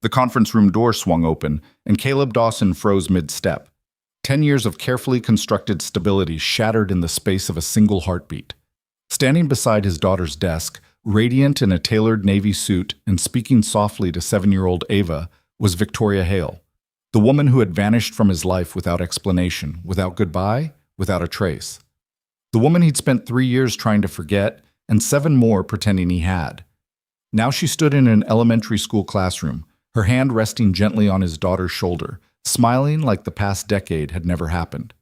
The conference room door swung open, and Caleb Dawson froze mid-step. 10 years of carefully constructed stability shattered in the space of a single heartbeat. Standing beside his daughter's desk, radiant in a tailored navy suit and speaking softly to 7-year-old Ava, was Victoria Hale, the woman who had vanished from his life without explanation, without goodbye, without a trace. The woman he'd spent 3 years trying to forget, and 7 more pretending he had. Now she stood in an elementary school classroom, her hand resting gently on his daughter's shoulder, smiling like the past decade had never happened.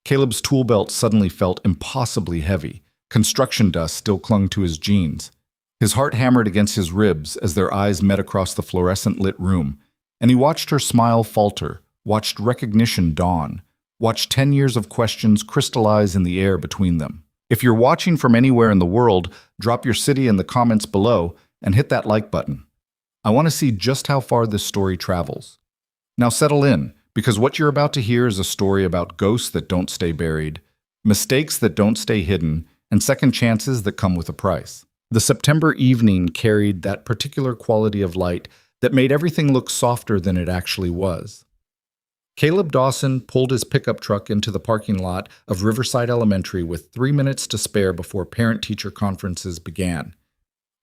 Caleb's tool belt suddenly felt impossibly heavy. Construction dust still clung to his jeans. His heart hammered against his ribs as their eyes met across the fluorescent-lit room, and he watched her smile falter, watched recognition dawn, watched 10 years of questions crystallize in the air between them. If you're watching from anywhere in the world, drop your city in the comments below and hit that like button. I want to see just how far this story travels. Now settle in, because what you're about to hear is a story about ghosts that don't stay buried, mistakes that don't stay hidden, and second chances that come with a price. The September evening carried that particular quality of light that made everything look softer than it actually was. Caleb Dawson pulled his pickup truck into the parking lot of Riverside Elementary with 3 minutes to spare before parent-teacher conferences began.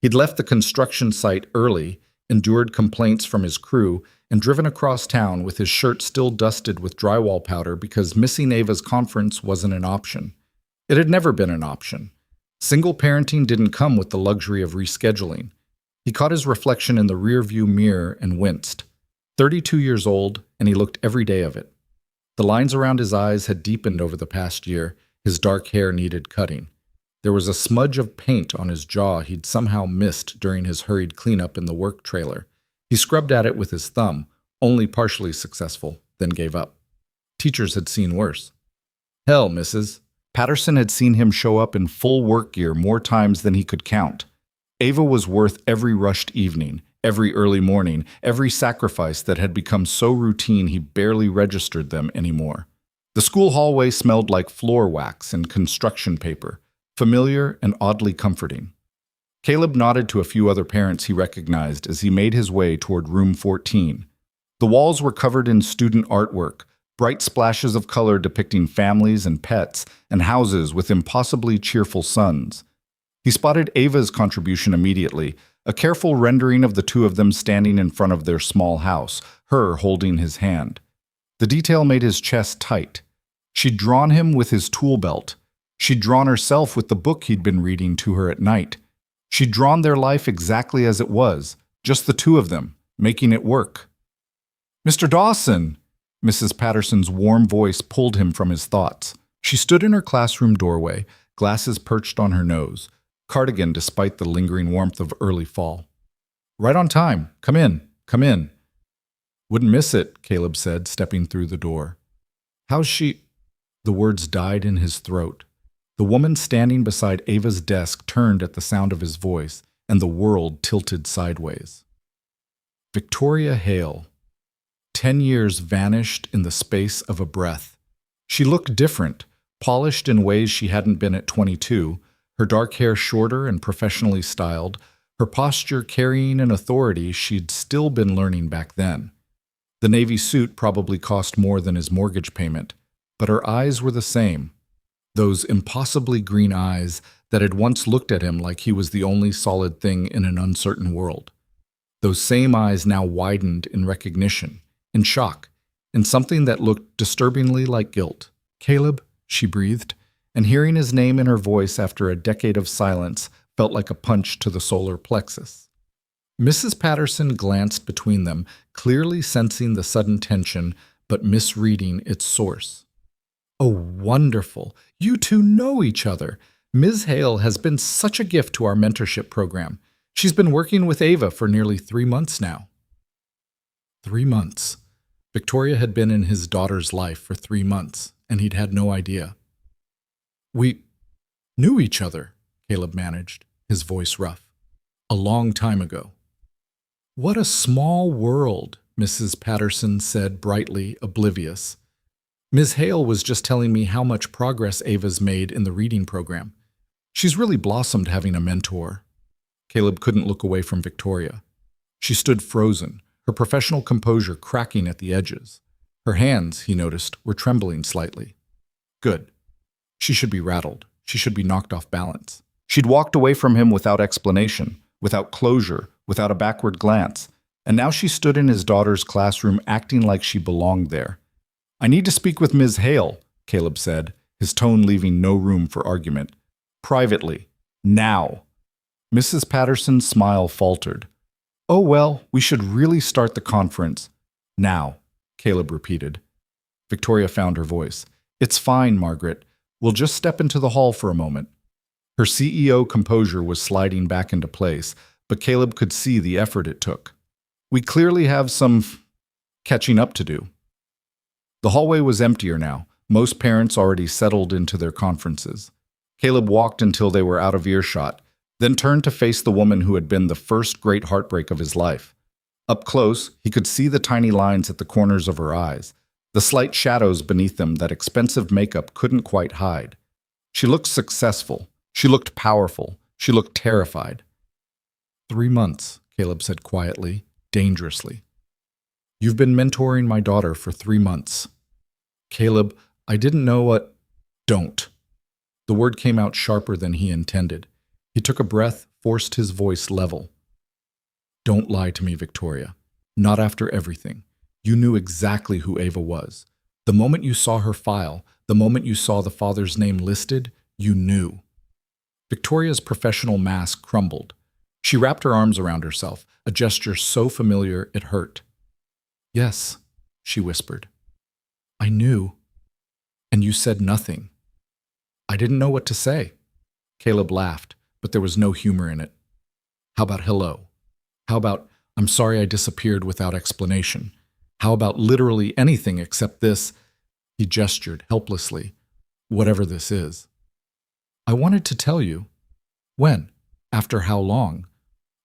He'd left the construction site early, endured complaints from his crew, and driven across town with his shirt still dusted with drywall powder because missing Ava's conference wasn't an option. It had never been an option. Single parenting didn't come with the luxury of rescheduling. He caught his reflection in the rearview mirror and winced. 32 years old, and he looked every day of it. The lines around his eyes had deepened over the past year. His dark hair needed cutting. There was a smudge of paint on his jaw he'd somehow missed during his hurried cleanup in the work trailer. He scrubbed at it with his thumb, only partially successful, then gave up. Teachers had seen worse. Hell, Mrs. Patterson had seen him show up in full work gear more times than he could count. Ava was worth every rushed evening, every early morning, every sacrifice that had become so routine he barely registered them anymore. The school hallway smelled like floor wax and construction paper, familiar and oddly comforting. Caleb nodded to a few other parents he recognized as he made his way toward room 14. The walls were covered in student artwork, bright splashes of color depicting families and pets and houses with impossibly cheerful suns. He spotted Ava's contribution immediately, a careful rendering of the two of them standing in front of their small house, her holding his hand. The detail made his chest tight. She'd drawn him with his tool belt. She'd drawn herself with the book he'd been reading to her at night. She'd drawn their life exactly as it was, just the two of them, making it work. "Mr. Dawson!" Mrs. Patterson's warm voice pulled him from his thoughts. She stood in her classroom doorway, glasses perched on her nose, cardigan despite the lingering warmth of early fall. "Right on time. Come in, come in." "Wouldn't miss it," Caleb said, stepping through the door. "How's she—" The words died in his throat. The woman standing beside Ava's desk turned at the sound of his voice, and the world tilted sideways. Victoria Hale. 10 years vanished in the space of a breath. She looked different, polished in ways she hadn't been at 22, her dark hair shorter and professionally styled, her posture carrying an authority she'd still been learning back then. The navy suit probably cost more than his mortgage payment, but her eyes were the same. Those impossibly green eyes that had once looked at him like he was the only solid thing in an uncertain world. Those same eyes now widened in recognition, in shock, in something that looked disturbingly like guilt. "Caleb," she breathed, and hearing his name in her voice after a decade of silence felt like a punch to the solar plexus. Mrs. Patterson glanced between them, clearly sensing the sudden tension, but misreading its source. "Oh, wonderful. You two know each other. Ms. Hale has been such a gift to our mentorship program. She's been working with Ava for nearly 3 months now." 3 months. Victoria had been in his daughter's life for 3 months, and he'd had no idea. "We knew each other," Caleb managed, his voice rough. "A long time ago." "What a small world," Mrs. Patterson said brightly, oblivious. "Ms. Hale was just telling me how much progress Ava's made in the reading program. She's really blossomed having a mentor." Caleb couldn't look away from Victoria. She stood frozen, her professional composure cracking at the edges. Her hands, he noticed, were trembling slightly. Good. She should be rattled. She should be knocked off balance. She'd walked away from him without explanation, without closure, without a backward glance, and now she stood in his daughter's classroom acting like she belonged there. "I need to speak with Ms. Hale," Caleb said, his tone leaving no room for argument. "Privately. Now." Mrs. Patterson's smile faltered. "Oh, well, we should really start the conference. Now," Caleb repeated. Victoria found her voice. "It's fine, Margaret. We'll just step into the hall for a moment." Her CEO composure was sliding back into place, but Caleb could see the effort it took. "We clearly have some catching up to do." The hallway was emptier now, most parents already settled into their conferences. Caleb walked until they were out of earshot, then turned to face the woman who had been the first great heartbreak of his life. Up close, he could see the tiny lines at the corners of her eyes, the slight shadows beneath them that expensive makeup couldn't quite hide. She looked successful. She looked powerful. She looked terrified. 3 months, Caleb said quietly, dangerously. "You've been mentoring my daughter for 3 months." "Caleb, I didn't know what—" "Don't." The word came out sharper than he intended. He took a breath, forced his voice level. "Don't lie to me, Victoria. Not after everything. You knew exactly who Ava was. The moment you saw her file, the moment you saw the father's name listed, you knew." Victoria's professional mask crumbled. She wrapped her arms around herself, a gesture so familiar it hurt. "Yes," she whispered. "I knew. And you said nothing." "I didn't know what to say." Caleb laughed, but there was no humor in it. "How about hello? How about, I'm sorry I disappeared without explanation? How about literally anything except this?" He gestured helplessly. "Whatever this is." "I wanted to tell you." "When? After how long?"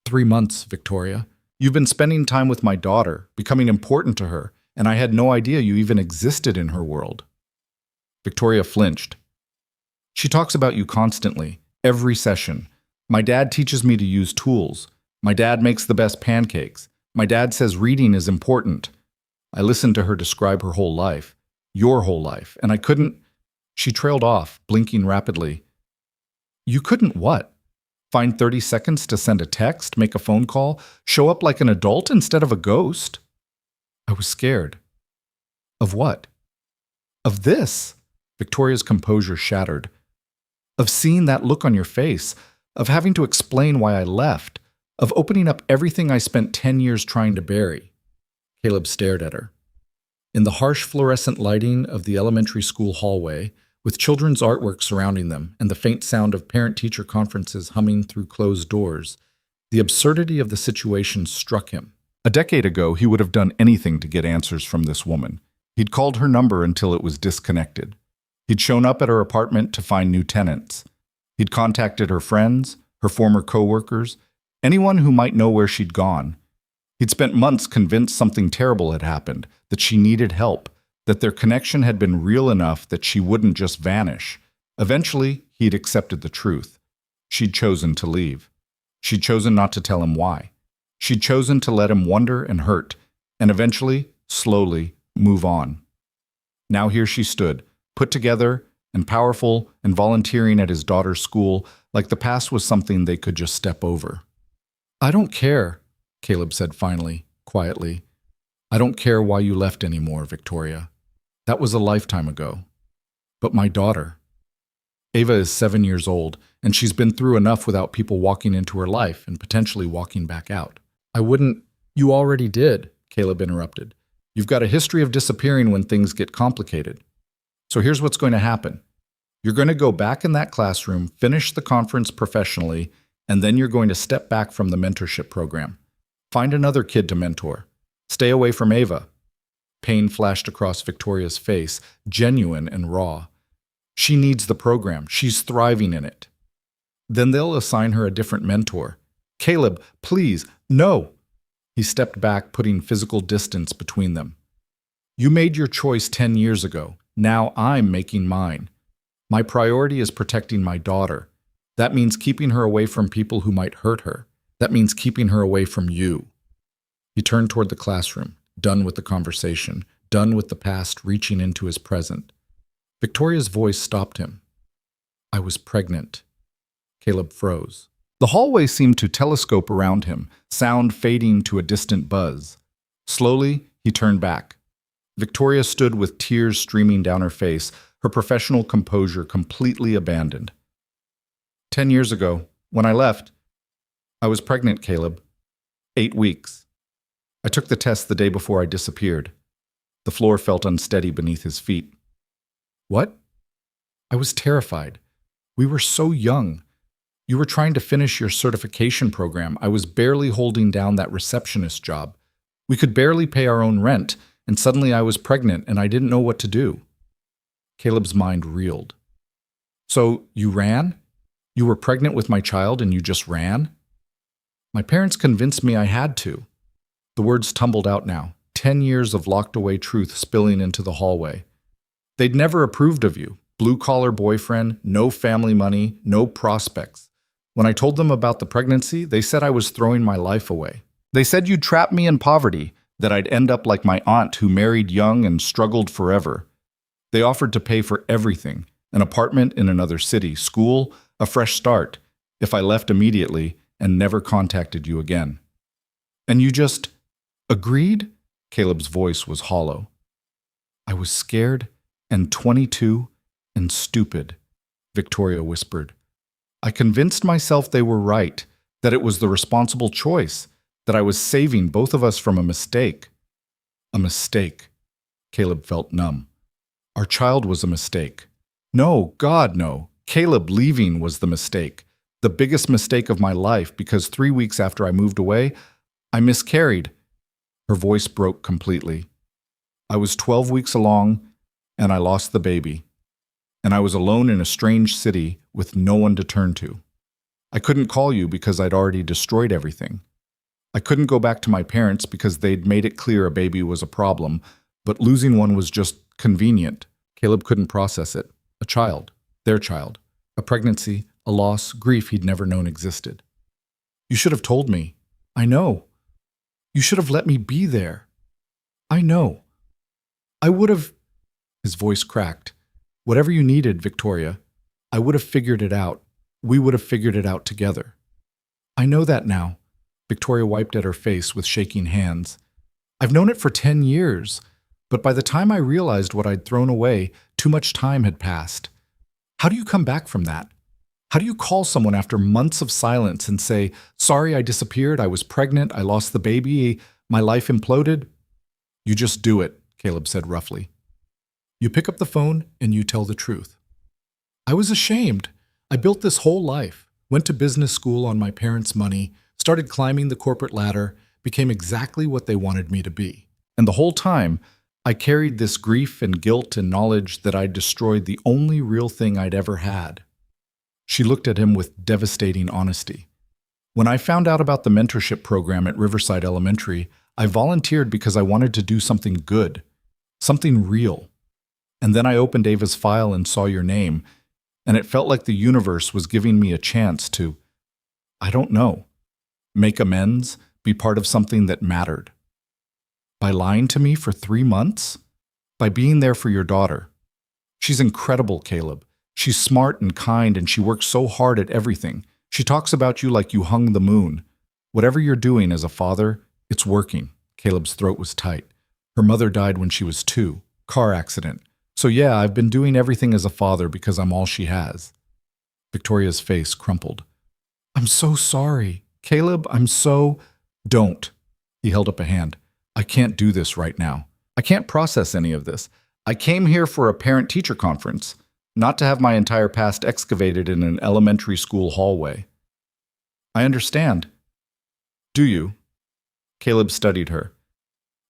3 months, Victoria. You've been spending time with my daughter, becoming important to her, and I had no idea you even existed in her world." Victoria flinched. "She talks about you constantly, every session. My dad teaches me to use tools. My dad makes the best pancakes. My dad says reading is important." I listened to her describe her whole life, your whole life, and I couldn't— She trailed off, blinking rapidly. "You couldn't what? Find 30 seconds to send a text, make a phone call, show up like an adult instead of a ghost?" I was scared. "Of what?" "Of this." Victoria's composure shattered. "Of seeing that look on your face, of having to explain why I left, of opening up everything I spent 10 years trying to bury." Caleb stared at her. In the harsh fluorescent lighting of the elementary school hallway, with children's artwork surrounding them and the faint sound of parent-teacher conferences humming through closed doors, the absurdity of the situation struck him. A decade ago, he would have done anything to get answers from this woman. He'd called her number until it was disconnected. He'd shown up at her apartment to find new tenants. He'd contacted her friends, her former co-workers, anyone who might know where she'd gone. He'd spent months convinced something terrible had happened, that she needed help, that their connection had been real enough that she wouldn't just vanish. Eventually, he'd accepted the truth. She'd chosen to leave. She'd chosen not to tell him why. She'd chosen to let him wonder and hurt, and eventually, slowly, move on. Now here she stood, put together and powerful and volunteering at his daughter's school, like the past was something they could just step over. "I don't care," Caleb said finally, quietly. "I don't care why you left anymore, Victoria. That was a lifetime ago. But my daughter. Ava is 7 years old, and she's been through enough without people walking into her life and potentially walking back out." "I wouldn't—" "You already did," Caleb interrupted. "You've got a history of disappearing when things get complicated. So here's what's going to happen. You're going to go back in that classroom, finish the conference professionally, and then you're going to step back from the mentorship program. Find another kid to mentor. Stay away from Ava." Pain flashed across Victoria's face, genuine and raw. "She needs the program. She's thriving in it." "Then they'll assign her a different mentor." "Caleb, please, no!" He stepped back, putting physical distance between them. "You made your choice 10 years ago. Now I'm making mine. My priority is protecting my daughter. That means keeping her away from people who might hurt her. That means keeping her away from you." He turned toward the classroom, done with the conversation, done with the past reaching into his present. Victoria's voice stopped him. I was pregnant. Caleb froze. The hallway seemed to telescope around him, sound fading to a distant buzz. Slowly, he turned back. Victoria stood with tears streaming down her face, her professional composure completely abandoned. 10 years ago, when I left, I was pregnant, Caleb. 8 weeks. I took the test the day before I disappeared. The floor felt unsteady beneath his feet. What? I was terrified. We were so young. You were trying to finish your certification program. I was barely holding down that receptionist job. We could barely pay our own rent, and suddenly I was pregnant and I didn't know what to do. Caleb's mind reeled. So you ran? You were pregnant with my child and you just ran? My parents convinced me I had to. The words tumbled out now, 10 years of locked-away truth spilling into the hallway. They'd never approved of you. Blue-collar boyfriend, no family money, no prospects. When I told them about the pregnancy, they said I was throwing my life away. They said you'd trap me in poverty, that I'd end up like my aunt who married young and struggled forever. They offered to pay for everything, an apartment in another city, school, a fresh start, if I left immediately and never contacted you again. And you just agreed? Caleb's voice was hollow. I was scared and 22 and stupid, Victoria whispered. I convinced myself they were right, that it was the responsible choice, that I was saving both of us from a mistake. A mistake. Caleb felt numb. Our child was a mistake. No, God, no. Caleb leaving was the mistake. The biggest mistake of my life, because 3 weeks after I moved away, I miscarried. Her voice broke completely. I was 12 weeks along, and I lost the baby. And I was alone in a strange city with no one to turn to. I couldn't call you because I'd already destroyed everything. I couldn't go back to my parents because they'd made it clear a baby was a problem, but losing one was just convenient. Caleb couldn't process it. A child, their child, a pregnancy, a loss, grief he'd never known existed. You should have told me. I know. You should have let me be there. I know. I would have... His voice cracked. Whatever you needed, Victoria, I would have figured it out. We would have figured it out together. I know that now. Victoria wiped at her face with shaking hands. I've known it for 10 years, but by the time I realized what I'd thrown away, too much time had passed. How do you come back from that? How do you call someone after months of silence and say, sorry, I disappeared, I was pregnant, I lost the baby, my life imploded? You just do it, Caleb said roughly. You pick up the phone and you tell the truth. I was ashamed. I built this whole life, went to business school on my parents' money, started climbing the corporate ladder, became exactly what they wanted me to be. And the whole time, I carried this grief and guilt and knowledge that I'd destroyed the only real thing I'd ever had. She looked at him with devastating honesty. When I found out about the mentorship program at Riverside Elementary, I volunteered because I wanted to do something good, something real. And then I opened Ava's file and saw your name, and it felt like the universe was giving me a chance to, I don't know, make amends, be part of something that mattered. By lying to me for 3 months? By being there for your daughter. She's incredible, Caleb. She's smart and kind, and she works so hard at everything. She talks about you like you hung the moon. Whatever you're doing as a father, it's working. Caleb's throat was tight. Her mother died when she was 2. Car accident. So yeah, I've been doing everything as a father because I'm all she has. Victoria's face crumpled. I'm so sorry. Caleb, I'm so... Don't. He held up a hand. I can't do this right now. I can't process any of this. I came here for a parent-teacher conference, not to have my entire past excavated in an elementary school hallway. I understand. Do you? Caleb studied her.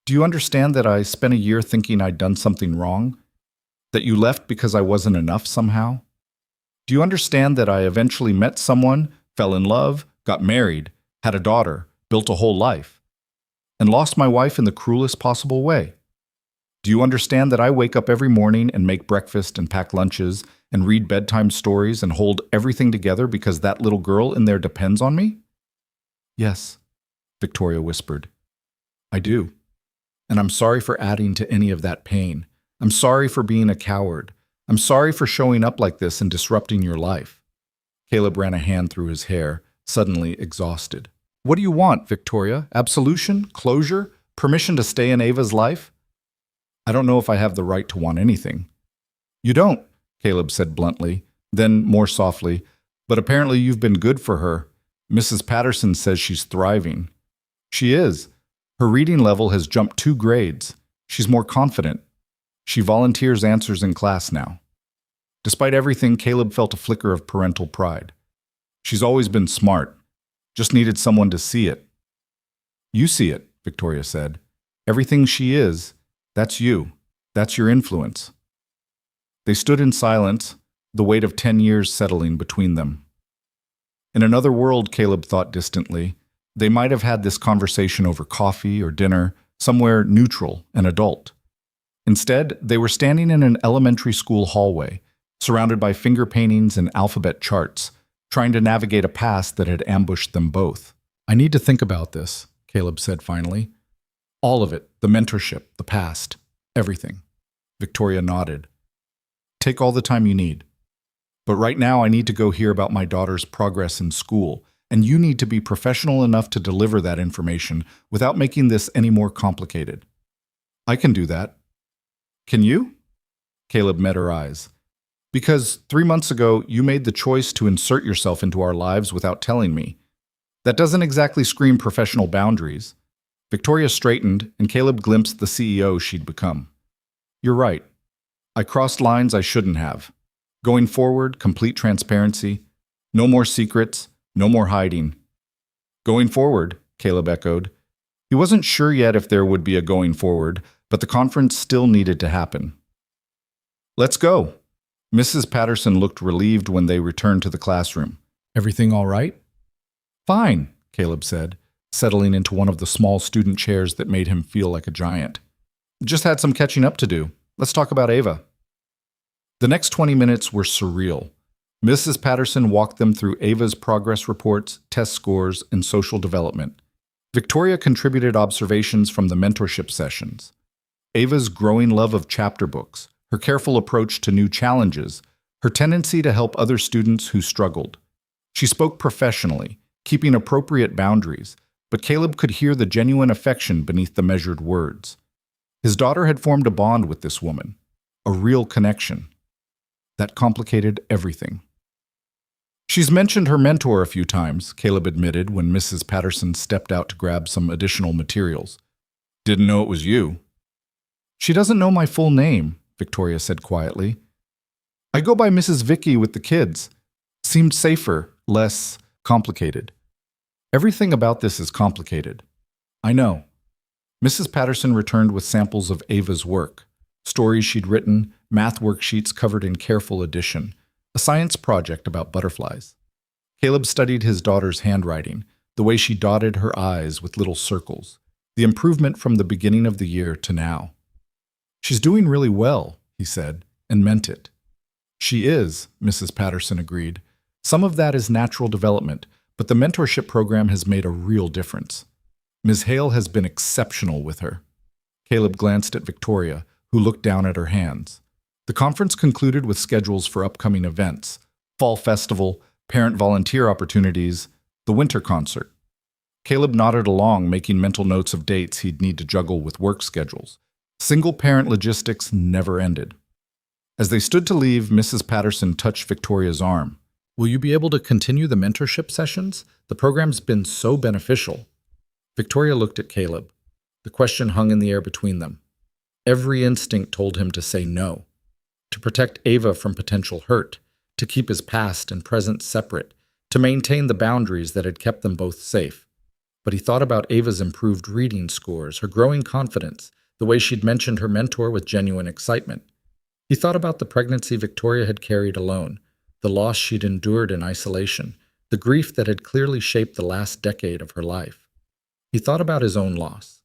Do you understand that I spent a year thinking I'd done something wrong? That you left because I wasn't enough somehow? Do you understand that I eventually met someone, fell in love, got married, had a daughter, built a whole life, and lost my wife in the cruelest possible way? Do you understand that I wake up every morning and make breakfast and pack lunches and read bedtime stories and hold everything together because that little girl in there depends on me? Yes, Victoria whispered. I do. And I'm sorry for adding to any of that pain. I'm sorry for being a coward. I'm sorry for showing up like this and disrupting your life. Caleb ran a hand through his hair, suddenly exhausted. What do you want, Victoria? Absolution? Closure? Permission to stay in Ava's life? I don't know if I have the right to want anything. You don't, Caleb said bluntly, then more softly, but apparently you've been good for her. Mrs. Patterson says she's thriving. She is. Her reading level has jumped 2 grades. She's more confident. She volunteers answers in class now. Despite everything, Caleb felt a flicker of parental pride. She's always been smart. Just needed someone to see it. You see it, Victoria said. Everything she is, that's you. That's your influence. They stood in silence, the weight of 10 years settling between them. In another world, Caleb thought distantly, they might have had this conversation over coffee or dinner, somewhere neutral and adult. Instead, they were standing in an elementary school hallway, surrounded by finger paintings and alphabet charts, trying to navigate a past that had ambushed them both. I need to think about this, Caleb said finally. All of it, the mentorship, the past, everything. Victoria nodded. Take all the time you need. But right now I need to go hear about my daughter's progress in school, and you need to be professional enough to deliver that information without making this any more complicated. I can do that. Can you? Caleb met her eyes. Because 3 months ago, you made the choice to insert yourself into our lives without telling me. That doesn't exactly scream professional boundaries. Victoria straightened, and Caleb glimpsed the CEO she'd become. You're right. I crossed lines I shouldn't have. Going forward, complete transparency. No more secrets, no more hiding. Going forward, Caleb echoed. He wasn't sure yet if there would be a going forward, but the conference still needed to happen. Let's go. Mrs. Patterson looked relieved when they returned to the classroom. Everything all right? Fine, Caleb said, settling into one of the small student chairs that made him feel like a giant. Just had some catching up to do. Let's talk about Ava. The next 20 minutes were surreal. Mrs. Patterson walked them through Ava's progress reports, test scores, and social development. Victoria contributed observations from the mentorship sessions. Ava's growing love of chapter books, her careful approach to new challenges, her tendency to help other students who struggled. She spoke professionally, keeping appropriate boundaries, but Caleb could hear the genuine affection beneath the measured words. His daughter had formed a bond with this woman, a real connection. That complicated everything. She's mentioned her mentor a few times, Caleb admitted when Mrs. Patterson stepped out to grab some additional materials. Didn't know it was you. She doesn't know my full name, Victoria said quietly. I go by Mrs. Vicky with the kids. Seemed safer, less complicated. Everything about this is complicated. I know. Mrs. Patterson returned with samples of Ava's work, stories she'd written, math worksheets covered in careful addition, a science project about butterflies. Caleb studied his daughter's handwriting, the way she dotted her I's with little circles, the improvement from the beginning of the year to now. She's doing really well, he said, and meant it. She is, Mrs. Patterson agreed. Some of that is natural development, but the mentorship program has made a real difference. Ms. Hale has been exceptional with her. Caleb glanced at Victoria, who looked down at her hands. The conference concluded with schedules for upcoming events, fall festival, parent volunteer opportunities, the winter concert. Caleb nodded along, making mental notes of dates he'd need to juggle with work schedules. Single-parent logistics never ended. As they stood to leave, Mrs. Patterson touched Victoria's arm. Will you be able to continue the mentorship sessions? The program's been so beneficial. Victoria looked at Caleb. The question hung in the air between them. Every instinct told him to say no, to protect Ava from potential hurt, to keep his past and present separate, to maintain the boundaries that had kept them both safe. But he thought about Ava's improved reading scores, her growing confidence, the way she'd mentioned her mentor with genuine excitement. He thought about the pregnancy Victoria had carried alone, the loss she'd endured in isolation, the grief that had clearly shaped the last decade of her life. He thought about his own loss.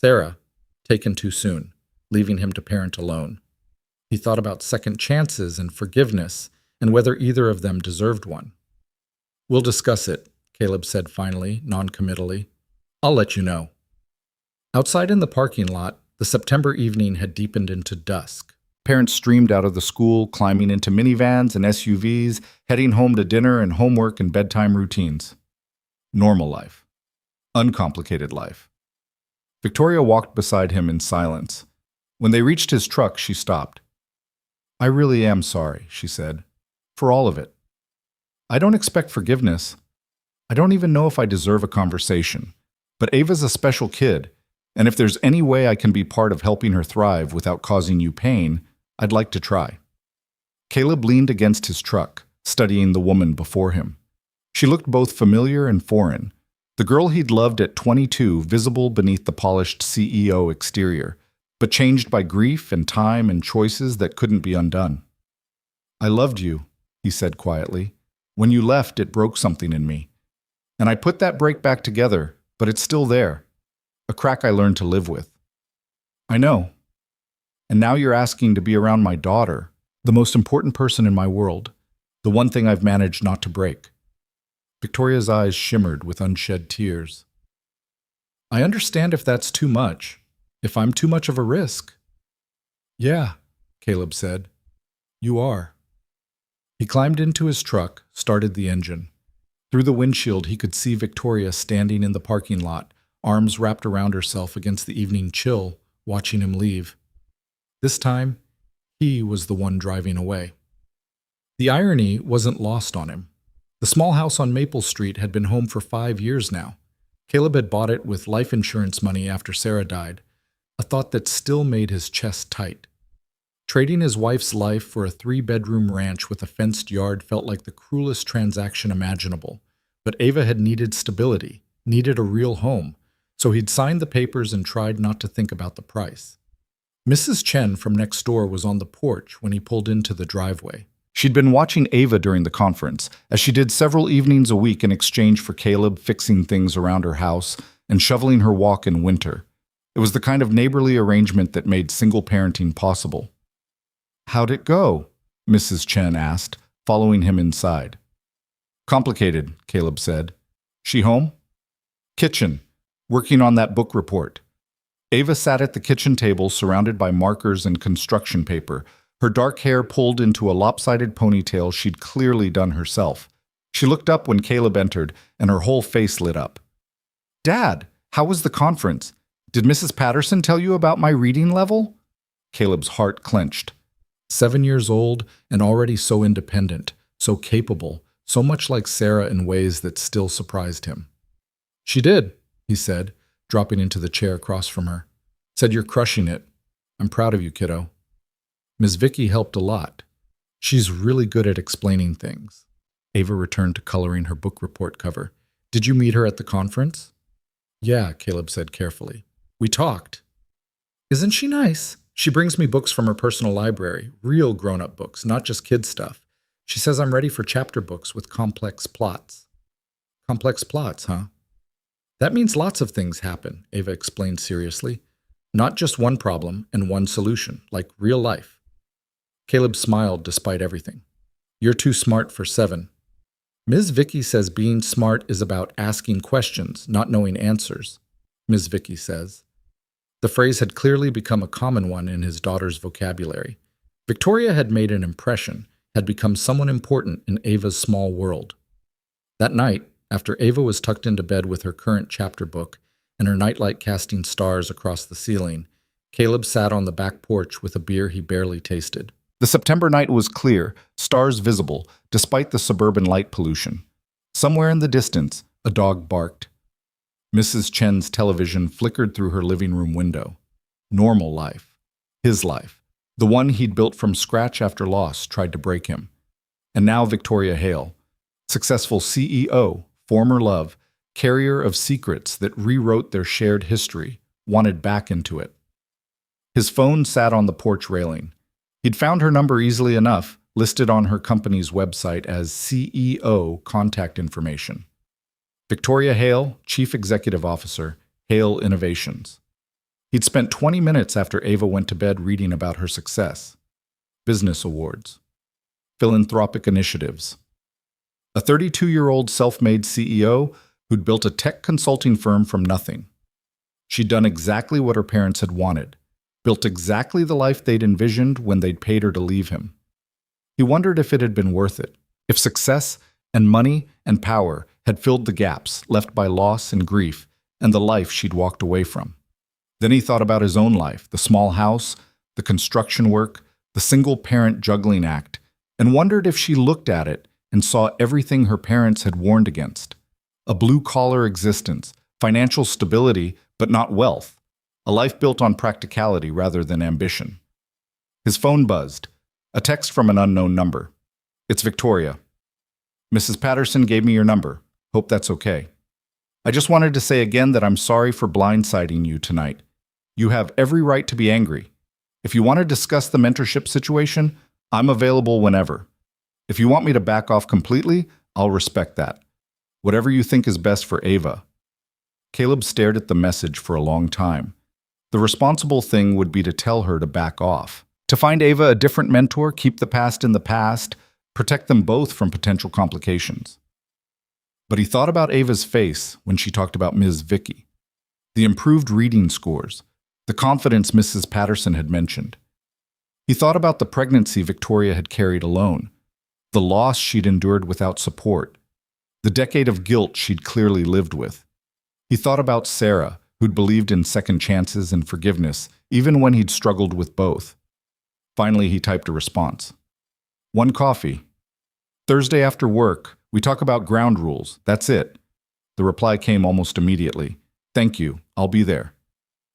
Sarah, taken too soon, leaving him to parent alone. He thought about second chances and forgiveness, and whether either of them deserved one. We'll discuss it, Caleb said finally, non-committally. I'll let you know. Outside in the parking lot, the September evening had deepened into dusk. Parents streamed out of the school, climbing into minivans and SUVs, heading home to dinner and homework and bedtime routines. Normal life. Uncomplicated life. Victoria walked beside him in silence. When they reached his truck, she stopped. "I really am sorry," she said, "for all of it. I don't expect forgiveness. I don't even know if I deserve a conversation. But Ava's a special kid, and if there's any way I can be part of helping her thrive without causing you pain, I'd like to try." Caleb leaned against his truck, studying the woman before him. She looked both familiar and foreign. The girl he'd loved at 22, visible beneath the polished CEO exterior, but changed by grief and time and choices that couldn't be undone. "I loved you," he said quietly. "When you left, it broke something in me. And I put that break back together, but it's still there. A crack I learned to live with." "I know. And now you're asking to be around my daughter, the most important person in my world, the one thing I've managed not to break." Victoria's eyes shimmered with unshed tears. "I understand if that's too much, if I'm too much of a risk." "Yeah," Caleb said. "You are." He climbed into his truck, started the engine. Through the windshield, he could see Victoria standing in the parking lot, arms wrapped around herself against the evening chill, watching him leave. This time, he was the one driving away. The irony wasn't lost on him. The small house on Maple Street had been home for 5 years now. Caleb had bought it with life insurance money after Sarah died, a thought that still made his chest tight. Trading his wife's life for a 3-bedroom ranch with a fenced yard felt like the cruelest transaction imaginable. But Ava had needed stability, needed a real home, so he'd signed the papers and tried not to think about the price. Mrs. Chen from next door was on the porch when he pulled into the driveway. She'd been watching Ava during the conference, as she did several evenings a week in exchange for Caleb fixing things around her house and shoveling her walk in winter. It was the kind of neighborly arrangement that made single parenting possible. "How'd it go?" Mrs. Chen asked, following him inside. "Complicated," Caleb said. "She home?" "Kitchen, working on that book report." Ava sat at the kitchen table surrounded by markers and construction paper, her dark hair pulled into a lopsided ponytail she'd clearly done herself. She looked up when Caleb entered, and her whole face lit up. "Dad, how was the conference? Did Mrs. Patterson tell you about my reading level?" Caleb's heart clenched. 7 years old and already so independent, so capable, so much like Sarah in ways that still surprised him. "She did," he said, dropping into the chair across from her. "Said you're crushing it. I'm proud of you, kiddo." Ms. Vicky helped a lot. She's really good at explaining things. Ava returned to coloring her book report cover. "Did you meet her at the conference?" "Yeah," Caleb said carefully. "We talked." "Isn't she nice? She brings me books from her personal library, real grown-up books, not just kid stuff. She says I'm ready for chapter books with complex plots." "Complex plots, huh?" "That means lots of things happen," Ava explained seriously. "Not just one problem and one solution, like real life." Caleb smiled despite everything. "You're too smart for 7. Ms. Vicky says being smart is about asking questions, not knowing answers," Ms. Vicky says. The phrase had clearly become a common one in his daughter's vocabulary. Victoria had made an impression, had become someone important in Ava's small world. That night, after Ava was tucked into bed with her current chapter book and her nightlight casting stars across the ceiling, Caleb sat on the back porch with a beer he barely tasted. The September night was clear, stars visible, despite the suburban light pollution. Somewhere in the distance, a dog barked. Mrs. Chen's television flickered through her living room window. Normal life. His life. The one he'd built from scratch after loss tried to break him. And now Victoria Hale, successful CEO, former love, carrier of secrets that rewrote their shared history, wanted back into it. His phone sat on the porch railing. He'd found her number easily enough, listed on her company's website as CEO contact information. Victoria Hale, Chief Executive Officer, Hale Innovations. He'd spent 20 minutes after Ava went to bed reading about her success. Business awards. Philanthropic initiatives. A 32-year-old self-made CEO who'd built a tech consulting firm from nothing. She'd done exactly what her parents had wanted, built exactly the life they'd envisioned when they'd paid her to leave him. He wondered if it had been worth it, if success and money and power had filled the gaps left by loss and grief and the life she'd walked away from. Then he thought about his own life, the small house, the construction work, the single-parent juggling act, and wondered if she looked at it and saw everything her parents had warned against. A blue-collar existence, financial stability, but not wealth, a life built on practicality rather than ambition. His phone buzzed, a text from an unknown number. "It's Victoria. Mrs. Patterson gave me your number. Hope that's okay. I just wanted to say again that I'm sorry for blindsiding you tonight. You have every right to be angry. If you want to discuss the mentorship situation, I'm available whenever. If you want me to back off completely, I'll respect that. Whatever you think is best for Ava." Caleb stared at the message for a long time. The responsible thing would be to tell her to back off, to find Ava a different mentor, keep the past in the past, protect them both from potential complications. But he thought about Ava's face when she talked about Ms. Vicky, the improved reading scores, the confidence Mrs. Patterson had mentioned. He thought about the pregnancy Victoria had carried alone, the loss she'd endured without support, the decade of guilt she'd clearly lived with. He thought about Sarah, who'd believed in second chances and forgiveness, even when he'd struggled with both. Finally, he typed a response. "One coffee. Thursday after work, we talk about ground rules. That's it." The reply came almost immediately. "Thank you. I'll be there."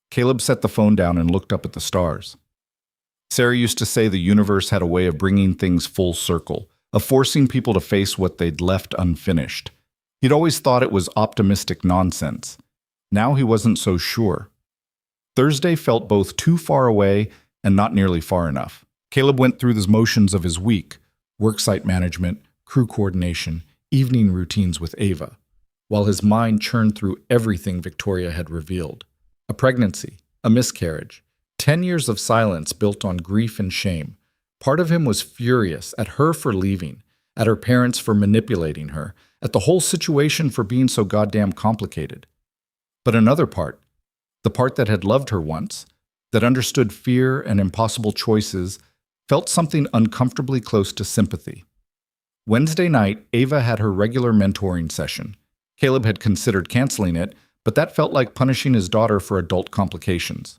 Caleb set the phone down and looked up at the stars. Sarah used to say the universe had a way of bringing things full circle, of forcing people to face what they'd left unfinished. He'd always thought it was optimistic nonsense. Now he wasn't so sure. Thursday felt both too far away and not nearly far enough. Caleb went through the motions of his week: worksite management, crew coordination, evening routines with Ava, while his mind churned through everything Victoria had revealed. A pregnancy, a miscarriage, 10 years of silence built on grief and shame. Part of him was furious at her for leaving, at her parents for manipulating her, at the whole situation for being so goddamn complicated. But another part, the part that had loved her once, that understood fear and impossible choices, felt something uncomfortably close to sympathy. Wednesday night, Ava had her regular mentoring session. Caleb had considered canceling it, but that felt like punishing his daughter for adult complications.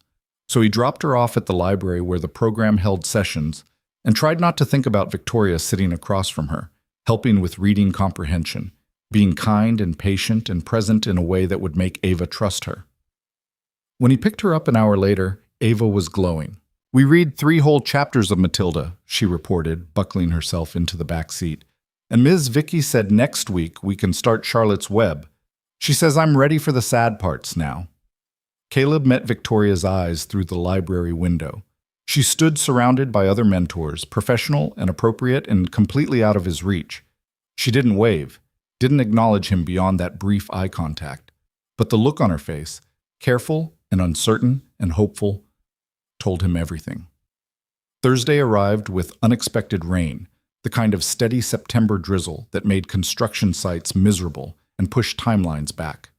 So he dropped her off at the library where the program held sessions and tried not to think about Victoria sitting across from her, helping with reading comprehension, being kind and patient and present in a way that would make Ava trust her. When he picked her up an hour later, Ava was glowing. "We read 3 whole chapters of Matilda," she reported, buckling herself into the back seat. "And Ms. Vicky said next week we can start Charlotte's Web. She says I'm ready for the sad parts now." Caleb met Victoria's eyes through the library window. She stood surrounded by other mentors, professional and appropriate and completely out of his reach. She didn't wave, didn't acknowledge him beyond that brief eye contact. But the look on her face, careful and uncertain and hopeful, told him everything. Thursday arrived with unexpected rain, the kind of steady September drizzle that made construction sites miserable and pushed timelines back.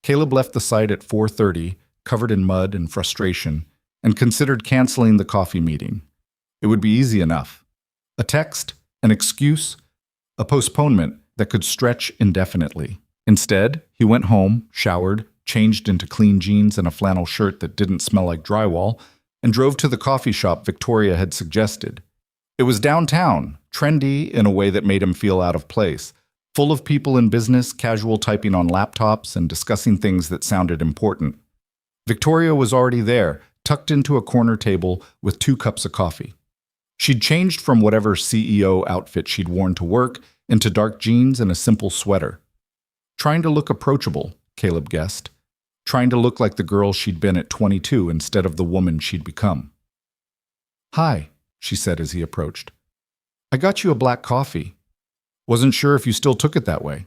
Caleb left the site at 4:30, covered in mud and frustration, and considered canceling the coffee meeting. It would be easy enough. A text, an excuse, a postponement that could stretch indefinitely. Instead, he went home, showered, changed into clean jeans and a flannel shirt that didn't smell like drywall, and drove to the coffee shop Victoria had suggested. It was downtown, trendy in a way that made him feel out of place, full of people in business, casual typing on laptops, and discussing things that sounded important. Victoria was already there, tucked into a corner table with 2 cups of coffee. She'd changed from whatever CEO outfit she'd worn to work into dark jeans and a simple sweater. Trying to look approachable, Caleb guessed. Trying to look like the girl she'd been at 22 instead of the woman she'd become. "Hi," she said as he approached. "I got you a black coffee. Wasn't sure if you still took it that way."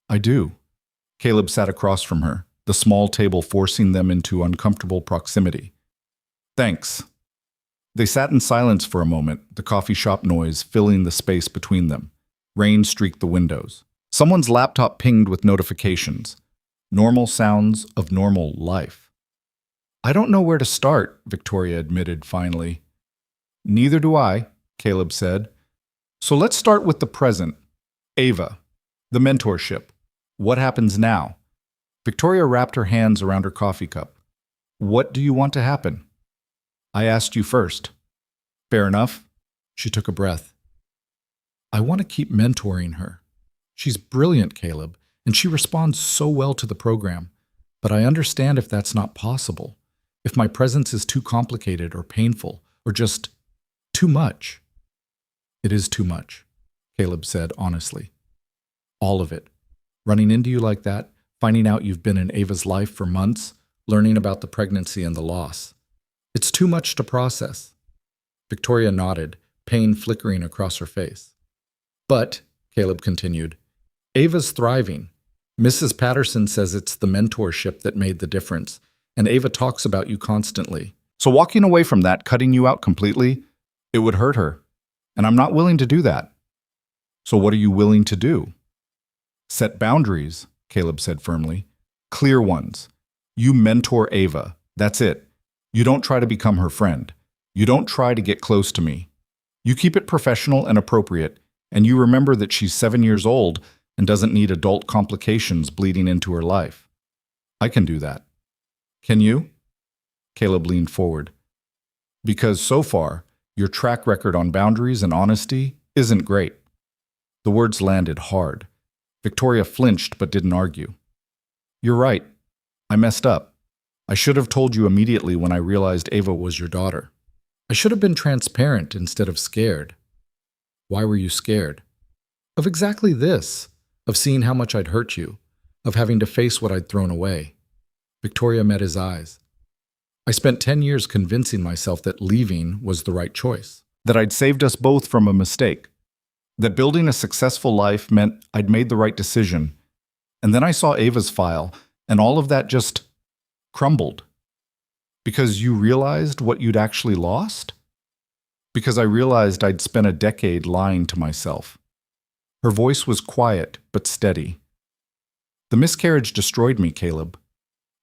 "I do." Caleb sat across from her, the small table forcing them into uncomfortable proximity. "Thanks." They sat in silence for a moment, the coffee shop noise filling the space between them. Rain streaked the windows. Someone's laptop pinged with notifications. Normal sounds of normal life. I don't know where to start, Victoria admitted finally. Neither do I, Caleb said. So let's start with the present. Ava, the mentorship. What happens now? Victoria wrapped her hands around her coffee cup. What do you want to happen? I asked you first. Fair enough. She took a breath. I want to keep mentoring her. She's brilliant, Caleb, and she responds so well to the program. But I understand if that's not possible. If my presence is too complicated or painful or just too much. It is too much, Caleb said honestly. All of it. Running into you like that, finding out you've been in Ava's life for months, learning about the pregnancy and the loss. It's too much to process. Victoria nodded, pain flickering across her face. But, Caleb continued, Ava's thriving. Mrs. Patterson says it's the mentorship that made the difference, and Ava talks about you constantly. So walking away from that, cutting you out completely, it would hurt her. And I'm not willing to do that. So what are you willing to do? Set boundaries, Caleb said firmly. Clear ones. You mentor Ava. That's it. You don't try to become her friend. You don't try to get close to me. You keep it professional and appropriate, and you remember that she's 7 years old and doesn't need adult complications bleeding into her life. I can do that. Can you? Caleb leaned forward. Because so far, your track record on boundaries and honesty isn't great. The words landed hard. Victoria flinched but didn't argue. You're right. I messed up. I should have told you immediately when I realized Ava was your daughter. I should have been transparent instead of scared. Why were you scared? Of exactly this. Of seeing how much I'd hurt you. Of having to face what I'd thrown away. Victoria met his eyes. I spent 10 years convincing myself that leaving was the right choice. That I'd saved us both from a mistake. That building a successful life meant I'd made the right decision. And then I saw Ava's file, and all of that just crumbled. Because you realized what you'd actually lost? Because I realized I'd spent a decade lying to myself. Her voice was quiet but steady. The miscarriage destroyed me, Caleb.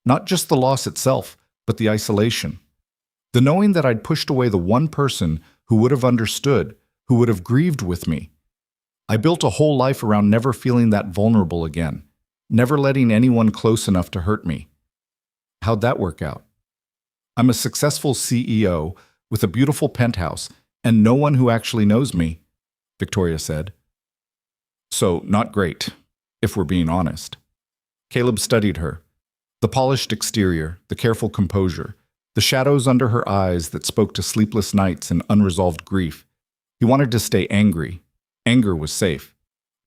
Not just the loss itself, but the isolation. The knowing that I'd pushed away the one person who would have understood, who would have grieved with me. I built a whole life around never feeling that vulnerable again, never letting anyone close enough to hurt me. How'd that work out? I'm a successful CEO with a beautiful penthouse and no one who actually knows me, Victoria said. So, not great, if we're being honest. Caleb studied her. The polished exterior, the careful composure, the shadows under her eyes that spoke to sleepless nights and unresolved grief. He wanted to stay angry. Anger was safe.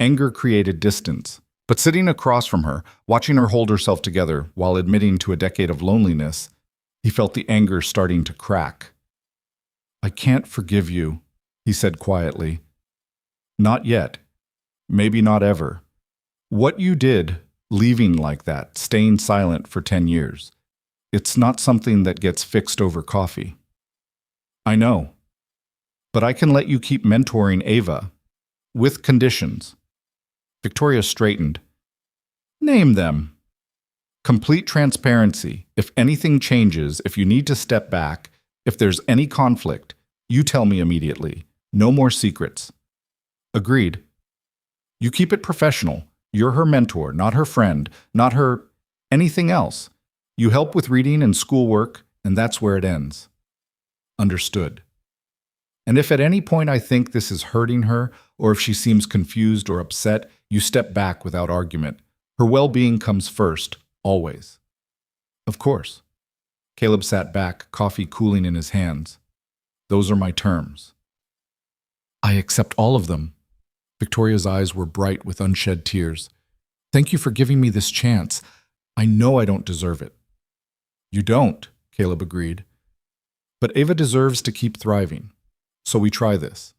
Anger created distance. But sitting across from her, watching her hold herself together while admitting to a decade of loneliness, he felt the anger starting to crack. I can't forgive you, he said quietly. Not yet. Maybe not ever. What you did, leaving like that, staying silent for 10 years, it's not something that gets fixed over coffee. I know. But I can let you keep mentoring Ava. With conditions. Victoria straightened. Name them. Complete transparency. If anything changes, if you need to step back, if there's any conflict, you tell me immediately. No more secrets. Agreed. You keep it professional. You're her mentor, not her friend, not her anything else. You help with reading and schoolwork, and that's where it ends. Understood. And if at any point I think this is hurting her, or if she seems confused or upset, you step back without argument. Her well-being comes first, always. Of course. Caleb sat back, coffee cooling in his hands. Those are my terms. I accept all of them. Victoria's eyes were bright with unshed tears. Thank you for giving me this chance. I know I don't deserve it. You don't, Caleb agreed. But Ava deserves to keep thriving. So we try this.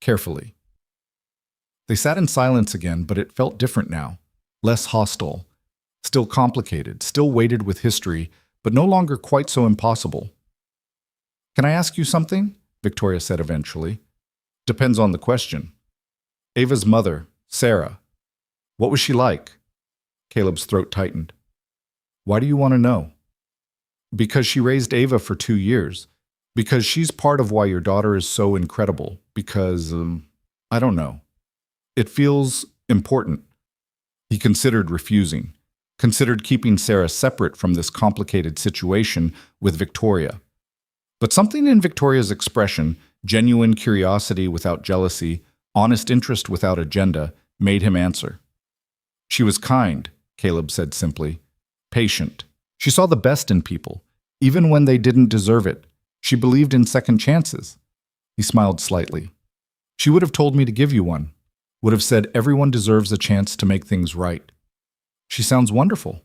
Carefully. They sat in silence again, but it felt different now. Less hostile. Still complicated, still weighted with history, but no longer quite so impossible. Can I ask you something? Victoria said eventually. Depends on the question. Ava's mother, Sarah. What was she like? Caleb's throat tightened. Why do you want to know? Because she raised Ava for 2 years. Because she's part of why your daughter is so incredible. Because, I don't know. It feels important. He considered refusing, considered keeping Sarah separate from this complicated situation with Victoria. But something in Victoria's expression, genuine curiosity without jealousy, honest interest without agenda, made him answer. She was kind, Caleb said simply, patient. She saw the best in people, even when they didn't deserve it. She believed in second chances. He smiled slightly. She would have told me to give you one, would have said everyone deserves a chance to make things right. She sounds wonderful.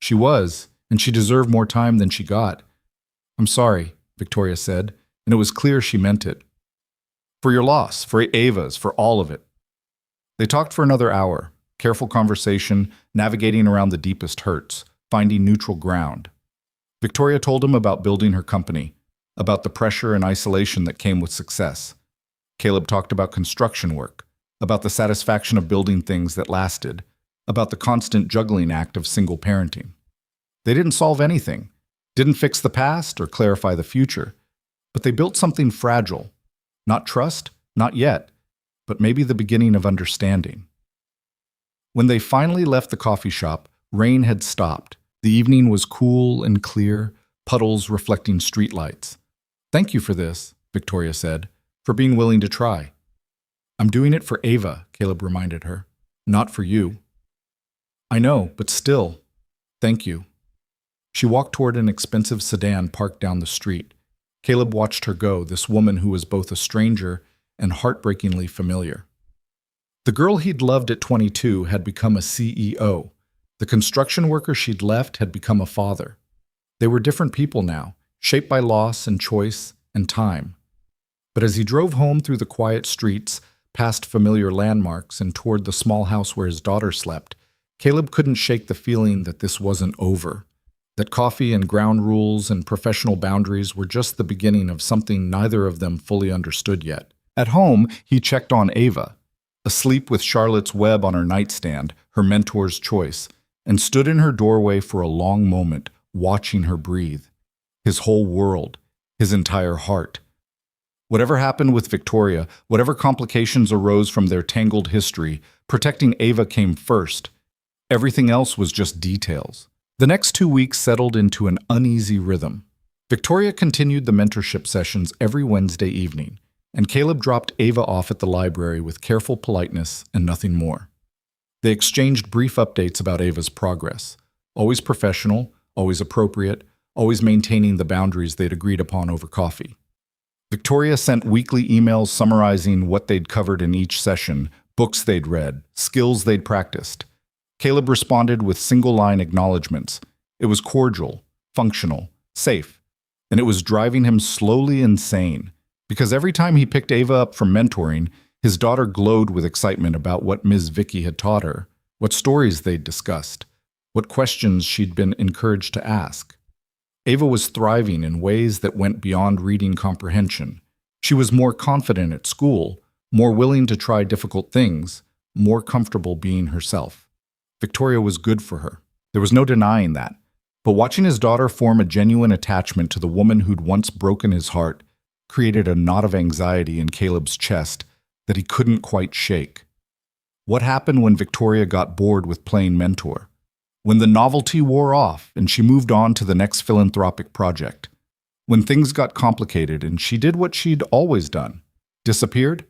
She was, and she deserved more time than she got. I'm sorry, Victoria said, and it was clear she meant it. For your loss, for Ava's, for all of it. They talked for another hour, careful conversation, navigating around the deepest hurts, finding neutral ground. Victoria told him about building her company, about the pressure and isolation that came with success. Caleb talked about construction work, about the satisfaction of building things that lasted, about the constant juggling act of single parenting. They didn't solve anything, didn't fix the past or clarify the future, but they built something fragile. Not trust, not yet, but maybe the beginning of understanding. When they finally left the coffee shop, rain had stopped. The evening was cool and clear, puddles reflecting streetlights. Thank you for this, Victoria said, for being willing to try. I'm doing it for Ava, Caleb reminded her, not for you. I know, but still, thank you. She walked toward an expensive sedan parked down the street. Caleb watched her go, this woman who was both a stranger and heartbreakingly familiar. The girl he'd loved at 22 had become a CEO. The construction worker she'd left had become a father. They were different people now, shaped by loss and choice and time. But as he drove home through the quiet streets, past familiar landmarks and toward the small house where his daughter slept, Caleb couldn't shake the feeling that this wasn't over, that coffee and ground rules and professional boundaries were just the beginning of something neither of them fully understood yet. At home, he checked on Ava, asleep with Charlotte's Web on her nightstand, her mentor's choice, and stood in her doorway for a long moment, watching her breathe. His whole world, his entire heart. Whatever happened with Victoria, whatever complications arose from their tangled history, protecting Ava came first. Everything else was just details. The next 2 weeks settled into an uneasy rhythm. Victoria continued the mentorship sessions every Wednesday evening, and Caleb dropped Ava off at the library with careful politeness and nothing more. They exchanged brief updates about Ava's progress, always professional, always appropriate, always maintaining the boundaries they'd agreed upon over coffee. Victoria sent weekly emails summarizing what they'd covered in each session, books they'd read, skills they'd practiced. Caleb responded with single-line acknowledgments. It was cordial, functional, safe, and it was driving him slowly insane, because every time he picked Ava up from mentoring, his daughter glowed with excitement about what Ms. Vicky had taught her, what stories they'd discussed, what questions she'd been encouraged to ask. Ava was thriving in ways that went beyond reading comprehension. She was more confident at school, more willing to try difficult things, more comfortable being herself. Victoria was good for her. There was no denying that. But watching his daughter form a genuine attachment to the woman who'd once broken his heart created a knot of anxiety in Caleb's chest that he couldn't quite shake. What happened when Victoria got bored with playing mentor? When the novelty wore off and she moved on to the next philanthropic project? When things got complicated and she did what she'd always done? Disappeared?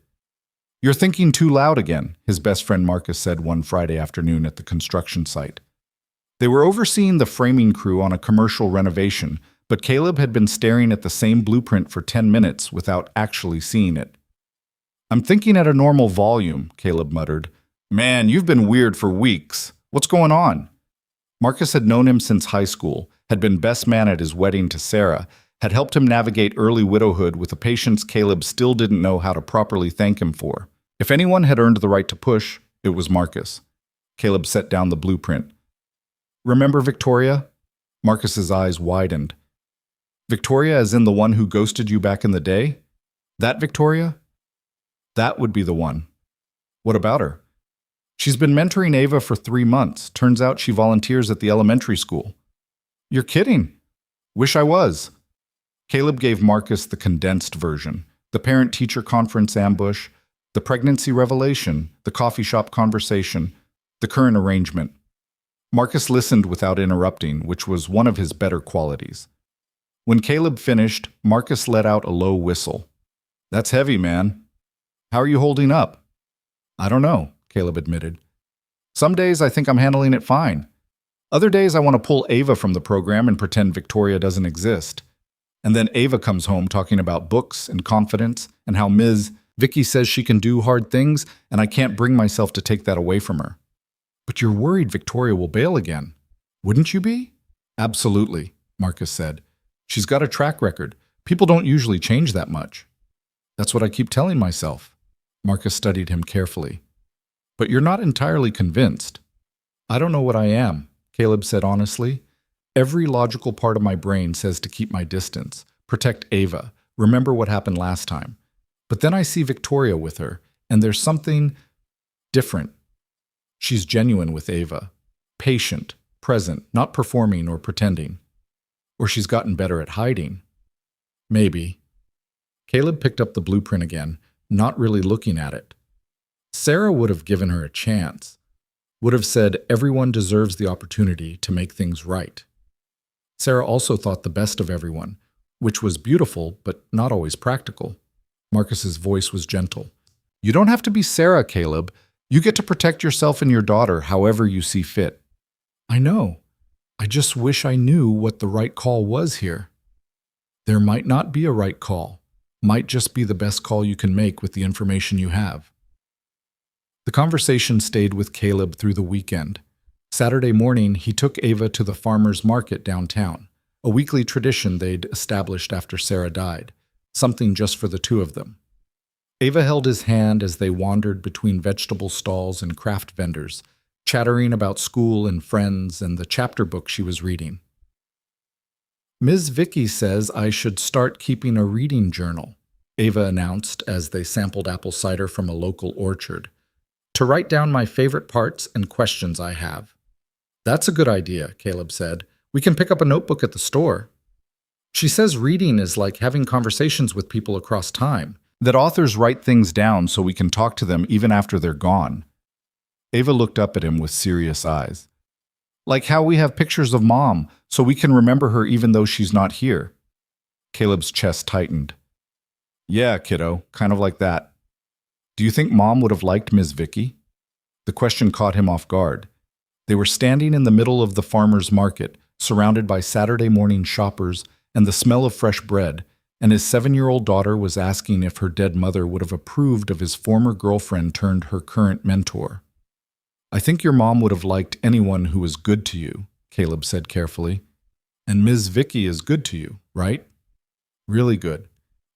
You're thinking too loud again, his best friend Marcus said one Friday afternoon at the construction site. They were overseeing the framing crew on a commercial renovation, but Caleb had been staring at the same blueprint for 10 minutes without actually seeing it. I'm thinking at a normal volume, Caleb muttered. Man, you've been weird for weeks. What's going on? Marcus had known him since high school, had been best man at his wedding to Sarah, had helped him navigate early widowhood with a patience Caleb still didn't know how to properly thank him for. If anyone had earned the right to push, it was Marcus. Caleb set down the blueprint. Remember Victoria? Marcus's eyes widened. Victoria as in the one who ghosted you back in the day? That Victoria? That would be the one. What about her? She's been mentoring Ava for 3 months. Turns out she volunteers at the elementary school. You're kidding. Wish I was. Caleb gave Marcus the condensed version, the parent-teacher conference ambush, the pregnancy revelation, the coffee shop conversation, the current arrangement. Marcus listened without interrupting, which was one of his better qualities. When Caleb finished, Marcus let out a low whistle. That's heavy, man. How are you holding up? I don't know, Caleb admitted. Some days I think I'm handling it fine. Other days I want to pull Ava from the program and pretend Victoria doesn't exist. And then Ava comes home talking about books and confidence and how Ms. Vicky says she can do hard things, and I can't bring myself to take that away from her. But you're worried Victoria will bail again. Wouldn't you be? Absolutely, Marcus said. She's got a track record. People don't usually change that much. That's what I keep telling myself. Marcus studied him carefully. But you're not entirely convinced. I don't know what I am, Caleb said honestly. Every logical part of my brain says to keep my distance, protect Ava, remember what happened last time. But then I see Victoria with her, and there's something different. She's genuine with Ava, patient, present, not performing or pretending. Or she's gotten better at hiding. Maybe. Caleb picked up the blueprint again, not really looking at it. Sarah would have given her a chance, would have said everyone deserves the opportunity to make things right. Sarah also thought the best of everyone, which was beautiful but not always practical. Marcus's voice was gentle. You don't have to be Sarah, Caleb. You get to protect yourself and your daughter however you see fit. I know. I just wish I knew what the right call was here. There might not be a right call. Might just be the best call you can make with the information you have. The conversation stayed with Caleb through the weekend. Saturday morning, he took Ava to the farmer's market downtown, a weekly tradition they'd established after Sarah died, something just for the two of them. Ava held his hand as they wandered between vegetable stalls and craft vendors, chattering about school and friends and the chapter book she was reading. Ms. Vicky says I should start keeping a reading journal, Ava announced as they sampled apple cider from a local orchard, to write down my favorite parts and questions I have. That's a good idea, Caleb said. We can pick up a notebook at the store. She says reading is like having conversations with people across time, that authors write things down so we can talk to them even after they're gone. Ava looked up at him with serious eyes. Like how we have pictures of Mom, so we can remember her even though she's not here. Caleb's chest tightened. Yeah, kiddo, kind of like that. Do you think Mom would have liked Ms. Vicky? The question caught him off guard. They were standing in the middle of the farmer's market, surrounded by Saturday morning shoppers and the smell of fresh bread, and his 7-year-old daughter was asking if her dead mother would have approved of his former girlfriend turned her current mentor. I think your mom would have liked anyone who was good to you, Caleb said carefully. And Ms. Vicky is good to you, right? Really good.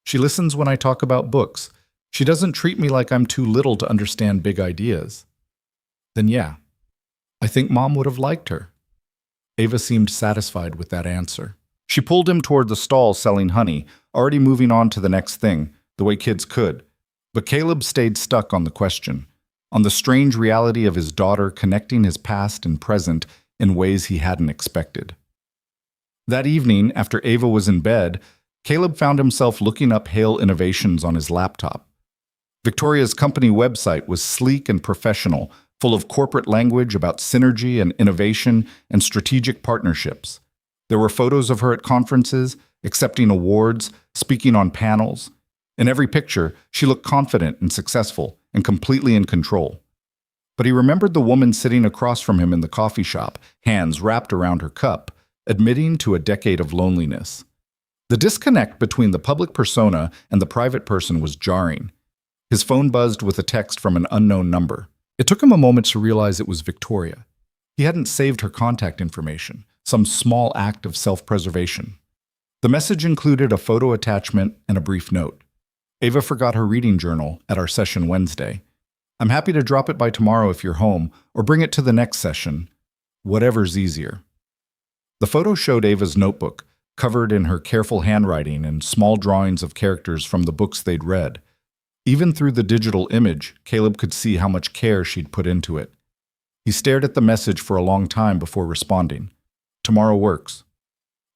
She listens when I talk about books. She doesn't treat me like I'm too little to understand big ideas. Then yeah, I think Mom would have liked her. Ava seemed satisfied with that answer. She pulled him toward the stall selling honey, already moving on to the next thing, the way kids could. But Caleb stayed stuck on the question, on the strange reality of his daughter connecting his past and present in ways he hadn't expected. That evening, after Ava was in bed, Caleb found himself looking up Hale Innovations on his laptop. Victoria's company website was sleek and professional, full of corporate language about synergy and innovation and strategic partnerships. There were photos of her at conferences, accepting awards, speaking on panels. In every picture, she looked confident and successful and completely in control. But he remembered the woman sitting across from him in the coffee shop, hands wrapped around her cup, admitting to a decade of loneliness. The disconnect between the public persona and the private person was jarring. His phone buzzed with a text from an unknown number. It took him a moment to realize it was Victoria. He hadn't saved her contact information, some small act of self-preservation. The message included a photo attachment and a brief note. Ava forgot her reading journal at our session Wednesday. I'm happy to drop it by tomorrow if you're home, or bring it to the next session. Whatever's easier. The photo showed Ava's notebook, covered in her careful handwriting and small drawings of characters from the books they'd read. Even through the digital image, Caleb could see how much care she'd put into it. He stared at the message for a long time before responding. Tomorrow works.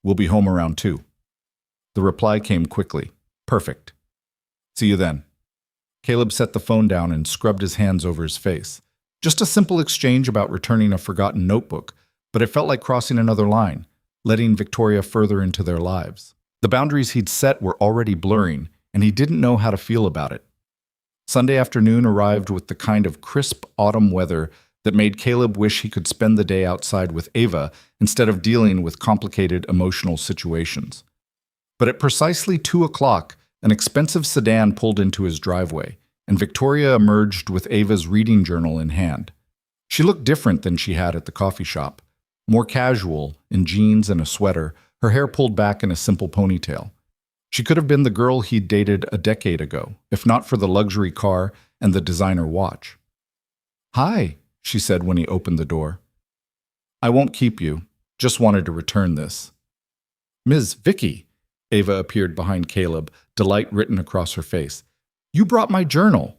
We'll be home around 2. The reply came quickly. Perfect. See you then. Caleb set the phone down and scrubbed his hands over his face. Just a simple exchange about returning a forgotten notebook, but it felt like crossing another line, letting Victoria further into their lives. The boundaries he'd set were already blurring, and he didn't know how to feel about it. Sunday afternoon arrived with the kind of crisp autumn weather that made Caleb wish he could spend the day outside with Ava instead of dealing with complicated emotional situations. But at precisely 2 o'clock, an expensive sedan pulled into his driveway, and Victoria emerged with Ava's reading journal in hand. She looked different than she had at the coffee shop, more casual, in jeans and a sweater, her hair pulled back in a simple ponytail. She could have been the girl he'd dated a decade ago, if not for the luxury car and the designer watch. "Hi," she said when he opened the door. "I won't keep you. Just wanted to return this." "Ms. Vicky," Ava appeared behind Caleb, delight written across her face. "You brought my journal."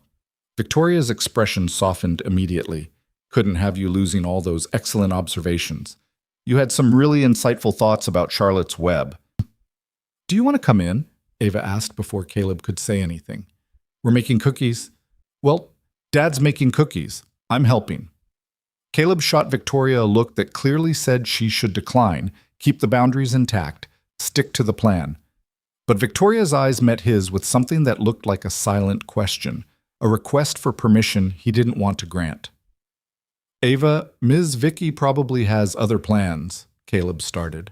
Victoria's expression softened immediately. "Couldn't have you losing all those excellent observations. You had some really insightful thoughts about Charlotte's Web." "Do you want to come in?" Ava asked before Caleb could say anything. "We're making cookies." "Well, Dad's making cookies. I'm helping." Caleb shot Victoria a look that clearly said she should decline, keep the boundaries intact, stick to the plan. But Victoria's eyes met his with something that looked like a silent question, a request for permission he didn't want to grant. "Ava, Ms. Vicky probably has other plans," Caleb started.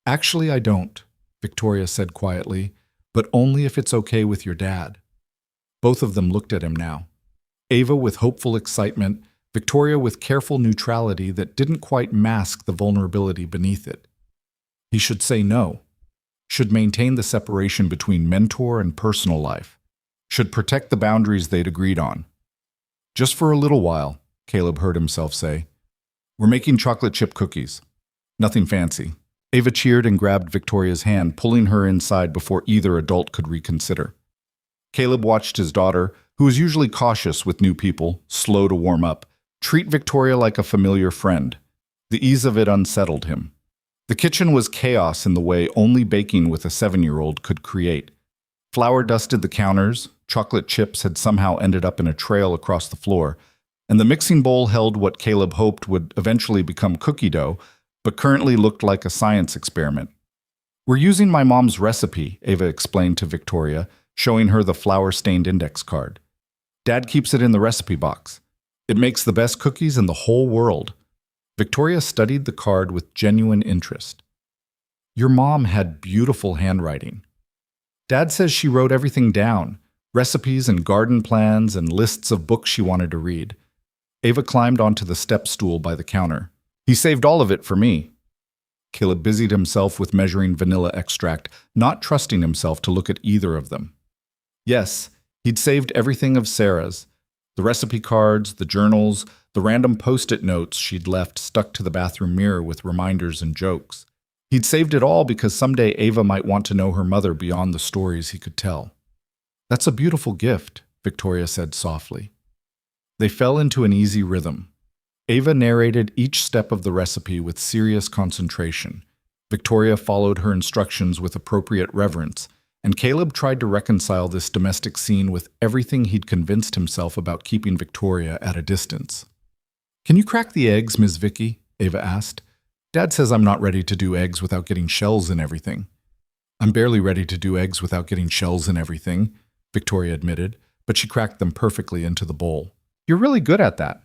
"Actually, I don't," Victoria said quietly, "but only if it's okay with your dad." Both of them looked at him now. Ava with hopeful excitement, Victoria with careful neutrality that didn't quite mask the vulnerability beneath it. He should say no. Should maintain the separation between mentor and personal life. Should protect the boundaries they'd agreed on. "Just for a little while," Caleb heard himself say. "We're making chocolate chip cookies. Nothing fancy." Ava cheered and grabbed Victoria's hand, pulling her inside before either adult could reconsider. Caleb watched his daughter, who was usually cautious with new people, slow to warm up, treat Victoria like a familiar friend. The ease of it unsettled him. The kitchen was chaos in the way only baking with a 7-year-old could create. Flour dusted the counters, chocolate chips had somehow ended up in a trail across the floor, and the mixing bowl held what Caleb hoped would eventually become cookie dough, but currently looked like a science experiment. "We're using my mom's recipe," Ava explained to Victoria, showing her the flour-stained index card. "Dad keeps it in the recipe box. It makes the best cookies in the whole world." Victoria studied the card with genuine interest. "Your mom had beautiful handwriting. Dad says she wrote everything down, recipes and garden plans and lists of books she wanted to read." Ava climbed onto the step stool by the counter. "He saved all of it for me." Caleb busied himself with measuring vanilla extract, not trusting himself to look at either of them. Yes, he'd saved everything of Sarah's. The recipe cards, the journals, the random post-it notes she'd left stuck to the bathroom mirror with reminders and jokes. He'd saved it all because someday Ava might want to know her mother beyond the stories he could tell. "That's a beautiful gift," Victoria said softly. They fell into an easy rhythm. Ava narrated each step of the recipe with serious concentration. Victoria followed her instructions with appropriate reverence, and Caleb tried to reconcile this domestic scene with everything he'd convinced himself about keeping Victoria at a distance. "Can you crack the eggs, Ms. Vicky?" Ava asked. "Dad says I'm not ready to do eggs without getting shells and everything." "I'm barely ready to do eggs without getting shells and everything," Victoria admitted, but she cracked them perfectly into the bowl. "You're really good at that."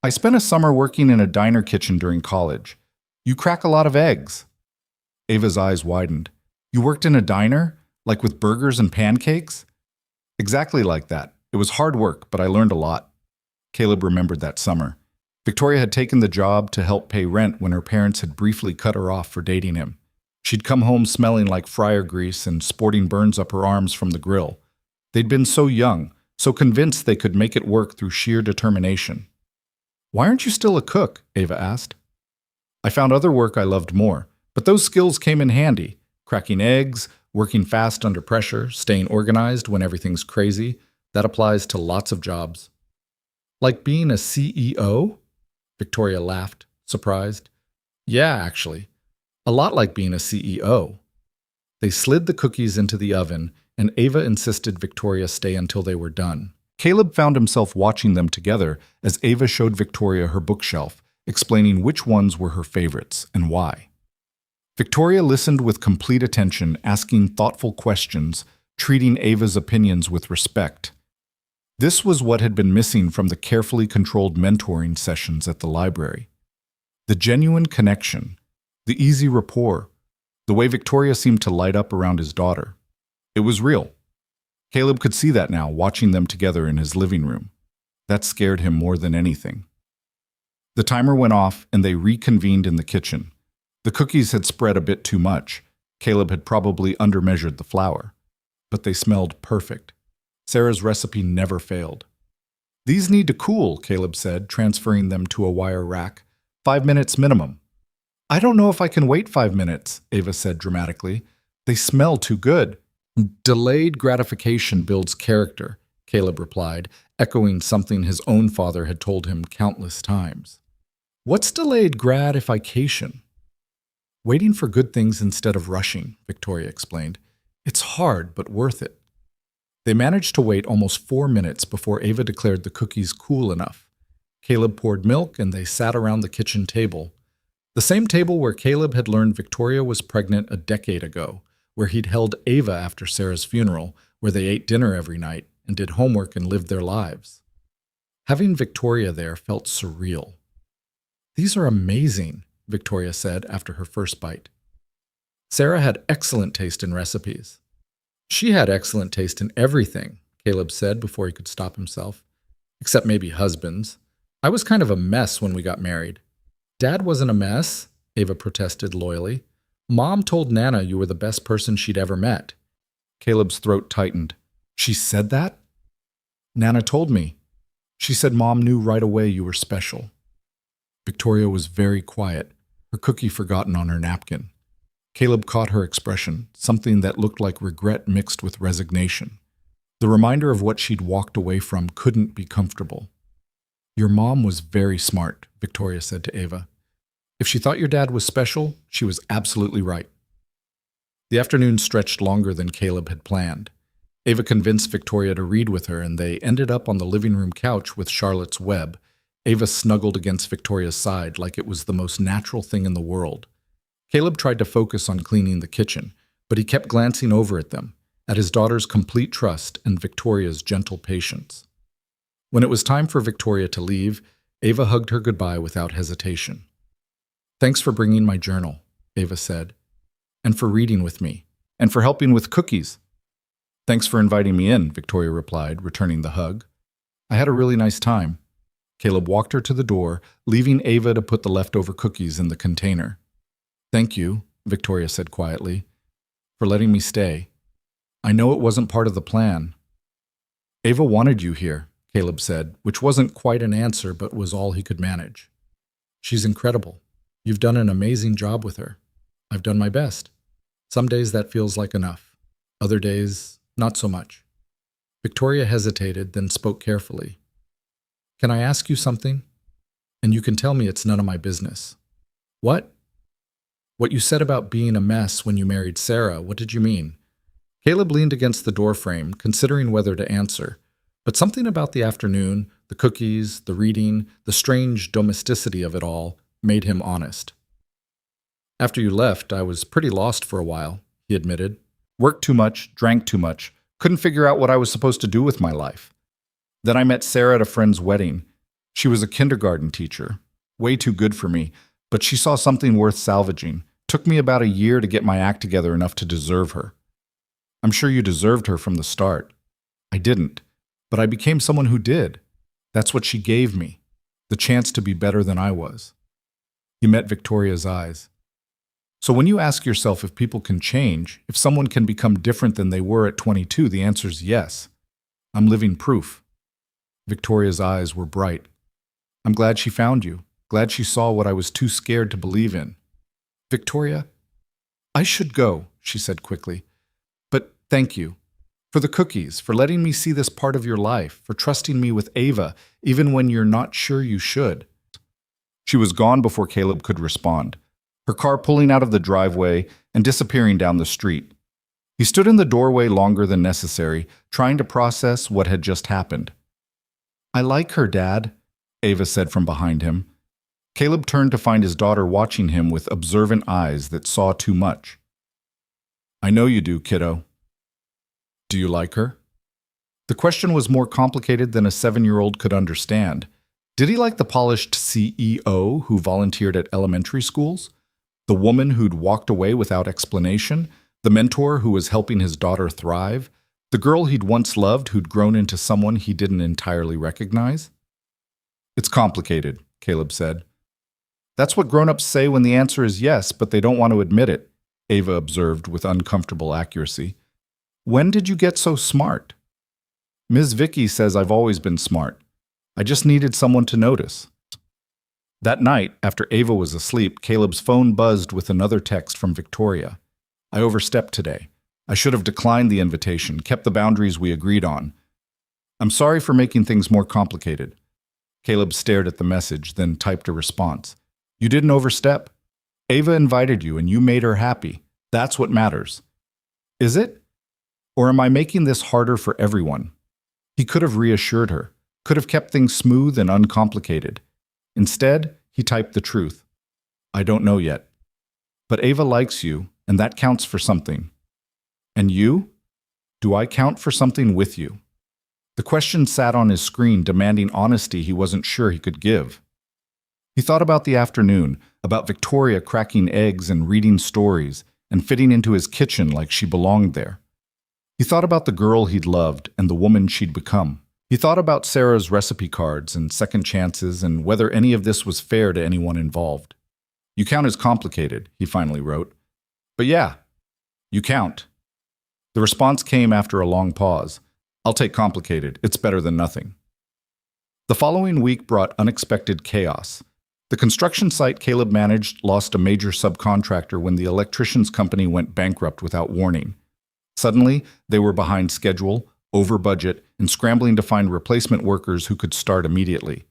"I spent a summer working in a diner kitchen during college. You crack a lot of eggs." Ava's eyes widened. "You worked in a diner? Like with burgers and pancakes?" "Exactly like that. It was hard work, but I learned a lot." Caleb remembered that summer. Victoria had taken the job to help pay rent when her parents had briefly cut her off for dating him. She'd come home smelling like fryer grease and sporting burns up her arms from the grill. They'd been so young, so convinced they could make it work through sheer determination. "Why aren't you still a cook?" Ava asked. "I found other work I loved more, but those skills came in handy. Cracking eggs, working fast under pressure, staying organized when everything's crazy. That applies to lots of jobs." "Like being a CEO?" Victoria laughed, surprised. "Yeah, actually. A lot like being a CEO. They slid the cookies into the oven, and Ava insisted Victoria stay until they were done. Caleb found himself watching them together as Ava showed Victoria her bookshelf, explaining which ones were her favorites and why. Victoria listened with complete attention, asking thoughtful questions, treating Ava's opinions with respect. This was what had been missing from the carefully controlled mentoring sessions at the library. The genuine connection, the easy rapport, the way Victoria seemed to light up around his daughter. It was real. Caleb could see that now, watching them together in his living room. That scared him more than anything. The timer went off, and they reconvened in the kitchen. The cookies had spread a bit too much. Caleb had probably undermeasured the flour. But they smelled perfect. Sarah's recipe never failed. "These need to cool," Caleb said, transferring them to a wire rack. 5 minutes minimum. "I don't know if I can wait 5 minutes," Ava said dramatically. "They smell too good." "Delayed gratification builds character," Caleb replied, echoing something his own father had told him countless times. "What's delayed gratification?" "Waiting for good things instead of rushing," Victoria explained. "It's hard, but worth it." They managed to wait almost 4 minutes before Ava declared the cookies cool enough. Caleb poured milk, and they sat around the kitchen table. The same table where Caleb had learned Victoria was pregnant a decade ago, where he'd held Ava after Sarah's funeral, where they ate dinner every night and did homework and lived their lives. Having Victoria there felt surreal. "These are amazing," Victoria said after her first bite. Sarah had excellent taste in recipes. "She had excellent taste in everything," Caleb said before he could stop himself. "Except maybe husbands. I was kind of a mess when we got married." "Dad wasn't a mess," Ava protested loyally. "Mom told Nana you were the best person she'd ever met." Caleb's throat tightened. "She said that?" "Nana told me. She said Mom knew right away you were special." Victoria was very quiet, her cookie forgotten on her napkin. Caleb caught her expression, something that looked like regret mixed with resignation. The reminder of what she'd walked away from couldn't be comfortable. "Your mom was very smart," Victoria said to Ava. "If she thought your dad was special, she was absolutely right." The afternoon stretched longer than Caleb had planned. Ava convinced Victoria to read with her, and they ended up on the living room couch with Charlotte's Web. Ava snuggled against Victoria's side like it was the most natural thing in the world. Caleb tried to focus on cleaning the kitchen, but he kept glancing over at them, at his daughter's complete trust and Victoria's gentle patience. When it was time for Victoria to leave, Ava hugged her goodbye without hesitation. "Thanks for bringing my journal," Ava said, "and for reading with me, and for helping with cookies." "Thanks for inviting me in," Victoria replied, returning the hug. "I had a really nice time." Caleb walked her to the door, leaving Ava to put the leftover cookies in the container. "Thank you," Victoria said quietly, "for letting me stay. I know it wasn't part of the plan." "Ava wanted you here," Caleb said, which wasn't quite an answer but was all he could manage. "She's incredible. You've done an amazing job with her. I've done my best. Some days that feels like enough. Other days, not so much." Victoria hesitated, then spoke carefully. "Can I ask you something? And you can tell me it's none of my business." "What?" "What you said about being a mess when you married Sarah, what did you mean?" Caleb leaned against the doorframe, considering whether to answer. But something about the afternoon, the cookies, the reading, the strange domesticity of it all, made him honest. "After you left, I was pretty lost for a while," he admitted. "Worked too much, drank too much, couldn't figure out what I was supposed to do with my life. Then I met Sarah at a friend's wedding. She was a kindergarten teacher, way too good for me, but she saw something worth salvaging. Took me about a year to get my act together enough to deserve her. I'm sure you deserved her from the start. I didn't, but I became someone who did. That's what she gave me, the chance to be better than I was." He met Victoria's eyes. "So when you ask yourself if people can change, if someone can become different than they were at 22, the answer's yes. I'm living proof." Victoria's eyes were bright. "I'm glad she found you. Glad she saw what I was too scared to believe in." "Victoria, I should go," she said quickly. "But thank you. For the cookies, for letting me see this part of your life, for trusting me with Ava, even when you're not sure you should." She was gone before Caleb could respond. her car pulling out of the driveway and disappearing down the street. He stood in the doorway longer than necessary, trying to process what had just happened. "I like her, Dad," Ava said from behind him. Caleb turned to find his daughter watching him with observant eyes that saw too much. "I know you do, kiddo." "Do you like her?" The question was more complicated than a 7-year-old could understand. Did he like the polished CEO who volunteered at elementary schools? The woman who'd walked away without explanation? The mentor who was helping his daughter thrive? The girl he'd once loved who'd grown into someone he didn't entirely recognize? "It's complicated," Caleb said. "That's what grown-ups say when the answer is yes, but they don't want to admit it," Ava observed with uncomfortable accuracy. "When did you get so smart?" "Ms. Vicky says I've always been smart. I just needed someone to notice." That night, after Ava was asleep, Caleb's phone buzzed with another text from Victoria. "I overstepped today. I should have declined the invitation, kept the boundaries we agreed on. I'm sorry for making things more complicated." Caleb stared at the message, then typed a response. "You didn't overstep. Ava invited you and you made her happy. That's what matters." Is it? Or am I making this harder for everyone? He could have reassured her, could have kept things smooth and uncomplicated. Instead, he typed the truth. "I don't know yet. But Ava likes you, and that counts for something. And you? Do I count for something with you?" The question sat on his screen, demanding honesty he wasn't sure he could give. He thought about the afternoon, about Victoria cracking eggs and reading stories, and fitting into his kitchen like she belonged there. He thought about the girl he'd loved and the woman she'd become. He thought about Sarah's recipe cards and second chances and whether any of this was fair to anyone involved. "You count as complicated," he finally wrote. "But yeah, you count." The response came after a long pause. "I'll take complicated. It's better than nothing." The following week brought unexpected chaos. The construction site Caleb managed lost a major subcontractor when the electricians company went bankrupt without warning. Suddenly, they were behind schedule, over budget, and scrambling to find replacement workers who could start immediately.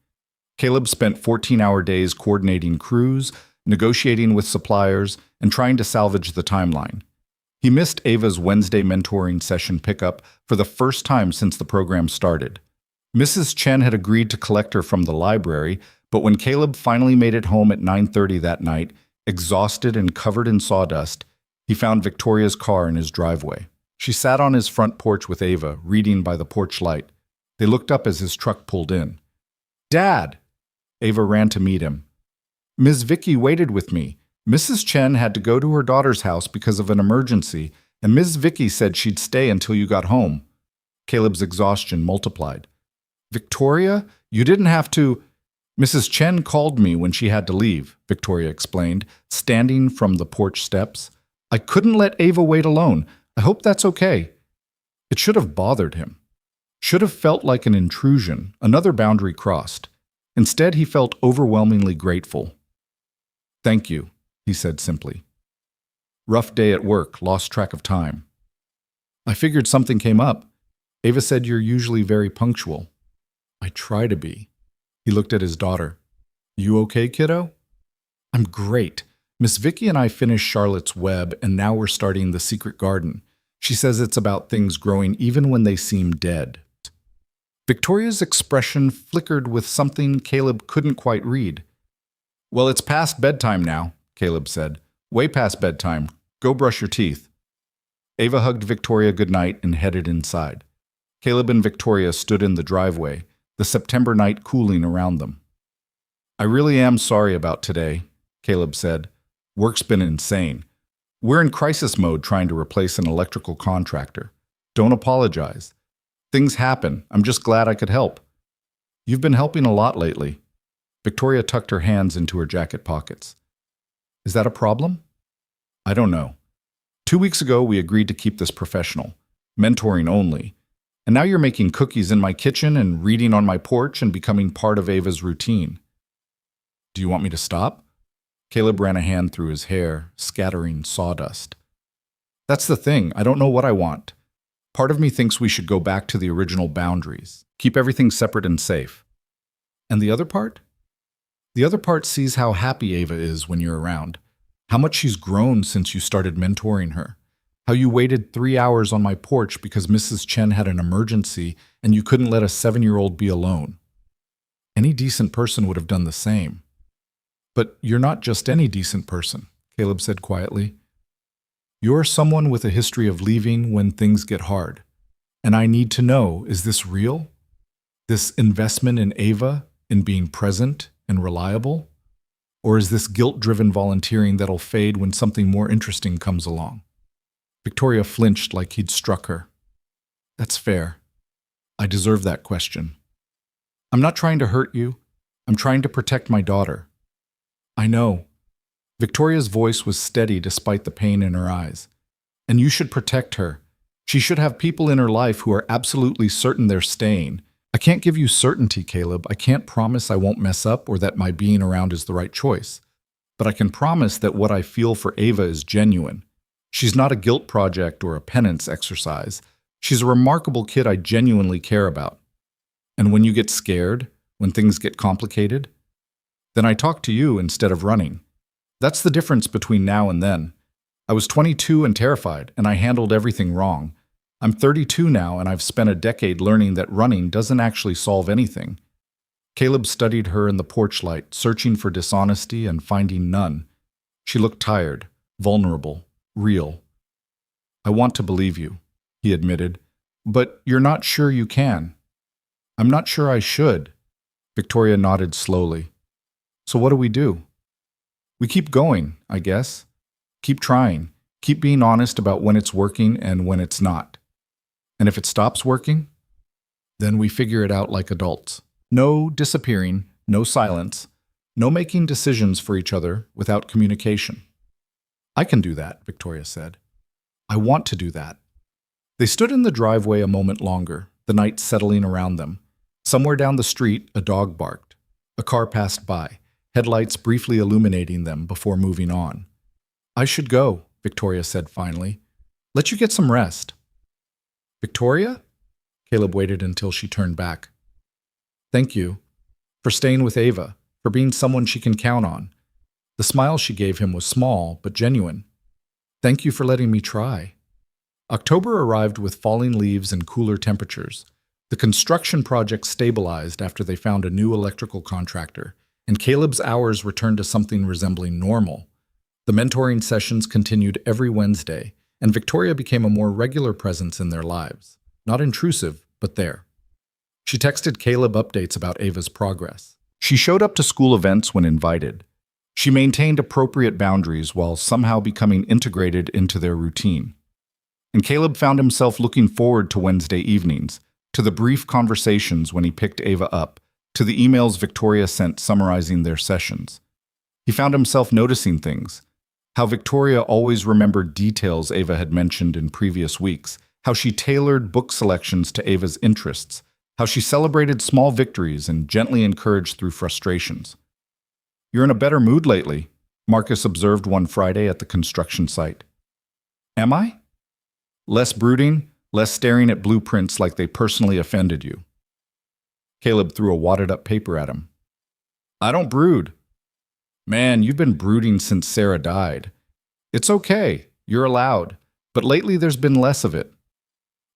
Caleb spent 14-hour days coordinating crews, negotiating with suppliers, and trying to salvage the timeline. He missed Ava's Wednesday mentoring session pickup for the first time since the program started. Mrs. Chen had agreed to collect her from the library, but when Caleb finally made it home at 9:30 that night, exhausted and covered in sawdust, he found Victoria's car in his driveway. She sat on his front porch with Ava, reading by the porch light. They looked up as his truck pulled in. "Dad!" Ava ran to meet him. "Ms. Vicky waited with me. Mrs. Chen had to go to her daughter's house because of an emergency, and Ms. Vicky said she'd stay until you got home." Caleb's exhaustion multiplied. "Victoria, you didn't have to—" "Mrs. Chen called me when she had to leave," Victoria explained, standing from the porch steps. "I couldn't let Ava wait alone. I hope that's okay." It should have bothered him. Should have felt like an intrusion, another boundary crossed. Instead, he felt overwhelmingly grateful. "Thank you," he said simply. "Rough day at work, lost track of time." "I figured something came up. Ava said you're usually very punctual." "I try to be." He looked at his daughter. "You okay, kiddo?" "I'm great. Miss Vicky and I finished Charlotte's Web, and now we're starting The Secret Garden. She says it's about things growing even when they seem dead." Victoria's expression flickered with something Caleb couldn't quite read. "Well, it's past bedtime now," Caleb said. "Way past bedtime. Go brush your teeth." Ava hugged Victoria goodnight and headed inside. Caleb and Victoria stood in the driveway, the September night cooling around them. "I really am sorry about today," Caleb said. "Work's been insane. We're in crisis mode trying to replace an electrical contractor. Don't apologize. Things happen. I'm just glad I could help." "You've been helping a lot lately." Victoria tucked her hands into her jacket pockets. "Is that a problem?" "I don't know. 2 weeks ago, we agreed to keep this professional, mentoring only. And now you're making cookies in my kitchen and reading on my porch and becoming part of Ava's routine. Do you want me to stop?" Caleb ran a hand through his hair, scattering sawdust. "That's the thing. I don't know what I want. Part of me thinks we should go back to the original boundaries, keep everything separate and safe. And the other part? The other part sees how happy Ava is when you're around, How much she's grown since you started mentoring her. How you waited 3 hours on my porch because Mrs. Chen had an emergency and you couldn't let a 7-year-old be alone. Any decent person would have done the same. But you're not just any decent person, Caleb said quietly. You're someone with a history of leaving when things get hard. And I need to know, is this real? This investment in Ava, in being present and reliable? Or is this guilt-driven volunteering that'll fade when something more interesting comes along? Victoria flinched like he'd struck her. That's fair. I deserve that question. I'm not trying to hurt you. I'm trying to protect my daughter. I know. Victoria's voice was steady despite the pain in her eyes. And you should protect her. She should have people in her life who are absolutely certain they're staying. I can't give you certainty, Caleb. I can't promise I won't mess up or that my being around is the right choice. But I can promise that what I feel for Ava is genuine. She's not a guilt project or a penance exercise. She's a remarkable kid I genuinely care about. And when you get scared, when things get complicated, then I talk to you instead of running. That's the difference between now and then. I was 22 and terrified, and I handled everything wrong. I'm 32 now, and I've spent a decade learning that running doesn't actually solve anything. Caleb studied her in the porch light, searching for dishonesty and finding none. She looked tired, vulnerable, real. I want to believe you, he admitted, but you're not sure you can. I'm not sure I should. Victoria nodded slowly. So what do we do? We keep going, I guess. Keep trying. Keep being honest about when it's working and when it's not. And if it stops working, then we figure it out like adults. No disappearing, no silence, no making decisions for each other without communication. I can do that, Victoria said. I want to do that. They stood in the driveway a moment longer, the night settling around them. Somewhere down the street, a dog barked. A car passed by, headlights briefly illuminating them before moving on. I should go, Victoria said finally. Let you get some rest. Victoria? Caleb waited until she turned back. Thank you. For staying with Ava, for being someone she can count on. The smile she gave him was small, but genuine. Thank you for letting me try. October arrived with falling leaves and cooler temperatures. The construction project stabilized after they found a new electrical contractor, and Caleb's hours returned to something resembling normal. The mentoring sessions continued every Wednesday, and Victoria became a more regular presence in their lives. Not intrusive, but there. She texted Caleb updates about Ava's progress. She showed up to school events when invited. She maintained appropriate boundaries while somehow becoming integrated into their routine. And Caleb found himself looking forward to Wednesday evenings, to the brief conversations when he picked Ava up, to the emails Victoria sent summarizing their sessions. He found himself noticing things. How Victoria always remembered details Ava had mentioned in previous weeks, how she tailored book selections to Ava's interests, how she celebrated small victories and gently encouraged through frustrations. You're in a better mood lately, Marcus observed one Friday at the construction site. Am I? Less brooding, less staring at blueprints like they personally offended you. Caleb threw a wadded-up paper at him. I don't brood. Man, you've been brooding since Sarah died. It's okay, you're allowed, but lately there's been less of it.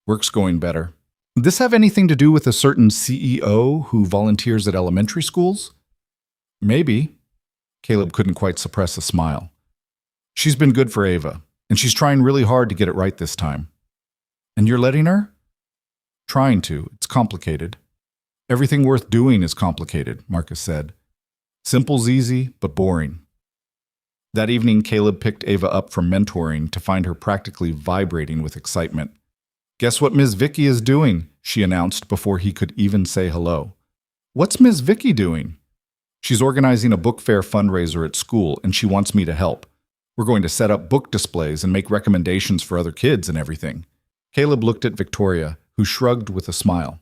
Work's going better. Does this have anything to do with a certain CEO who volunteers at elementary schools? Maybe. Caleb couldn't quite suppress a smile. She's been good for Ava, and she's trying really hard to get it right this time. And you're letting her? Trying to. It's complicated. Everything worth doing is complicated, Marcus said. Simple's easy, but boring. That evening, Caleb picked Ava up from mentoring to find her practically vibrating with excitement. Guess what Ms. Vicky is doing, she announced before he could even say hello. What's Ms. Vicky doing? She's organizing a book fair fundraiser at school, and she wants me to help. We're going to set up book displays and make recommendations for other kids and everything. Caleb looked at Victoria, who shrugged with a smile.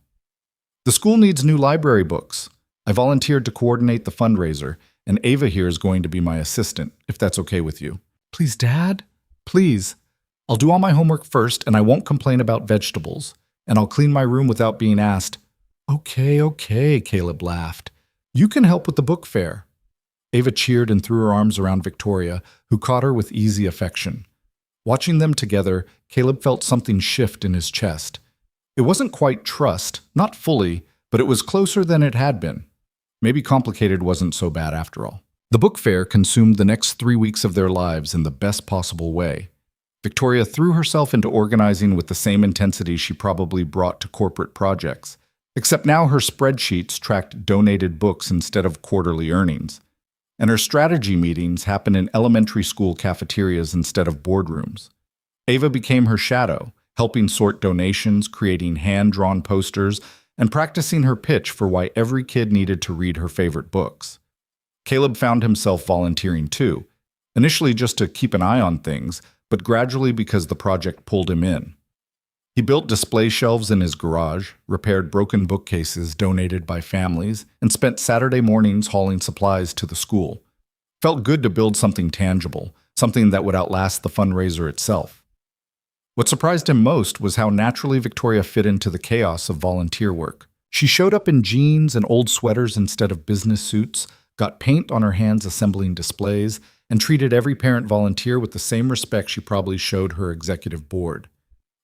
The school needs new library books. I volunteered to coordinate the fundraiser, and Ava here is going to be my assistant, if that's okay with you. Please, Dad? Please. I'll do all my homework first, and I won't complain about vegetables. And I'll clean my room without being asked. Okay, Caleb laughed. You can help with the book fair. Ava cheered and threw her arms around Victoria, who caught her with easy affection. Watching them together, Caleb felt something shift in his chest. It wasn't quite trust, not fully, but it was closer than it had been. Maybe complicated wasn't so bad after all. The book fair consumed the next 3 weeks of their lives in the best possible way. Victoria threw herself into organizing with the same intensity she probably brought to corporate projects, except now her spreadsheets tracked donated books instead of quarterly earnings. And her strategy meetings happened in elementary school cafeterias instead of boardrooms. Ava became her shadow, helping sort donations, creating hand-drawn posters, and practicing her pitch for why every kid needed to read her favorite books. Caleb found himself volunteering too, initially just to keep an eye on things, but gradually because the project pulled him in. He built display shelves in his garage, repaired broken bookcases donated by families, and spent Saturday mornings hauling supplies to the school. Felt good to build something tangible, something that would outlast the fundraiser itself. What surprised him most was how naturally Victoria fit into the chaos of volunteer work. She showed up in jeans and old sweaters instead of business suits, got paint on her hands assembling displays, and treated every parent volunteer with the same respect she probably showed her executive board.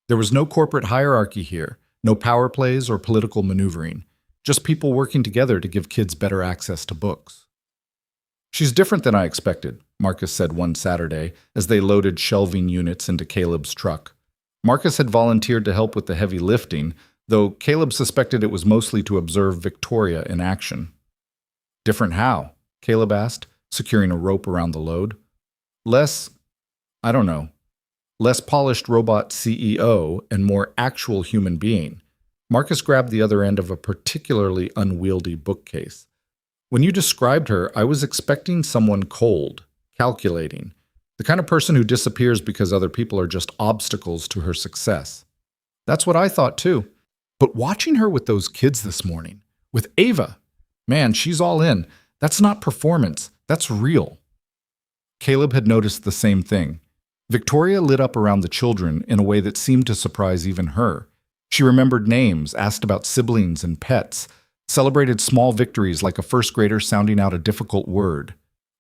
There was no corporate hierarchy here, no power plays or political maneuvering, just people working together to give kids better access to books. "She's different than I expected," Marcus said one Saturday as they loaded shelving units into Caleb's truck. Marcus had volunteered to help with the heavy lifting, though Caleb suspected it was mostly to observe Victoria in action. "Different how?" Caleb asked, securing a rope around the load. Less polished robot CEO and more actual human being. Marcus grabbed the other end of a particularly unwieldy bookcase. "When you described her, I was expecting someone cold, calculating, the kind of person who disappears because other people are just obstacles to her success." "That's what I thought too. But watching her with those kids this morning, with Ava, man, she's all in. That's not performance, that's real." Caleb had noticed the same thing. Victoria lit up around the children in a way that seemed to surprise even her. She remembered names, asked about siblings and pets, celebrated small victories like a first grader sounding out a difficult word.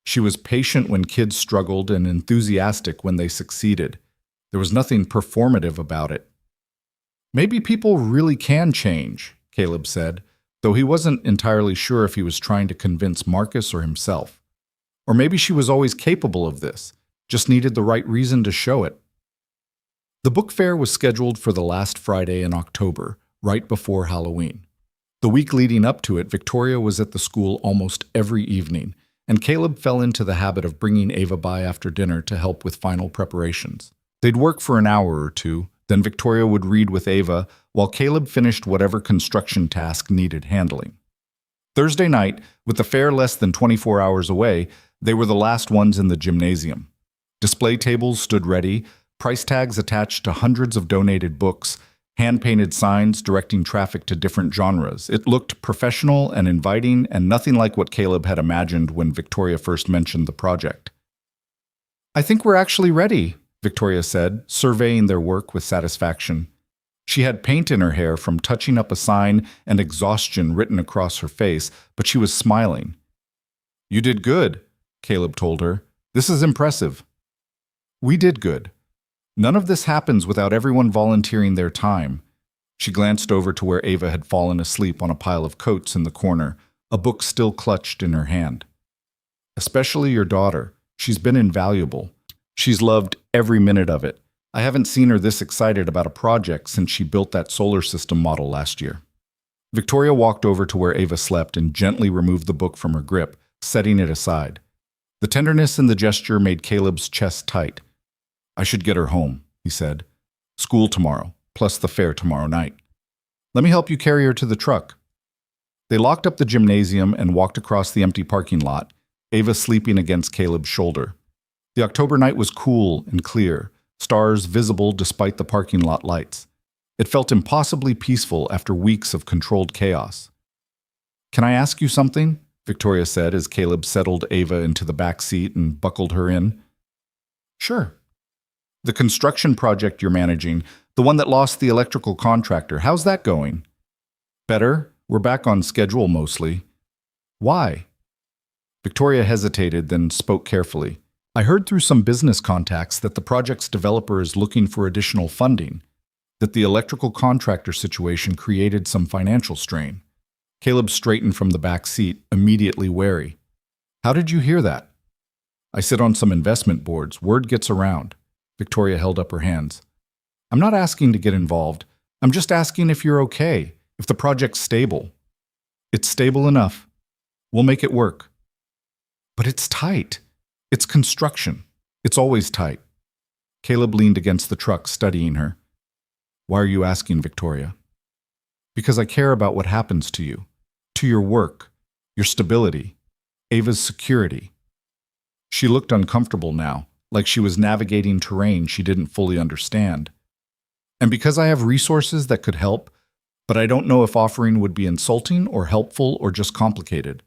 She was patient when kids struggled and enthusiastic when they succeeded. There was nothing performative about it. "Maybe people really can change," Caleb said, though he wasn't entirely sure if he was trying to convince Marcus or himself. Or maybe she was always capable of this, just needed the right reason to show it. The book fair was scheduled for the last Friday in October, right before Halloween. The week leading up to it, Victoria was at the school almost every evening, and Caleb fell into the habit of bringing Ava by after dinner to help with final preparations. They'd work for an hour or two, then Victoria would read with Ava while Caleb finished whatever construction task needed handling. Thursday night, with the fair less than 24 hours away, they were the last ones in the gymnasium. Display tables stood ready, price tags attached to hundreds of donated books, hand-painted signs directing traffic to different genres. It looked professional and inviting and nothing like what Caleb had imagined when Victoria first mentioned the project. "I think we're actually ready," Victoria said, surveying their work with satisfaction. She had paint in her hair from touching up a sign and exhaustion written across her face, but she was smiling. "You did good," Caleb told her. "This is impressive." "We did good. None of this happens without everyone volunteering their time." She glanced over to where Ava had fallen asleep on a pile of coats in the corner, a book still clutched in her hand. "Especially your daughter. She's been invaluable. She's loved every minute of it. I haven't seen her this excited about a project since she built that solar system model last year." Victoria walked over to where Ava slept and gently removed the book from her grip, setting it aside. The tenderness in the gesture made Caleb's chest tight. "I should get her home," he said. "School tomorrow, plus the fair tomorrow night. Let me help you carry her to the truck." They locked up the gymnasium and walked across the empty parking lot, Ava sleeping against Caleb's shoulder. The October night was cool and clear, stars visible despite the parking lot lights. It felt impossibly peaceful after weeks of controlled chaos. "Can I ask you something?" Victoria said as Caleb settled Ava into the back seat and buckled her in. "Sure." "The construction project you're managing, the one that lost the electrical contractor, how's that going?" "Better. We're back on schedule mostly." "Why?" Victoria hesitated, then spoke carefully. I heard through some business contacts that the project's developer is looking for additional funding, that the electrical contractor situation created some financial strain. Caleb straightened from the back seat, immediately wary. How did you hear that? I sit on some investment boards. Word gets around. Victoria held up her hands. I'm not asking to get involved. I'm just asking if you're okay, if the project's stable. It's stable enough. We'll make it work. But it's tight. It's construction. It's always tight. Caleb leaned against the truck, studying her. Why are you asking, Victoria? Because I care about what happens to you, to your work, your stability, Ava's security. She looked uncomfortable now, like she was navigating terrain she didn't fully understand. And because I have resources that could help, but I don't know if offering would be insulting or helpful or just complicated.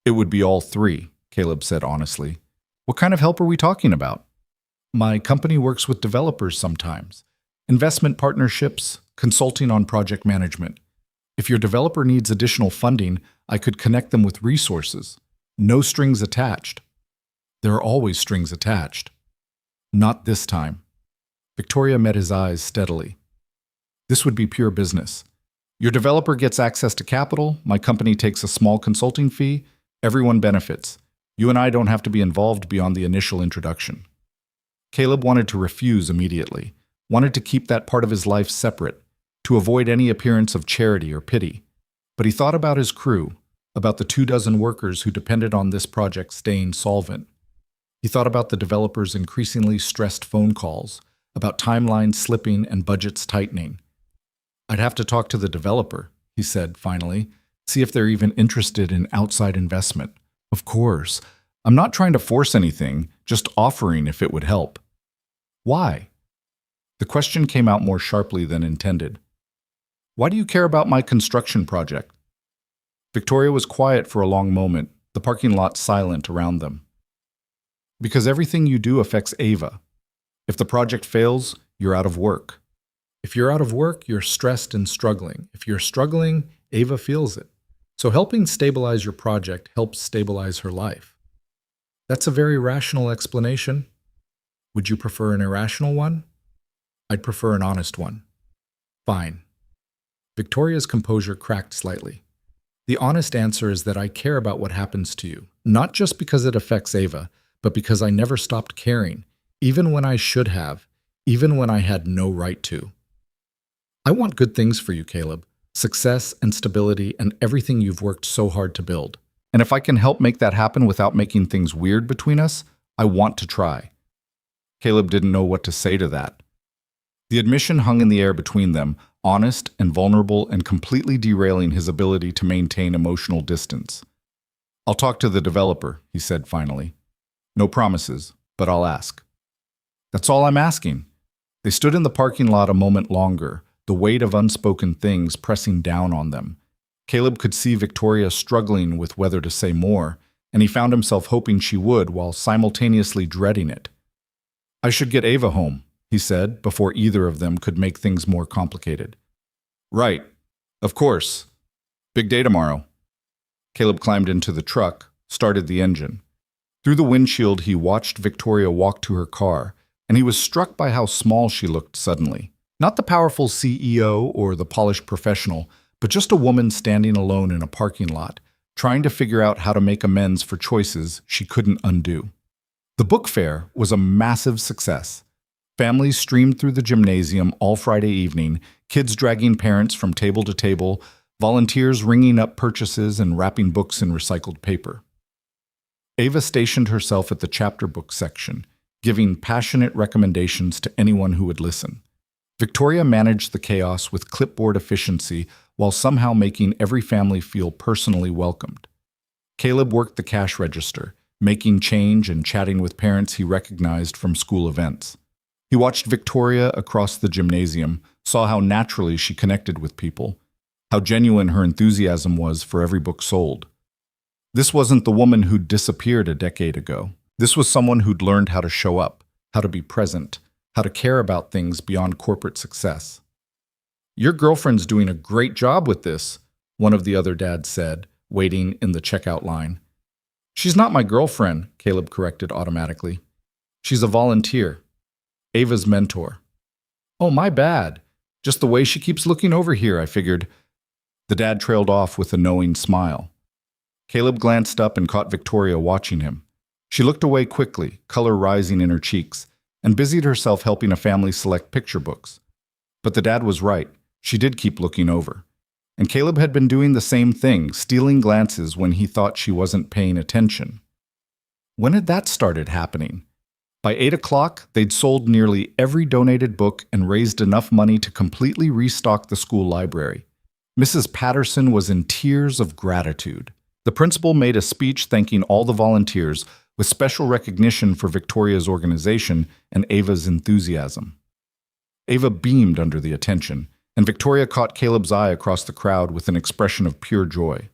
It would be all three, Caleb said honestly. What kind of help are we talking about? My company works with developers sometimes. Investment partnerships, consulting on project management. If your developer needs additional funding, I could connect them with resources. No strings attached. There are always strings attached. Not this time. Victoria met his eyes steadily. This would be pure business. Your developer gets access to capital, my company takes a small consulting fee, everyone benefits. You and I don't have to be involved beyond the initial introduction. Caleb wanted to refuse immediately, wanted to keep that part of his life separate, to avoid any appearance of charity or pity. But he thought about his crew, about the 24 workers who depended on this project staying solvent. He thought about the developer's increasingly stressed phone calls, about timelines slipping and budgets tightening. I'd have to talk to the developer, he said finally, see if they're even interested in outside investment. Of course. I'm not trying to force anything, just offering if it would help. Why? The question came out more sharply than intended. Why do you care about my construction project? Victoria was quiet for a long moment, the parking lot silent around them. Because everything you do affects Ava. If the project fails, you're out of work. If you're out of work, you're stressed and struggling. If you're struggling, Ava feels it. So helping stabilize your project helps stabilize her life. That's a very rational explanation. Would you prefer an irrational one? I'd prefer an honest one. Fine. Victoria's composure cracked slightly. The honest answer is that I care about what happens to you, not just because it affects Ava, but because I never stopped caring, even when I should have, even when I had no right to. I want good things for you, Caleb. Success and stability and everything you've worked so hard to build. And if I can help make that happen without making things weird between us, I want to try. Caleb didn't know what to say to that. The admission hung in the air between them, honest and vulnerable and completely derailing his ability to maintain emotional distance. I'll talk to the developer, he said finally. No promises, but I'll ask. That's all I'm asking. They stood in the parking lot a moment longer, the weight of unspoken things pressing down on them. Caleb could see Victoria struggling with whether to say more, and he found himself hoping she would while simultaneously dreading it. I should get Ava home, he said, before either of them could make things more complicated. Right. Of course. Big day tomorrow. Caleb climbed into the truck, started the engine. Through the windshield, he watched Victoria walk to her car, and he was struck by how small she looked suddenly. Not the powerful CEO or the polished professional, but just a woman standing alone in a parking lot, trying to figure out how to make amends for choices she couldn't undo. The book fair was a massive success. Families streamed through the gymnasium all Friday evening, kids dragging parents from table to table, volunteers ringing up purchases and wrapping books in recycled paper. Ava stationed herself at the chapter book section, giving passionate recommendations to anyone who would listen. Victoria managed the chaos with clipboard efficiency while somehow making every family feel personally welcomed. Caleb worked the cash register, making change and chatting with parents he recognized from school events. He watched Victoria across the gymnasium, saw how naturally she connected with people, how genuine her enthusiasm was for every book sold. This wasn't the woman who'd disappeared a decade ago. This was someone who'd learned how to show up, how to be present, how to care about things beyond corporate success. Your girlfriend's doing a great job with this, one of the other dads said, waiting in the checkout line. She's not my girlfriend, Caleb corrected automatically. She's a volunteer. Ava's mentor. Oh, my bad. Just the way she keeps looking over here, I figured. The dad trailed off with a knowing smile. Caleb glanced up and caught Victoria watching him. She looked away quickly, color rising in her cheeks, and busied herself helping a family select picture books. But the dad was right. She did keep looking over. And Caleb had been doing the same thing, stealing glances when he thought she wasn't paying attention. When had that started happening? By 8 o'clock, they'd sold nearly every donated book and raised enough money to completely restock the school library. Mrs. Patterson was in tears of gratitude. The principal made a speech thanking all the volunteers, with special recognition for Victoria's organization and Ava's enthusiasm. Ava beamed under the attention, and Victoria caught Caleb's eye across the crowd with an expression of pure joy.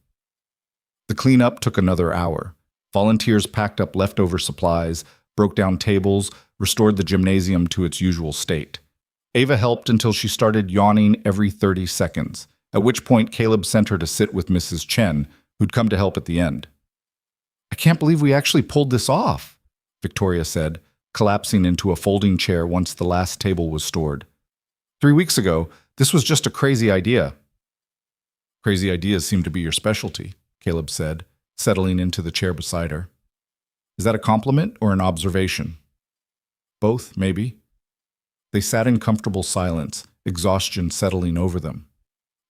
The cleanup took another hour. Volunteers packed up leftover supplies, broke down tables, restored the gymnasium to its usual state. Ava helped until she started yawning every 30 seconds, at which point Caleb sent her to sit with Mrs. Chen, who'd come to help at the end. I can't believe we actually pulled this off, Victoria said, collapsing into a folding chair once the last table was stored. 3 weeks ago, this was just a crazy idea. Crazy ideas seem to be your specialty, Caleb said, settling into the chair beside her. Is that a compliment or an observation? Both, maybe. They sat in comfortable silence, exhaustion settling over them.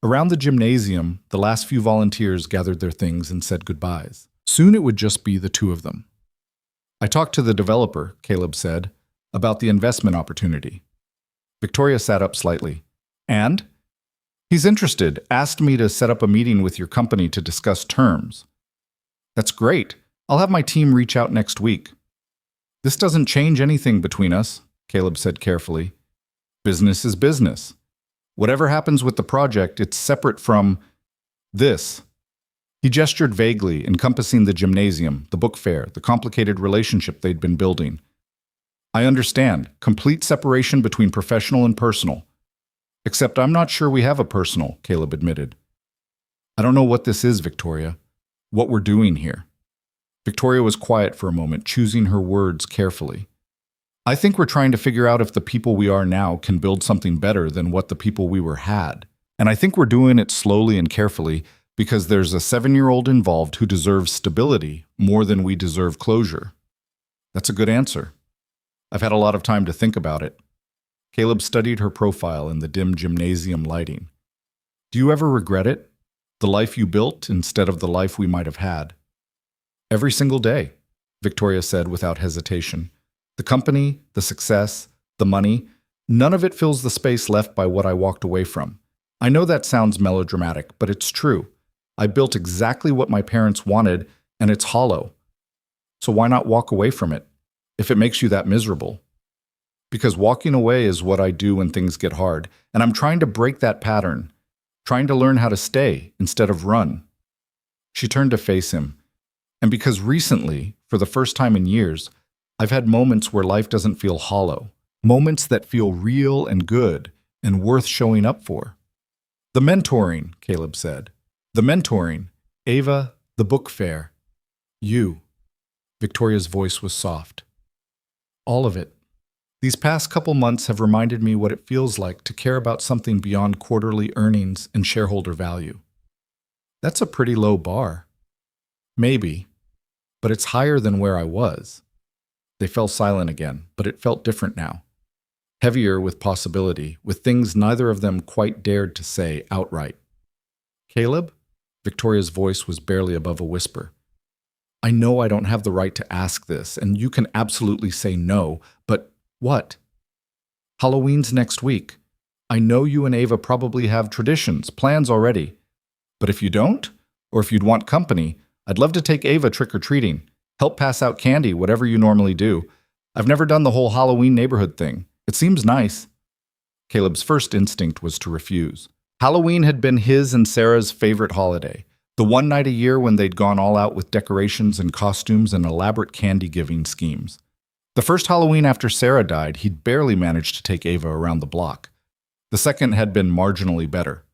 Around the gymnasium, the last few volunteers gathered their things and said goodbyes. Soon it would just be the two of them. I talked to the developer, Caleb said, about the investment opportunity. Victoria sat up slightly. And? He's interested, asked me to set up a meeting with your company to discuss terms. That's great. I'll have my team reach out next week. This doesn't change anything between us, Caleb said carefully. Business is business. Whatever happens with the project, it's separate from this. He gestured vaguely, encompassing the gymnasium, the book fair, the complicated relationship they'd been building. I understand. Complete separation between professional and personal. Except I'm not sure we have a personal, Caleb admitted. I don't know what this is, Victoria. What we're doing here. Victoria was quiet for a moment, choosing her words carefully. I think we're trying to figure out if the people we are now can build something better than what the people we were had. And I think we're doing it slowly and carefully because there's a 7-year-old involved who deserves stability more than we deserve closure. That's a good answer. I've had a lot of time to think about it. Caleb studied her profile in the dim gymnasium lighting. Do you ever regret it? The life you built instead of the life we might have had? Every single day, Victoria said without hesitation. The company, the success, the money, none of it fills the space left by what I walked away from. I know that sounds melodramatic, but it's true. I built exactly what my parents wanted, and it's hollow. So why not walk away from it, if it makes you that miserable? Because walking away is what I do when things get hard, and I'm trying to break that pattern, trying to learn how to stay instead of run. She turned to face him, and because recently, for the first time in years, I've had moments where life doesn't feel hollow, moments that feel real and good and worth showing up for. The mentoring, Caleb said. The mentoring. Ava, the book fair. You. Victoria's voice was soft. All of it. These past couple months have reminded me what it feels like to care about something beyond quarterly earnings and shareholder value. That's a pretty low bar. Maybe, but it's higher than where I was. They fell silent again, but it felt different now. Heavier with possibility, with things neither of them quite dared to say outright. Caleb? Victoria's voice was barely above a whisper. I know I don't have the right to ask this, and you can absolutely say no, but what? Halloween's next week. I know you and Ava probably have traditions, plans already. But if you don't, or if you'd want company, I'd love to take Ava trick-or-treating, help pass out candy, whatever you normally do. I've never done the whole Halloween neighborhood thing. It seems nice. Caleb's first instinct was to refuse. Halloween had been his and Sarah's favorite holiday, the one night a year when they'd gone all out with decorations and costumes and elaborate candy-giving schemes. The first Halloween after Sarah died, he'd barely managed to take Ava around the block. The second had been marginally better.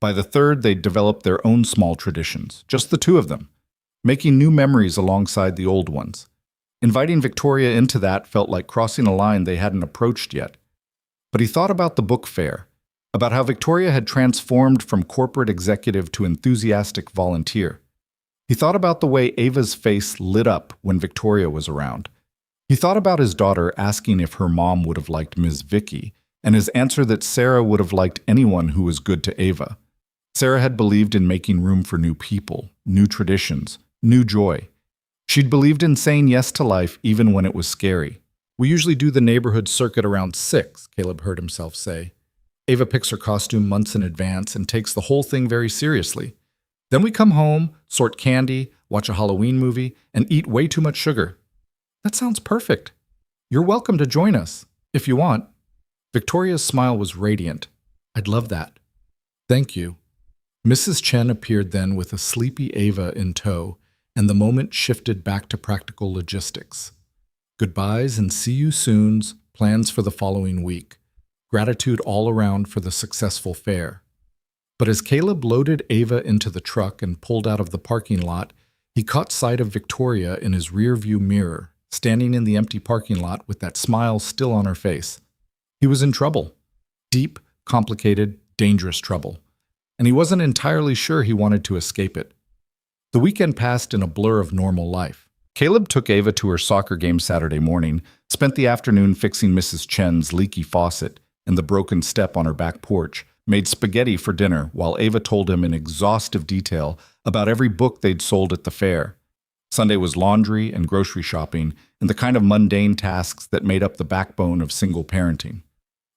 By the third, they'd developed their own small traditions, just the two of them. making new memories alongside the old ones. Inviting Victoria into that felt like crossing a line they hadn't approached yet. But he thought about the book fair, about how Victoria had transformed from corporate executive to enthusiastic volunteer. He thought about the way Ava's face lit up when Victoria was around. He thought about his daughter asking if her mom would have liked Ms. Vicky, and his answer that Sarah would have liked anyone who was good to Ava. Sarah had believed in making room for new people, new traditions, new joy. She'd believed in saying yes to life even when it was scary. "We usually do the neighborhood circuit around 6, Caleb heard himself say. Ava picks her costume months in advance and takes the whole thing very seriously. Then we come home, sort candy, watch a Halloween movie, and eat way too much sugar. That sounds perfect. You're welcome to join us, if you want." Victoria's smile was radiant. "I'd love that." "Thank you." Mrs. Chen appeared then with a sleepy Ava in tow, and the moment shifted back to practical logistics. Goodbyes and see you soons, plans for the following week. Gratitude all around for the successful fair. But as Caleb loaded Ava into the truck and pulled out of the parking lot, he caught sight of Victoria in his rearview mirror, standing in the empty parking lot with that smile still on her face. He was in trouble. Deep, complicated, dangerous trouble. And he wasn't entirely sure he wanted to escape it. The weekend passed in a blur of normal life. Caleb took Ava to her soccer game Saturday morning, spent the afternoon fixing Mrs. Chen's leaky faucet and the broken step on her back porch, made spaghetti for dinner while Ava told him in exhaustive detail about every book they'd sold at the fair. Sunday was laundry and grocery shopping and the kind of mundane tasks that made up the backbone of single parenting.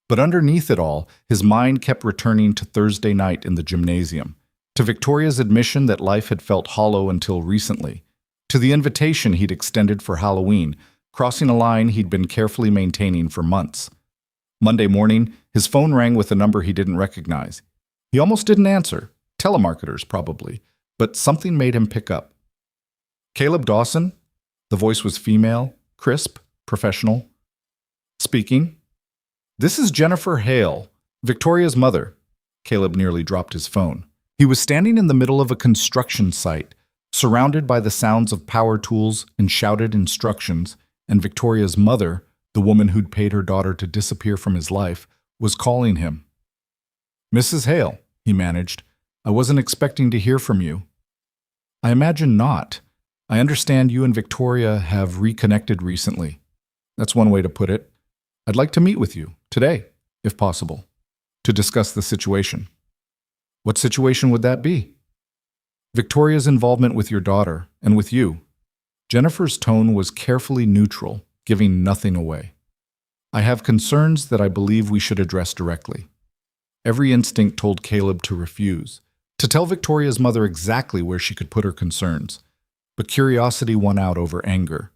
But underneath it all, his mind kept returning to Thursday night in the gymnasium, to Victoria's admission that life had felt hollow until recently, to the invitation he'd extended for Halloween, crossing a line he'd been carefully maintaining for months. Monday morning, his phone rang with a number he didn't recognize. He almost didn't answer, telemarketers probably, but something made him pick up. "Caleb Dawson?" The voice was female, crisp, professional. "Speaking." "This is Jennifer Hale, Victoria's mother." Caleb nearly dropped his phone. He was standing in the middle of a construction site, surrounded by the sounds of power tools and shouted instructions, and Victoria's mother, the woman who'd paid her daughter to disappear from his life, was calling him. "Mrs. Hale," he managed, "I wasn't expecting to hear from you." "I imagine not. I understand you and Victoria have reconnected recently." "That's one way to put it. I'd like to meet with you, today, if possible, to discuss the situation." "What situation would that be?" "Victoria's involvement with your daughter, and with you." Jennifer's tone was carefully neutral, giving nothing away. "I have concerns that I believe we should address directly." Every instinct told Caleb to refuse, to tell Victoria's mother exactly where she could put her concerns. But curiosity won out over anger.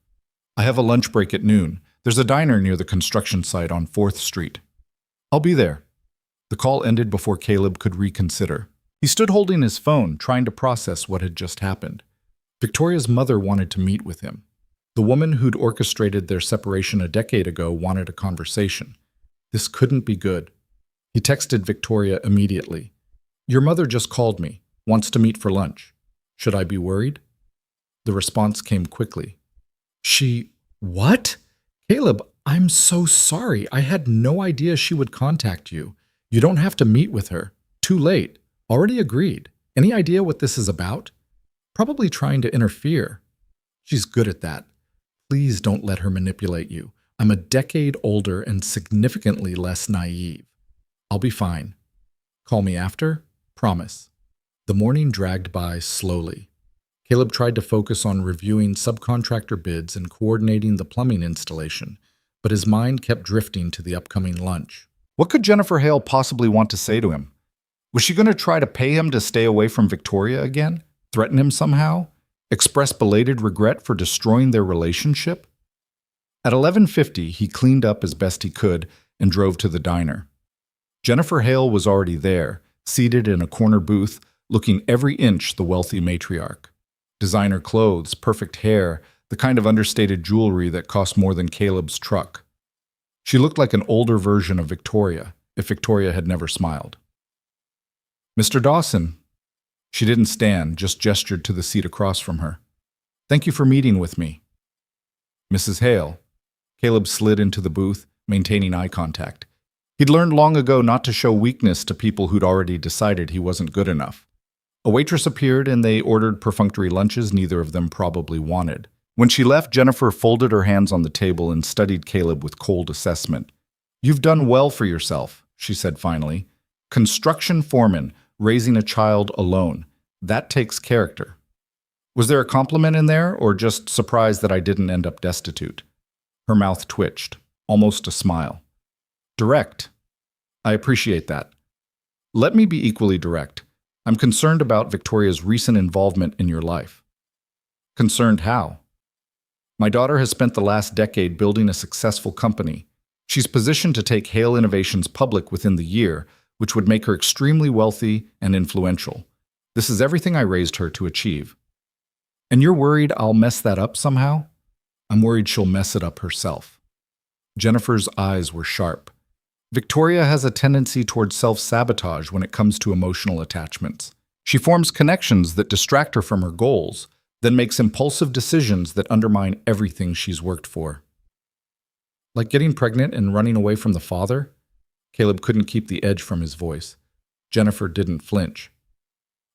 "I have a lunch break at noon. There's a diner near the construction site on 4th Street. I'll be there." The call ended before Caleb could reconsider. He stood holding his phone, trying to process what had just happened. Victoria's mother wanted to meet with him. The woman who'd orchestrated their separation a decade ago wanted a conversation. This couldn't be good. He texted Victoria immediately. "Your mother just called me, wants to meet for lunch. Should I be worried?" The response came quickly. What? Caleb, I'm so sorry. I had no idea she would contact you. You don't have to meet with her. Too late. Already agreed. Any idea what this is about? Probably trying to interfere. She's good at that. Please don't let her manipulate you. I'm a decade older and significantly less naive. I'll be fine. Call me after? Promise. The morning dragged by slowly. Caleb tried to focus on reviewing subcontractor bids and coordinating the plumbing installation, but his mind kept drifting to the upcoming lunch. What could Jennifer Hale possibly want to say to him? Was she going to try to pay him to stay away from Victoria again? Threaten him somehow? Express belated regret for destroying their relationship? At 11:50, he cleaned up as best he could and drove to the diner. Jennifer Hale was already there, seated in a corner booth, looking every inch the wealthy matriarch. Designer clothes, perfect hair, the kind of understated jewelry that cost more than Caleb's truck. She looked like an older version of Victoria, if Victoria had never smiled. Mr. Dawson. She didn't stand, just gestured to the seat across from her. Thank you for meeting with me. Mrs. Hale. Caleb slid into the booth, maintaining eye contact. He'd learned long ago not to show weakness to people who'd already decided he wasn't good enough. A waitress appeared and they ordered perfunctory lunches neither of them probably wanted. When she left, Jennifer folded her hands on the table and studied Caleb with cold assessment. "You've done well for yourself," she said finally. "Construction foreman, raising a child alone. That takes character." Was there a compliment in there, or just surprise that I didn't end up destitute? Her mouth twitched, almost a smile. Direct. I appreciate that. Let me be equally direct. I'm concerned about Victoria's recent involvement in your life. Concerned how? My daughter has spent the last decade building a successful company. She's positioned to take Hale Innovations public within the year, which would make her extremely wealthy and influential. This is everything I raised her to achieve. And you're worried I'll mess that up somehow? I'm worried she'll mess it up herself. Jennifer's eyes were sharp. Victoria has a tendency towards self-sabotage when it comes to emotional attachments. She forms connections that distract her from her goals, then makes impulsive decisions that undermine everything she's worked for. Like getting pregnant and running away from the father? Caleb couldn't keep the edge from his voice. Jennifer didn't flinch.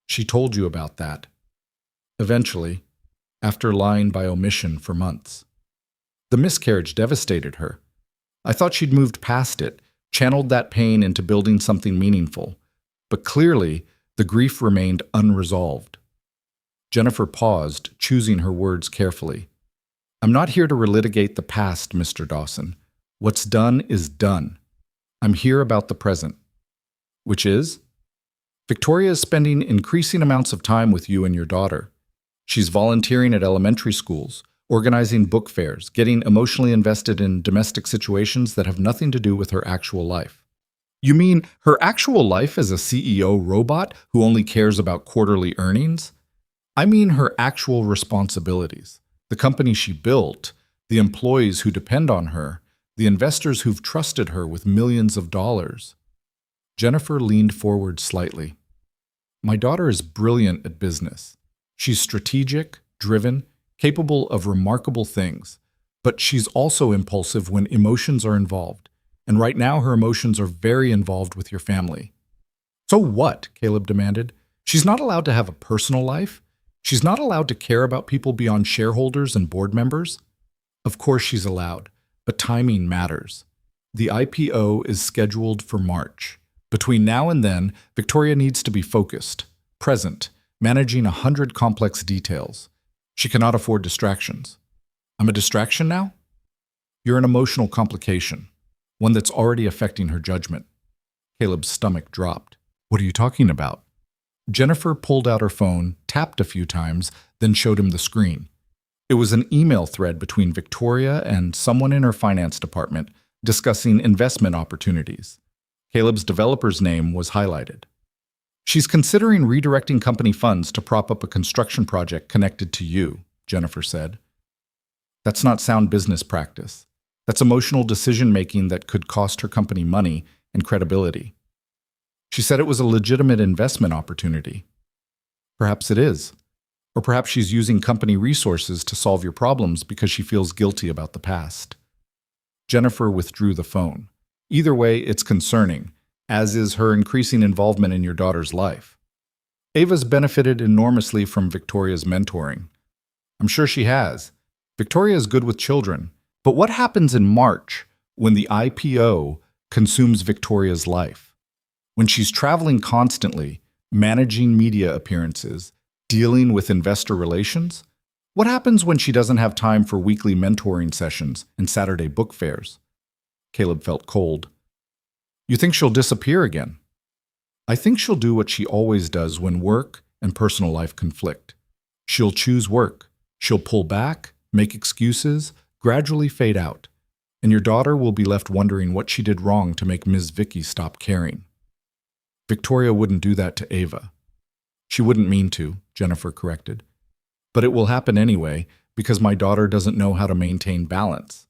She told you about that. Eventually, after lying by omission for months. The miscarriage devastated her. I thought she'd moved past it, channeled that pain into building something meaningful. But clearly, the grief remained unresolved. Jennifer paused, choosing her words carefully. I'm not here to relitigate the past, Mr. Dawson. What's done is done. I'm here about the present. Which is? Victoria is spending increasing amounts of time with you and your daughter. She's volunteering at elementary schools, organizing book fairs, getting emotionally invested in domestic situations that have nothing to do with her actual life. You mean her actual life as a CEO robot who only cares about quarterly earnings? I mean her actual responsibilities. The company she built, the employees who depend on her, the investors who've trusted her with millions of dollars. Jennifer leaned forward slightly. My daughter is brilliant at business. She's strategic, driven, capable of remarkable things, but she's also impulsive when emotions are involved. And right now her emotions are very involved with your family. So what? Caleb demanded. She's not allowed to have a personal life? She's not allowed to care about people beyond shareholders and board members? Of course she's allowed, but timing matters. The IPO is scheduled for March. Between now and then, Victoria needs to be focused, present, managing 100 complex details. She cannot afford distractions. I'm a distraction now? You're an emotional complication, one that's already affecting her judgment. Caleb's stomach dropped. What are you talking about? Jennifer pulled out her phone, tapped a few times, then showed him the screen. It was an email thread between Victoria and someone in her finance department discussing investment opportunities. Caleb's developer's name was highlighted. She's considering redirecting company funds to prop up a construction project connected to you, Jennifer said. That's not sound business practice. That's emotional decision-making that could cost her company money and credibility. She said it was a legitimate investment opportunity. Perhaps it is. Or perhaps she's using company resources to solve your problems because she feels guilty about the past. Jennifer withdrew the phone. Either way, it's concerning, as is her increasing involvement in your daughter's life. Ava's benefited enormously from Victoria's mentoring. I'm sure she has. Victoria is good with children. But what happens in March when the IPO consumes Victoria's life? When she's traveling constantly, managing media appearances, dealing with investor relations? What happens when she doesn't have time for weekly mentoring sessions and Saturday book fairs? Caleb felt cold. You think she'll disappear again? I think she'll do what she always does when work and personal life conflict. She'll choose work. She'll pull back, make excuses, gradually fade out. And your daughter will be left wondering what she did wrong to make Ms. Vicky stop caring. Victoria wouldn't do that to Ava. She wouldn't mean to, Jennifer corrected. But it will happen anyway because my daughter doesn't know how to maintain balance.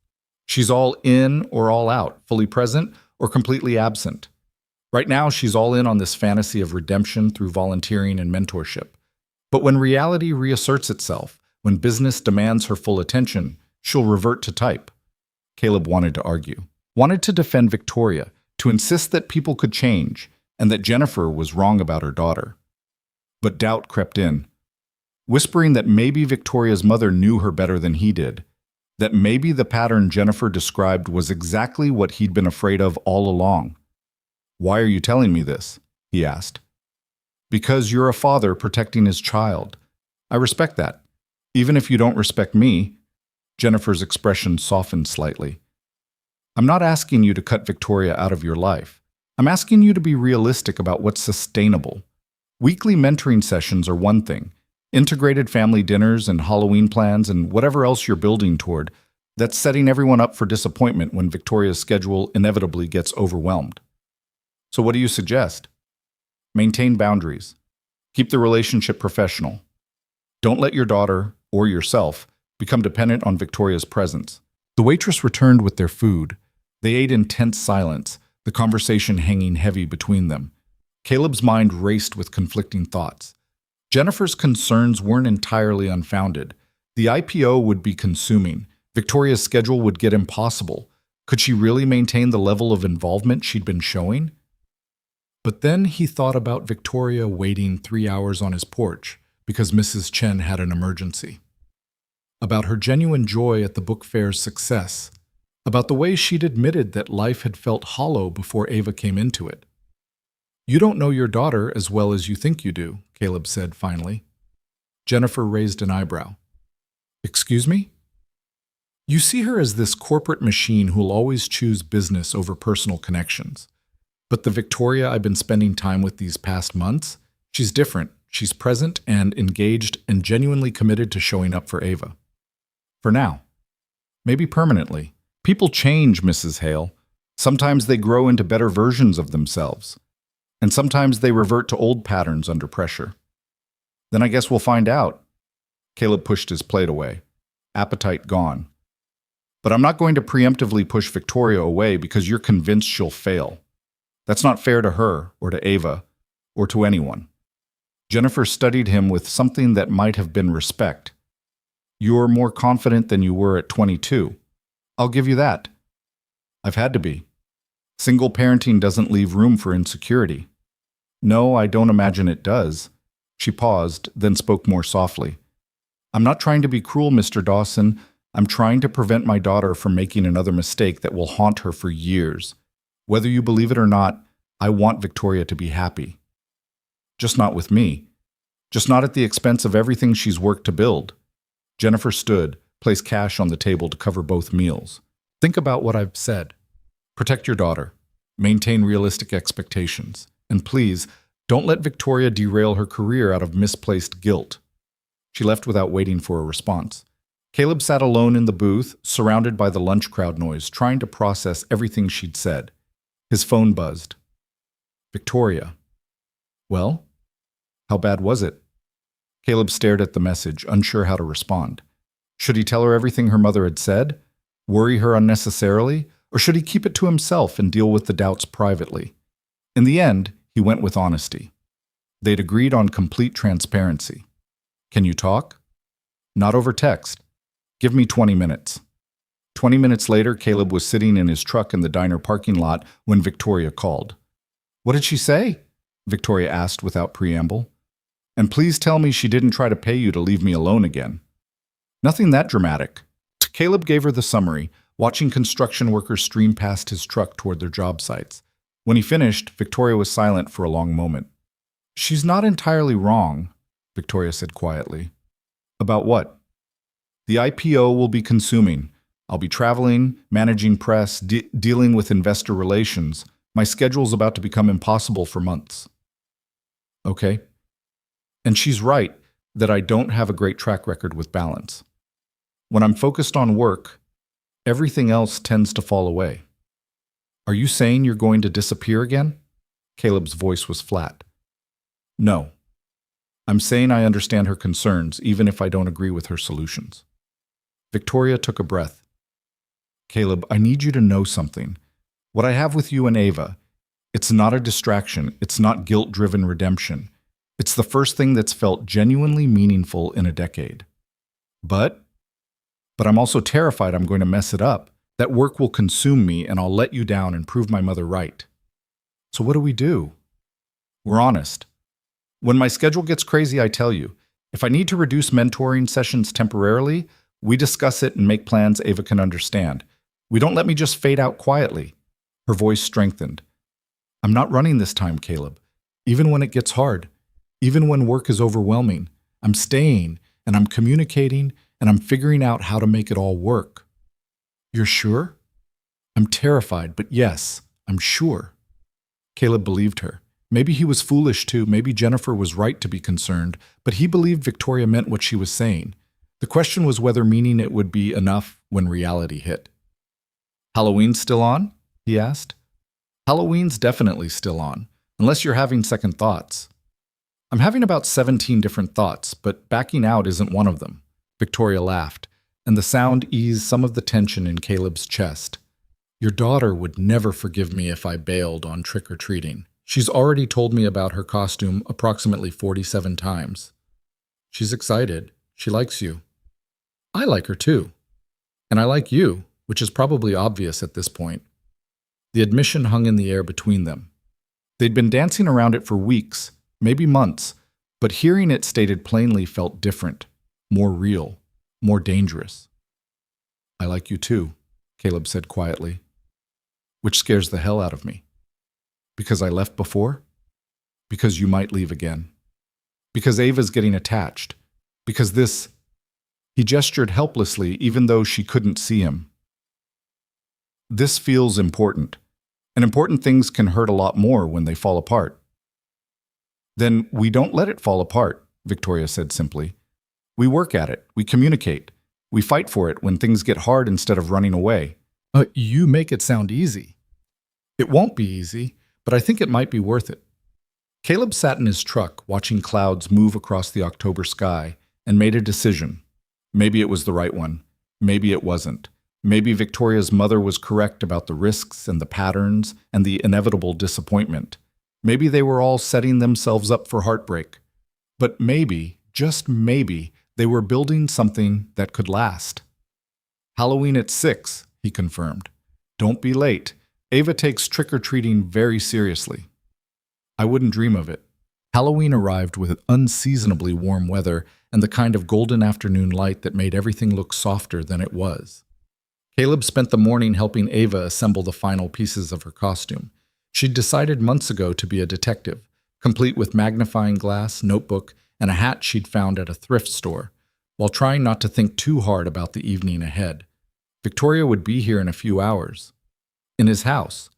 She's all in or all out, fully present or completely absent. Right now, she's all in on this fantasy of redemption through volunteering and mentorship. But when reality reasserts itself, When business demands her full attention, she'll revert to type. Caleb wanted to argue, wanted to defend Victoria, to insist that people could change and that Jennifer was wrong about her daughter. But doubt crept in, whispering that maybe Victoria's mother knew her better than he did, that maybe the pattern Jennifer described was exactly what he'd been afraid of all along. "Why are you telling me this?" he asked. "Because you're a father protecting his child. I respect that. Even if you don't respect me." Jennifer's expression softened slightly. "I'm not asking you to cut Victoria out of your life. I'm asking you to be realistic about what's sustainable. Weekly mentoring sessions are one thing. Integrated family dinners and Halloween plans and whatever else you're building toward, that's setting everyone up for disappointment when Victoria's schedule inevitably gets overwhelmed. So what do you suggest? Maintain boundaries. Keep the relationship professional. Don't let your daughter, or yourself, become dependent on Victoria's presence." The waitress returned with their food. They ate in tense silence, the conversation hanging heavy between them. Caleb's mind raced with conflicting thoughts. Jennifer's concerns weren't entirely unfounded. The IPO would be consuming. Victoria's schedule would get impossible. Could she really maintain the level of involvement she'd been showing? But then he thought about Victoria waiting 3 hours on his porch because Mrs. Chen had an emergency. About her genuine joy at the book fair's success. About the way she'd admitted that life had felt hollow before Ava came into it. "You don't know your daughter as well as you think you do," Caleb said finally. Jennifer raised an eyebrow. "Excuse me?" "You see her as this corporate machine who'll always choose business over personal connections. But the Victoria I've been spending time with these past months, she's different. She's present and engaged and genuinely committed to showing up for Ava. For now. Maybe permanently. People change, Mrs. Hale. Sometimes they grow into better versions of themselves. And sometimes they revert to old patterns under pressure. Then I guess we'll find out." Caleb pushed his plate away, appetite gone. "But I'm not going to preemptively push Victoria away because you're convinced she'll fail. That's not fair to her, or to Ava, or to anyone." Jennifer studied him with something that might have been respect. "You're more confident than you were at 22. I'll give you that. I've had to be. Single parenting doesn't leave room for insecurity." "No, I don't imagine it does." She paused, then spoke more softly. "I'm not trying to be cruel, Mr. Dawson. I'm trying to prevent my daughter from making another mistake that will haunt her for years. Whether you believe it or not, I want Victoria to be happy. Just not with me. Just not at the expense of everything she's worked to build." Jennifer stood, placed cash on the table to cover both meals. "Think about what I've said. Protect your daughter. Maintain realistic expectations. And please, don't let Victoria derail her career out of misplaced guilt." She left without waiting for a response. Caleb sat alone in the booth, surrounded by the lunch crowd noise, trying to process everything she'd said. His phone buzzed. "Victoria." "Well? How bad was it?" Caleb stared at the message, unsure how to respond. Should he tell her everything her mother had said? Worry her unnecessarily? Or should he keep it to himself and deal with the doubts privately? In the end, he went with honesty. They'd agreed on complete transparency. "Can you talk?" "Not over text. Give me 20 minutes. 20 minutes later, Caleb was sitting in his truck in the diner parking lot when Victoria called. "What did she say?" Victoria asked without preamble. "And please tell me she didn't try to pay you to leave me alone again." "Nothing that dramatic." Caleb gave her the summary, watching construction workers stream past his truck toward their job sites. When he finished, Victoria was silent for a long moment. "She's not entirely wrong," Victoria said quietly. "About what?" "The IPO will be consuming. I'll be traveling, managing press, dealing with investor relations. My schedule's about to become impossible for months." "Okay. And she's right that I don't have a great track record with balance. When I'm focused on work, everything else tends to fall away." "Are you saying you're going to disappear again?" Caleb's voice was flat. "No. I'm saying I understand her concerns, even if I don't agree with her solutions." Victoria took a breath. "Caleb, I need you to know something. What I have with you and Ava, it's not a distraction. It's not guilt-driven redemption. It's the first thing that's felt genuinely meaningful in a decade. But, but I'm also terrified I'm going to mess it up. That work will consume me and I'll let you down and prove my mother right. So what do we do? We're honest. When my schedule gets crazy, I tell you. If I need to reduce mentoring sessions temporarily, we discuss it and make plans Ava can understand. We don't let me just fade out quietly. Her voice strengthened. I'm not running this time, Caleb. Even when it gets hard, even when work is overwhelming, I'm staying and I'm communicating and I'm figuring out how to make it all work. You're sure? I'm terrified, but yes, I'm sure. Caleb believed her. Maybe he was foolish too, maybe Jennifer was right to be concerned, but he believed Victoria meant what she was saying. The question was whether meaning it would be enough when reality hit. Halloween's still on? He asked. Halloween's definitely still on, unless you're having second thoughts. I'm having about 17 different thoughts, but backing out isn't one of them. Victoria laughed, and the sound eased some of the tension in Caleb's chest. Your daughter would never forgive me if I bailed on trick-or-treating. She's already told me about her costume approximately 47 times. She's excited. She likes you. I like her too. And I like you, which is probably obvious at this point. The admission hung in the air between them. They'd been dancing around it for weeks, maybe months, but hearing it stated plainly felt different, more real, more dangerous. I like you too, Caleb said quietly, which scares the hell out of me. Because I left before? Because you might leave again. Because Ava's getting attached. Because this... He gestured helplessly, even though she couldn't see him. This feels important, and important things can hurt a lot more when they fall apart. Then we don't let it fall apart, Victoria said simply. We work at it, we communicate, we fight for it when things get hard instead of running away. You make it sound easy. It won't be easy, but I think it might be worth it. Caleb sat in his truck, watching clouds move across the October sky, and made a decision. Maybe it was the right one. Maybe it wasn't. Maybe Victoria's mother was correct about the risks and the patterns and the inevitable disappointment. Maybe they were all setting themselves up for heartbreak. But maybe, just maybe, they were building something that could last. Halloween at 6, he confirmed. Don't be late. Ava takes trick-or-treating very seriously. I wouldn't dream of it. Halloween arrived with unseasonably warm weather and the kind of golden afternoon light that made everything look softer than it was. Caleb spent the morning helping Ava assemble the final pieces of her costume. She'd decided months ago to be a detective, complete with magnifying glass, notebook, and a hat she'd found at a thrift store, while trying not to think too hard about the evening ahead. Victoria would be here in a few hours. In his house,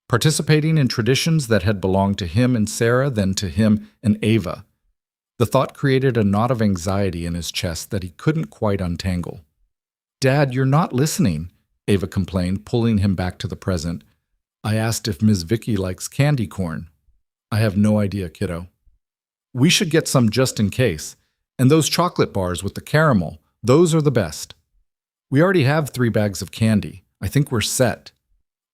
participating in traditions that had belonged to him and Sarah, then to him and Ava. The thought created a knot of anxiety in his chest that he couldn't quite untangle. Dad, you're not listening, Ava complained, pulling him back to the present. I asked if Ms. Vicky likes candy corn. I have no idea, kiddo. We should get some just in case. And those chocolate bars with the caramel, those are the best. We already have 3 bags of candy. I think we're set.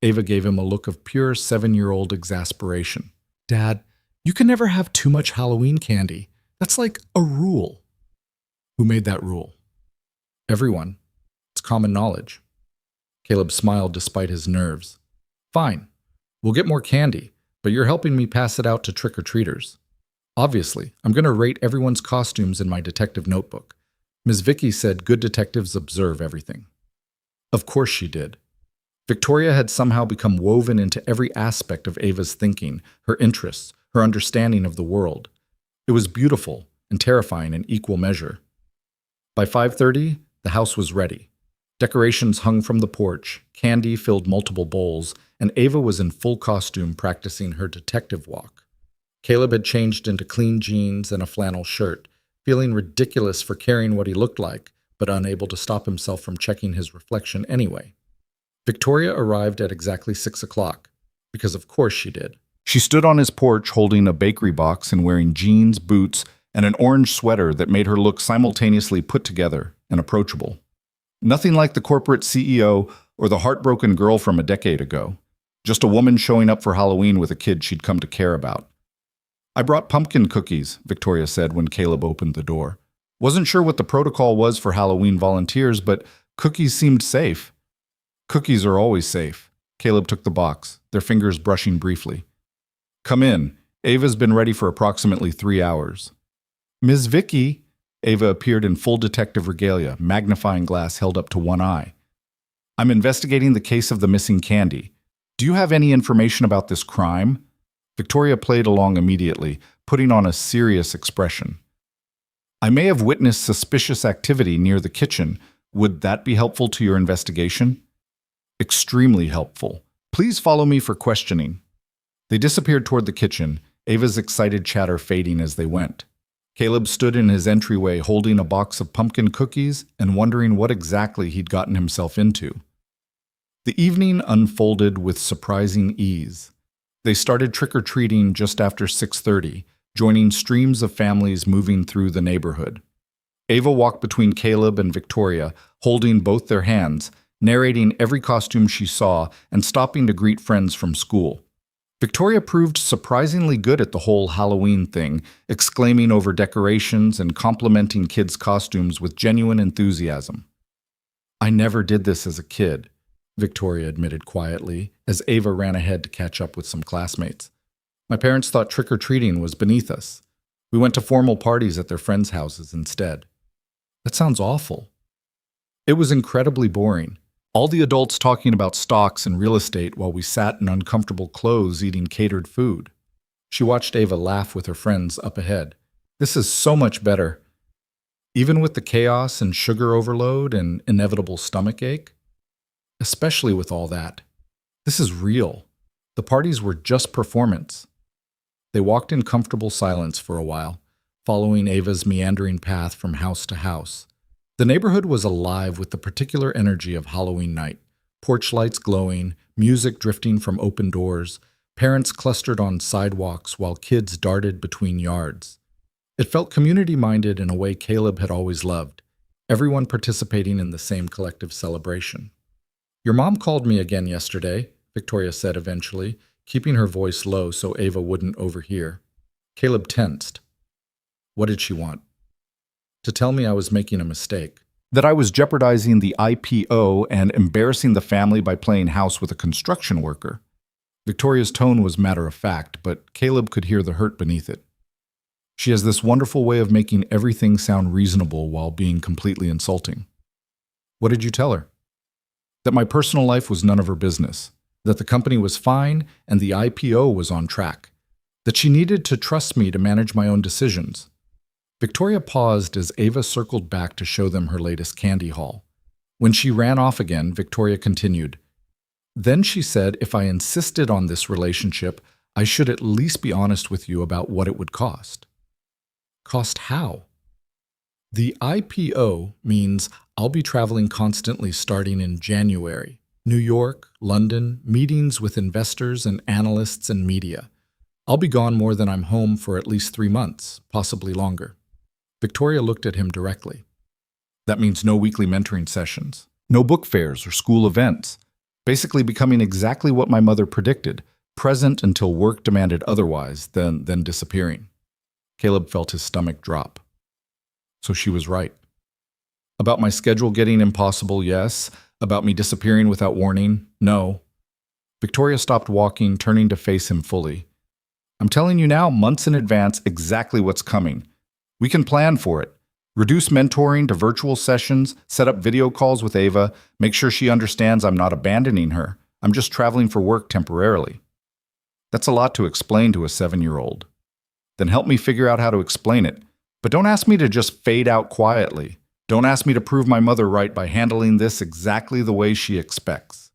Ava gave him a look of pure 7-year-old exasperation. Dad, you can never have too much Halloween candy. That's like a rule. Who made that rule? Everyone. It's common knowledge. Caleb smiled despite his nerves. Fine. We'll get more candy, but you're helping me pass it out to trick-or-treaters. Obviously, I'm going to rate everyone's costumes in my detective notebook. Ms. Vicky said good detectives observe everything. Of course she did. Victoria had somehow become woven into every aspect of Ava's thinking, her interests, her understanding of the world. It was beautiful and terrifying in equal measure. By 5:30, the house was ready. Decorations hung from the porch, candy filled multiple bowls, and Ava was in full costume practicing her detective walk. Caleb had changed into clean jeans and a flannel shirt, feeling ridiculous for caring what he looked like, but unable to stop himself from checking his reflection anyway. Victoria arrived at exactly 6 o'clock, because of course she did. She stood on his porch holding a bakery box and wearing jeans, boots, and an orange sweater that made her look simultaneously put together and approachable. Nothing like the corporate CEO or the heartbroken girl from a decade ago. Just a woman showing up for Halloween with a kid she'd come to care about. I brought pumpkin cookies, Victoria said when Caleb opened the door. Wasn't sure what the protocol was for Halloween volunteers, but cookies seemed safe. Cookies are always safe. Caleb took the box, their fingers brushing briefly. Come in. Ava's been ready for approximately 3 hours. Ms. Vicky, Ava appeared in full detective regalia, magnifying glass held up to one eye. I'm investigating the case of the missing candy. Do you have any information about this crime? Victoria played along immediately, putting on a serious expression. I may have witnessed suspicious activity near the kitchen. Would that be helpful to your investigation? Extremely helpful. Please follow me for questioning. They disappeared toward the kitchen, Ava's excited chatter fading as they went. Caleb stood in his entryway holding a box of pumpkin cookies and wondering what exactly he'd gotten himself into. The evening unfolded with surprising ease. They started trick-or-treating just after 6:30, joining streams of families moving through the neighborhood. Ava walked between Caleb and Victoria, holding both their hands, narrating every costume she saw and stopping to greet friends from school. Victoria proved surprisingly good at the whole Halloween thing, exclaiming over decorations and complimenting kids' costumes with genuine enthusiasm. I never did this as a kid, Victoria admitted quietly, as Ava ran ahead to catch up with some classmates. My parents thought trick-or-treating was beneath us. We went to formal parties at their friends' houses instead. That sounds awful. It was incredibly boring. All the adults talking about stocks and real estate while we sat in uncomfortable clothes eating catered food. She watched Ava laugh with her friends up ahead. This is so much better. Even with the chaos and sugar overload and inevitable stomachache? Especially with all that. This is real. The parties were just performance. They walked in comfortable silence for a while, following Ava's meandering path from house to house. The neighborhood was alive with the particular energy of Halloween night. Porch lights glowing, music drifting from open doors, parents clustered on sidewalks while kids darted between yards. It felt community-minded in a way Caleb had always loved, everyone participating in the same collective celebration. Your mom called me again yesterday, Victoria said eventually, keeping her voice low so Ava wouldn't overhear. Caleb tensed. What did she want? To tell me I was making a mistake. That I was jeopardizing the IPO and embarrassing the family by playing house with a construction worker. Victoria's tone was matter-of-fact, but Caleb could hear the hurt beneath it. She has this wonderful way of making everything sound reasonable while being completely insulting. What did you tell her? That my personal life was none of her business. That the company was fine and the IPO was on track. That she needed to trust me to manage my own decisions. Victoria paused as Ava circled back to show them her latest candy haul. When she ran off again, Victoria continued. Then she said if I insisted on this relationship, I should at least be honest with you about what it would cost. Cost how? The IPO means I'll be traveling constantly starting in January. New York, London, meetings with investors and analysts and media. I'll be gone more than I'm home for at least 3 months, possibly longer. Victoria looked at him directly. That means no weekly mentoring sessions, no book fairs or school events. Basically becoming exactly what my mother predicted, present until work demanded otherwise, then disappearing. Caleb felt his stomach drop. So she was right. About my schedule getting impossible, yes. About me disappearing without warning, no. Victoria stopped walking, turning to face him fully. I'm telling you now, months in advance, exactly what's coming. We can plan for it. Reduce mentoring to virtual sessions, set up video calls with Ava, make sure she understands I'm not abandoning her. I'm just traveling for work temporarily. That's a lot to explain to a 7-year-old. Then help me figure out how to explain it. But don't ask me to just fade out quietly. Don't ask me to prove my mother right by handling this exactly the way she expects.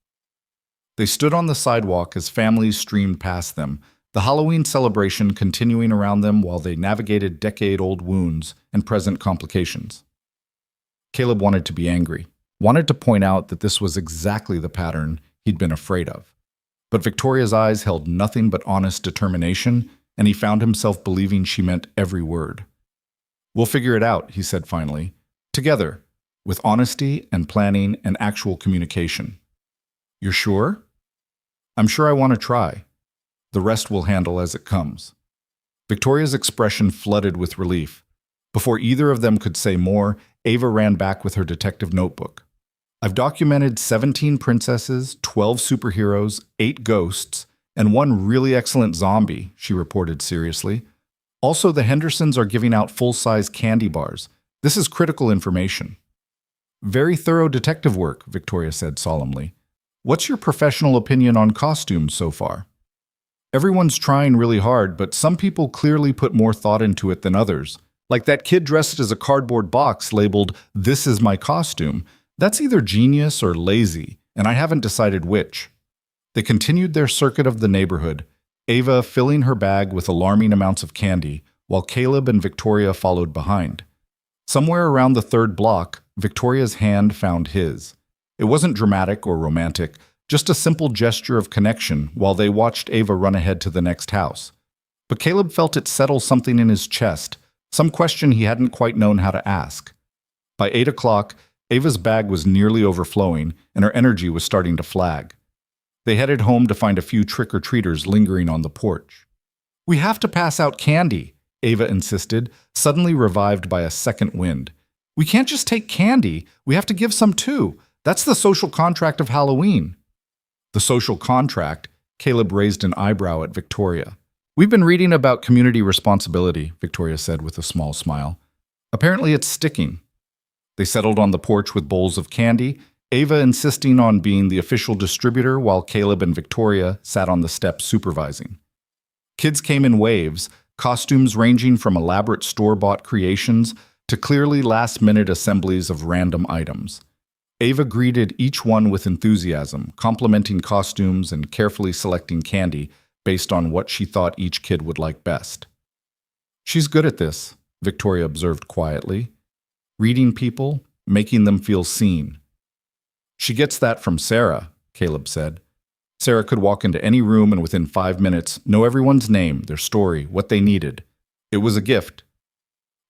They stood on the sidewalk as families streamed past them, the Halloween celebration continuing around them while they navigated decade-old wounds and present complications. Caleb wanted to be angry, wanted to point out that this was exactly the pattern he'd been afraid of. But Victoria's eyes held nothing but honest determination, and he found himself believing she meant every word. We'll figure it out, he said finally, together, with honesty and planning and actual communication. You're sure? I'm sure I want to try. The rest we'll handle as it comes. Victoria's expression flooded with relief. Before either of them could say more, Ava ran back with her detective notebook. I've documented 17 princesses, 12 superheroes, 8 ghosts, and 1 really excellent zombie, she reported seriously. Also, the Hendersons are giving out full-size candy bars. This is critical information. Very thorough detective work, Victoria said solemnly. What's your professional opinion on costumes so far? Everyone's trying really hard, but some people clearly put more thought into it than others. Like that kid dressed as a cardboard box labeled, "This is my costume." That's either genius or lazy, and I haven't decided which. They continued their circuit of the neighborhood, Ava filling her bag with alarming amounts of candy, while Caleb and Victoria followed behind. Somewhere around the 3rd block, Victoria's hand found his. It wasn't dramatic or romantic, just a simple gesture of connection while they watched Ava run ahead to the next house. But Caleb felt it settle something in his chest, some question he hadn't quite known how to ask. By 8 o'clock, Ava's bag was nearly overflowing, and her energy was starting to flag. They headed home to find a few trick-or-treaters lingering on the porch. "We have to pass out candy," Ava insisted, suddenly revived by a second wind. "We can't just take candy, we have to give some too. That's the social contract of Halloween." The social contract? Caleb raised an eyebrow at Victoria. "We've been reading about community responsibility," Victoria said with a small smile. "Apparently it's sticking." They settled on the porch with bowls of candy, Ava insisting on being the official distributor while Caleb and Victoria sat on the steps supervising. Kids came in waves, costumes ranging from elaborate store-bought creations to clearly last-minute assemblies of random items. Ava greeted each one with enthusiasm, complimenting costumes and carefully selecting candy based on what she thought each kid would like best. "She's good at this," Victoria observed quietly. "Reading people, making them feel seen." "She gets that from Sarah," Caleb said. Sarah could walk into any room and within 5 minutes know everyone's name, their story, what they needed. It was a gift.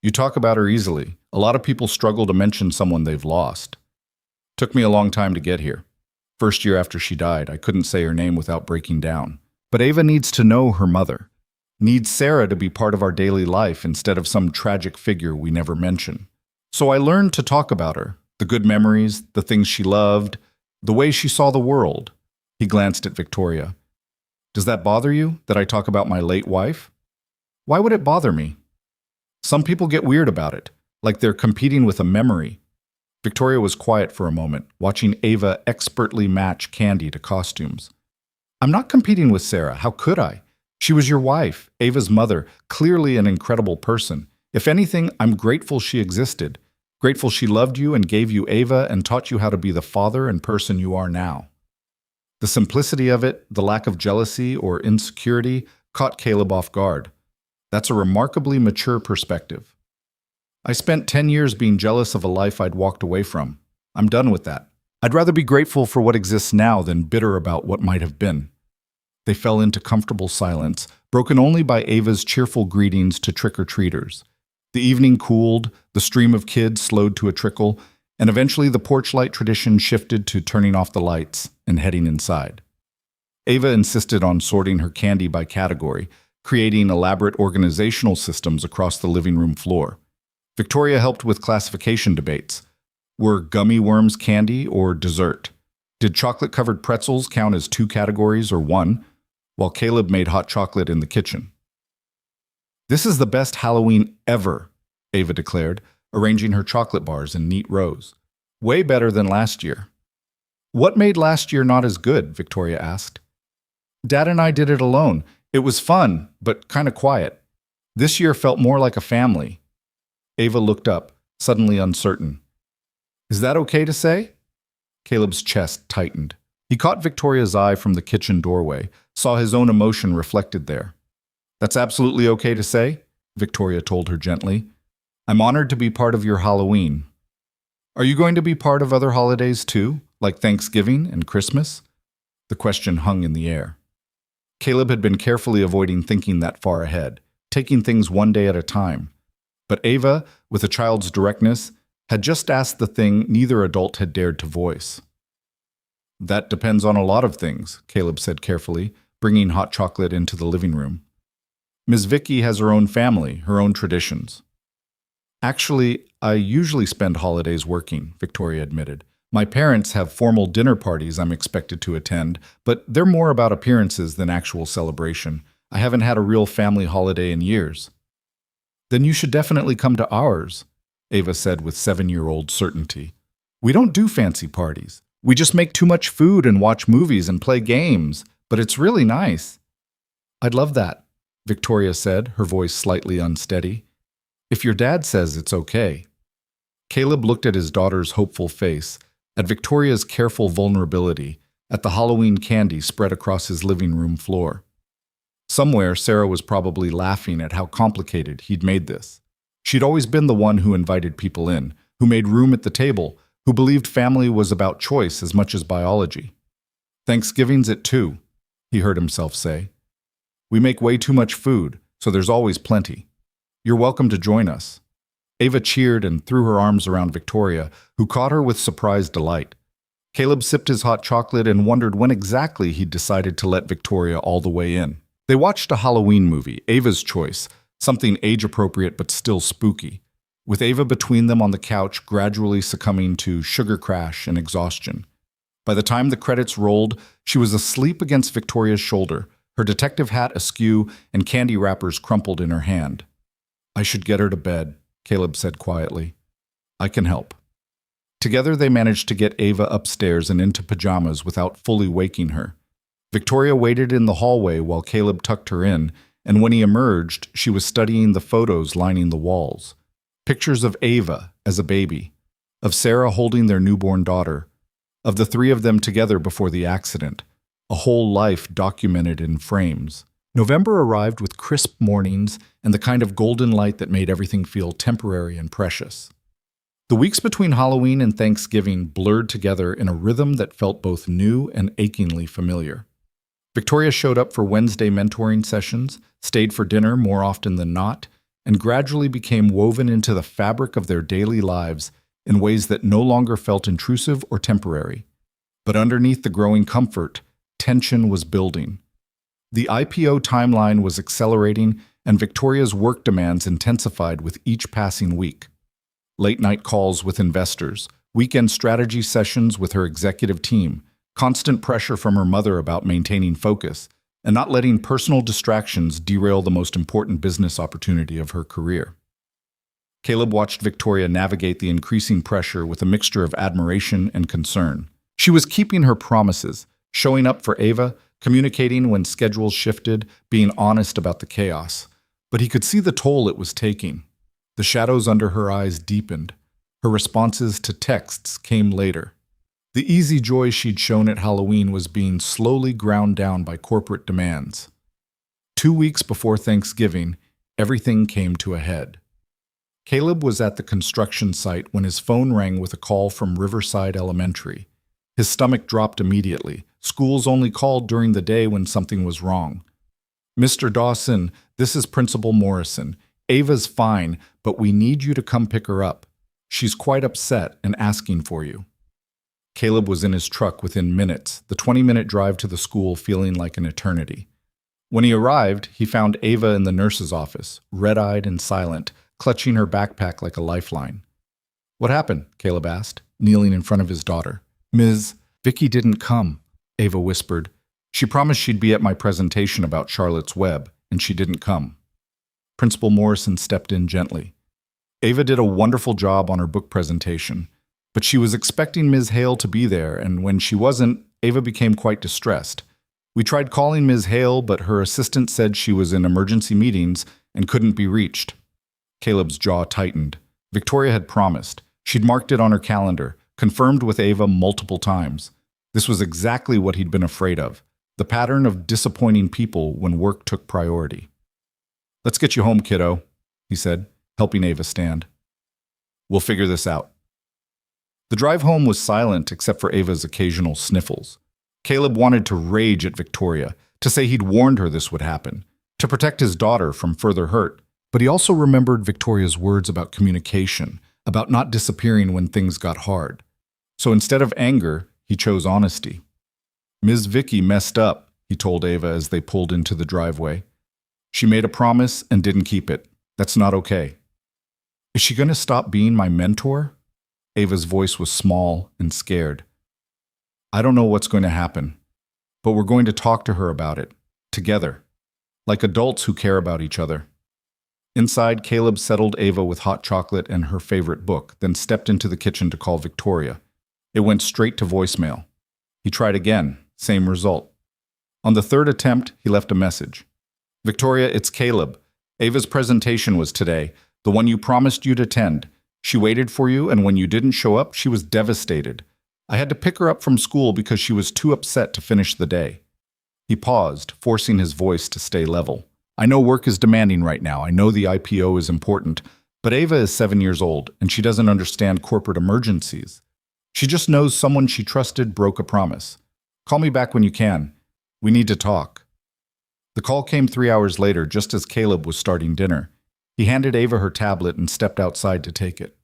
"You talk about her easily. A lot of people struggle to mention someone they've lost. Took me a long time to get here. First year after she died, I couldn't say her name without breaking down. But Ava needs to know her mother. Needs Sarah to be part of our daily life instead of some tragic figure we never mention. So I learned to talk about her, the good memories, the things she loved, the way she saw the world." He glanced at Victoria. "Does that bother you, that I talk about my late wife?" "Why would it bother me?" "Some people get weird about it, like they're competing with a memory." Victoria was quiet for a moment, watching Ava expertly match candy to costumes. "I'm not competing with Sarah. How could I? She was your wife, Ava's mother, clearly an incredible person. If anything, I'm grateful she existed. Grateful she loved you and gave you Ava and taught you how to be the father and person you are now." The simplicity of it, the lack of jealousy or insecurity, caught Caleb off guard. That's a remarkably mature perspective. "I spent 10 years being jealous of a life I'd walked away from. I'm done with that. I'd rather be grateful for what exists now than bitter about what might have been." They fell into comfortable silence, broken only by Ava's cheerful greetings to trick-or-treaters. The evening cooled, the stream of kids slowed to a trickle, and eventually the porch light tradition shifted to turning off the lights and heading inside. Ava insisted on sorting her candy by category, creating elaborate organizational systems across the living room floor. Victoria helped with classification debates. Were gummy worms candy or dessert? Did chocolate-covered pretzels count as 2 categories or 1? While Caleb made hot chocolate in the kitchen. "This is the best Halloween ever," Ava declared, arranging her chocolate bars in neat rows. "Way better than last year." "What made last year not as good?" Victoria asked. "Dad and I did it alone. It was fun, but kind of quiet. This year felt more like a family." Ava looked up, suddenly uncertain. "Is that okay to say?" Caleb's chest tightened. He caught Victoria's eye from the kitchen doorway, saw his own emotion reflected there. "That's absolutely okay to say," Victoria told her gently. "I'm honored to be part of your Halloween. Are you going to be part of other holidays too, like Thanksgiving and Christmas?" The question hung in the air. Caleb had been carefully avoiding thinking that far ahead, taking things one day at a time. But Ava, with a child's directness, had just asked the thing neither adult had dared to voice. "That depends on a lot of things," Caleb said carefully, bringing hot chocolate into the living room. "Ms. Vicky has her own family, her own traditions." Actually, I usually spend holidays working, Victoria admitted. My parents have formal dinner parties I'm expected to attend, but they're more about appearances than actual celebration. I haven't had a real family holiday in years. Then you should definitely come to ours, Ava said with 7-year-old certainty. We don't do fancy parties. We just make too much food and watch movies and play games, but it's really nice. I'd love that, Victoria said, her voice slightly unsteady. If your dad says it's okay. Caleb looked at his daughter's hopeful face, at Victoria's careful vulnerability, at the Halloween candy spread across his living room floor. Somewhere, Sarah was probably laughing at how complicated he'd made this. She'd always been the one who invited people in, who made room at the table, who believed family was about choice as much as biology. Thanksgiving's at 2, he heard himself say. We make way too much food, so there's always plenty. You're welcome to join us. Ava cheered and threw her arms around Victoria, who caught her with surprised delight. Caleb sipped his hot chocolate and wondered when exactly he'd decided to let Victoria all the way in. They watched a Halloween movie, Ava's choice, something age-appropriate but still spooky, with Ava between them on the couch gradually succumbing to sugar crash and exhaustion. By the time the credits rolled, she was asleep against Victoria's shoulder, her detective hat askew and candy wrappers crumpled in her hand. I should get her to bed, Caleb said quietly. I can help. Together they managed to get Ava upstairs and into pajamas without fully waking her. Victoria waited in the hallway while Caleb tucked her in, and when he emerged, she was studying the photos lining the walls. Pictures of Ava as a baby, of Sarah holding their newborn daughter, of the three of them together before the accident, a whole life documented in frames. November arrived with crisp mornings and the kind of golden light that made everything feel temporary and precious. The weeks between Halloween and Thanksgiving blurred together in a rhythm that felt both new and achingly familiar. Victoria showed up for Wednesday mentoring sessions, stayed for dinner more often than not, and gradually became woven into the fabric of their daily lives in ways that no longer felt intrusive or temporary. But underneath the growing comfort, tension was building. The IPO timeline was accelerating, and Victoria's work demands intensified with each passing week. Late-night calls with investors, weekend strategy sessions with her executive team, constant pressure from her mother about maintaining focus, and not letting personal distractions derail the most important business opportunity of her career. Caleb watched Victoria navigate the increasing pressure with a mixture of admiration and concern. She was keeping her promises, showing up for Ava, communicating when schedules shifted, being honest about the chaos. But he could see the toll it was taking. The shadows under her eyes deepened. Her responses to texts came later. The easy joy she'd shown at Halloween was being slowly ground down by corporate demands. 2 weeks before Thanksgiving, everything came to a head. Caleb was at the construction site when his phone rang with a call from Riverside Elementary. His stomach dropped immediately. Schools only called during the day when something was wrong. Mr. Dawson, this is Principal Morrison. Ava's fine, but we need you to come pick her up. She's quite upset and asking for you. Caleb was in his truck within minutes, the 20-minute drive to the school feeling like an eternity. When he arrived, he found Ava in the nurse's office, red-eyed and silent, clutching her backpack like a lifeline. What happened? Caleb asked, kneeling in front of his daughter. Ms. Vicky didn't come, Ava whispered. She promised she'd be at my presentation about Charlotte's Web, and she didn't come. Principal Morrison stepped in gently. Ava did a wonderful job on her book presentation, but she was expecting Ms. Hale to be there, and when she wasn't, Ava became quite distressed. We tried calling Ms. Hale, but her assistant said she was in emergency meetings and couldn't be reached. Caleb's jaw tightened. Victoria had promised. She'd marked it on her calendar, confirmed with Ava multiple times. This was exactly what he'd been afraid of, the pattern of disappointing people when work took priority. Let's get you home, kiddo, he said, helping Ava stand. We'll figure this out. The drive home was silent except for Ava's occasional sniffles. Caleb wanted to rage at Victoria, to say he'd warned her this would happen, to protect his daughter from further hurt. But he also remembered Victoria's words about communication, about not disappearing when things got hard. So instead of anger, he chose honesty. Ms. Vicky messed up, he told Ava as they pulled into the driveway. She made a promise and didn't keep it. That's not okay. Is she going to stop being my mentor? Ava's voice was small and scared. I don't know what's going to happen, but we're going to talk to her about it, together, like adults who care about each other. Inside, Caleb settled Ava with hot chocolate and her favorite book, then stepped into the kitchen to call Victoria. It went straight to voicemail. He tried again, same result. On the third attempt, he left a message. Victoria, it's Caleb. Ava's presentation was today, the one you promised you'd attend. She waited for you, and when you didn't show up, she was devastated. I had to pick her up from school because she was too upset to finish the day. He paused, forcing his voice to stay level. I know work is demanding right now. I know the IPO is important, but Ava is 7 years old, and she doesn't understand corporate emergencies. She just knows someone she trusted broke a promise. Call me back when you can. We need to talk. The call came 3 hours later, just as Caleb was starting dinner. He handed Ava her tablet and stepped outside to take it.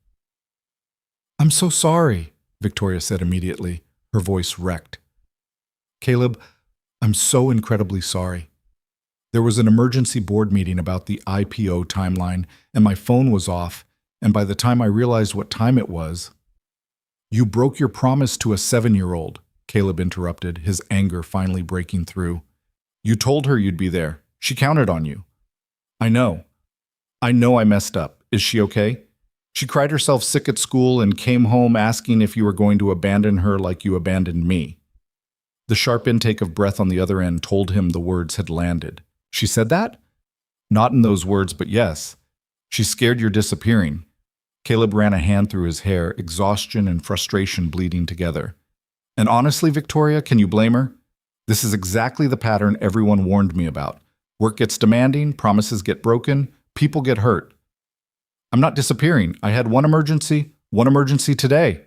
I'm so sorry, Victoria said immediately, her voice wrecked. Caleb, I'm so incredibly sorry. There was an emergency board meeting about the IPO timeline, and my phone was off, and by the time I realized what time it was... You broke your promise to a 7-year-old, Caleb interrupted, his anger finally breaking through. You told her you'd be there. She counted on you. I know I messed up. Is she okay? She cried herself sick at school and came home asking if you were going to abandon her like you abandoned me. The sharp intake of breath on the other end told him the words had landed. She said that? Not in those words, but yes. She's scared you're disappearing. Caleb ran a hand through his hair, exhaustion and frustration bleeding together. And honestly, Victoria, can you blame her? This is exactly the pattern everyone warned me about. Work gets demanding, promises get broken, people get hurt. I'm not disappearing. I had one emergency today.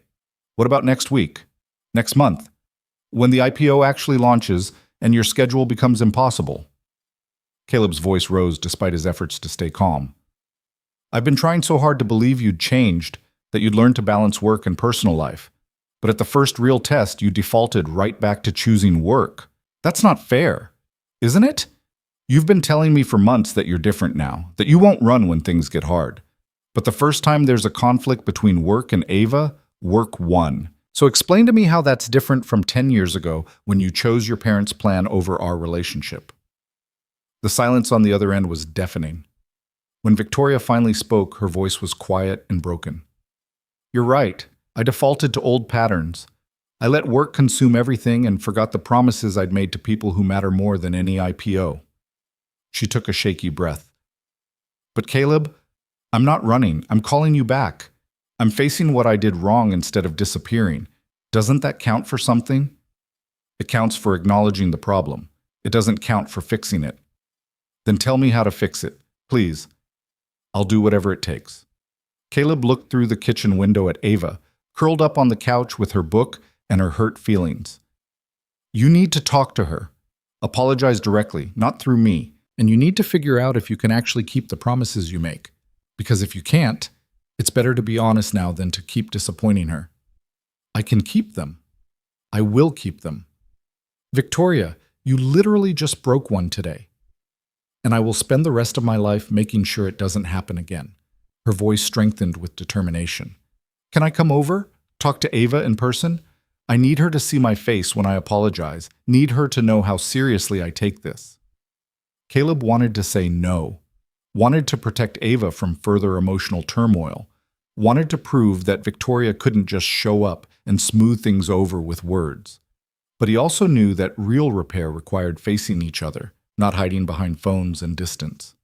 What about next week? Next month? When the IPO actually launches and your schedule becomes impossible? Caleb's voice rose despite his efforts to stay calm. I've been trying so hard to believe you'd changed, that you'd learned to balance work and personal life. But at the first real test, you defaulted right back to choosing work. That's not fair, isn't it? You've been telling me for months that you're different now, that you won't run when things get hard. But the first time there's a conflict between work and Ava, work won. So explain to me how that's different from 10 years ago when you chose your parents' plan over our relationship. The silence on the other end was deafening. When Victoria finally spoke, her voice was quiet and broken. You're right. I defaulted to old patterns. I let work consume everything and forgot the promises I'd made to people who matter more than any IPO. She took a shaky breath. But Caleb, I'm not running. I'm calling you back. I'm facing what I did wrong instead of disappearing. Doesn't that count for something? It counts for acknowledging the problem. It doesn't count for fixing it. Then tell me how to fix it, please. I'll do whatever it takes. Caleb looked through the kitchen window at Ava, curled up on the couch with her book and her hurt feelings. You need to talk to her. Apologize directly, not through me. And you need to figure out if you can actually keep the promises you make. Because if you can't, it's better to be honest now than to keep disappointing her. I can keep them. I will keep them. Victoria, you literally just broke one today. And I will spend the rest of my life making sure it doesn't happen again. Her voice strengthened with determination. Can I come over? Talk to Ava in person? I need her to see my face when I apologize. Need her to know how seriously I take this. Caleb wanted to say no. Wanted to protect Ava from further emotional turmoil. Wanted to prove that Victoria couldn't just show up and smooth things over with words. But he also knew that real repair required facing each other, not hiding behind phones and distance.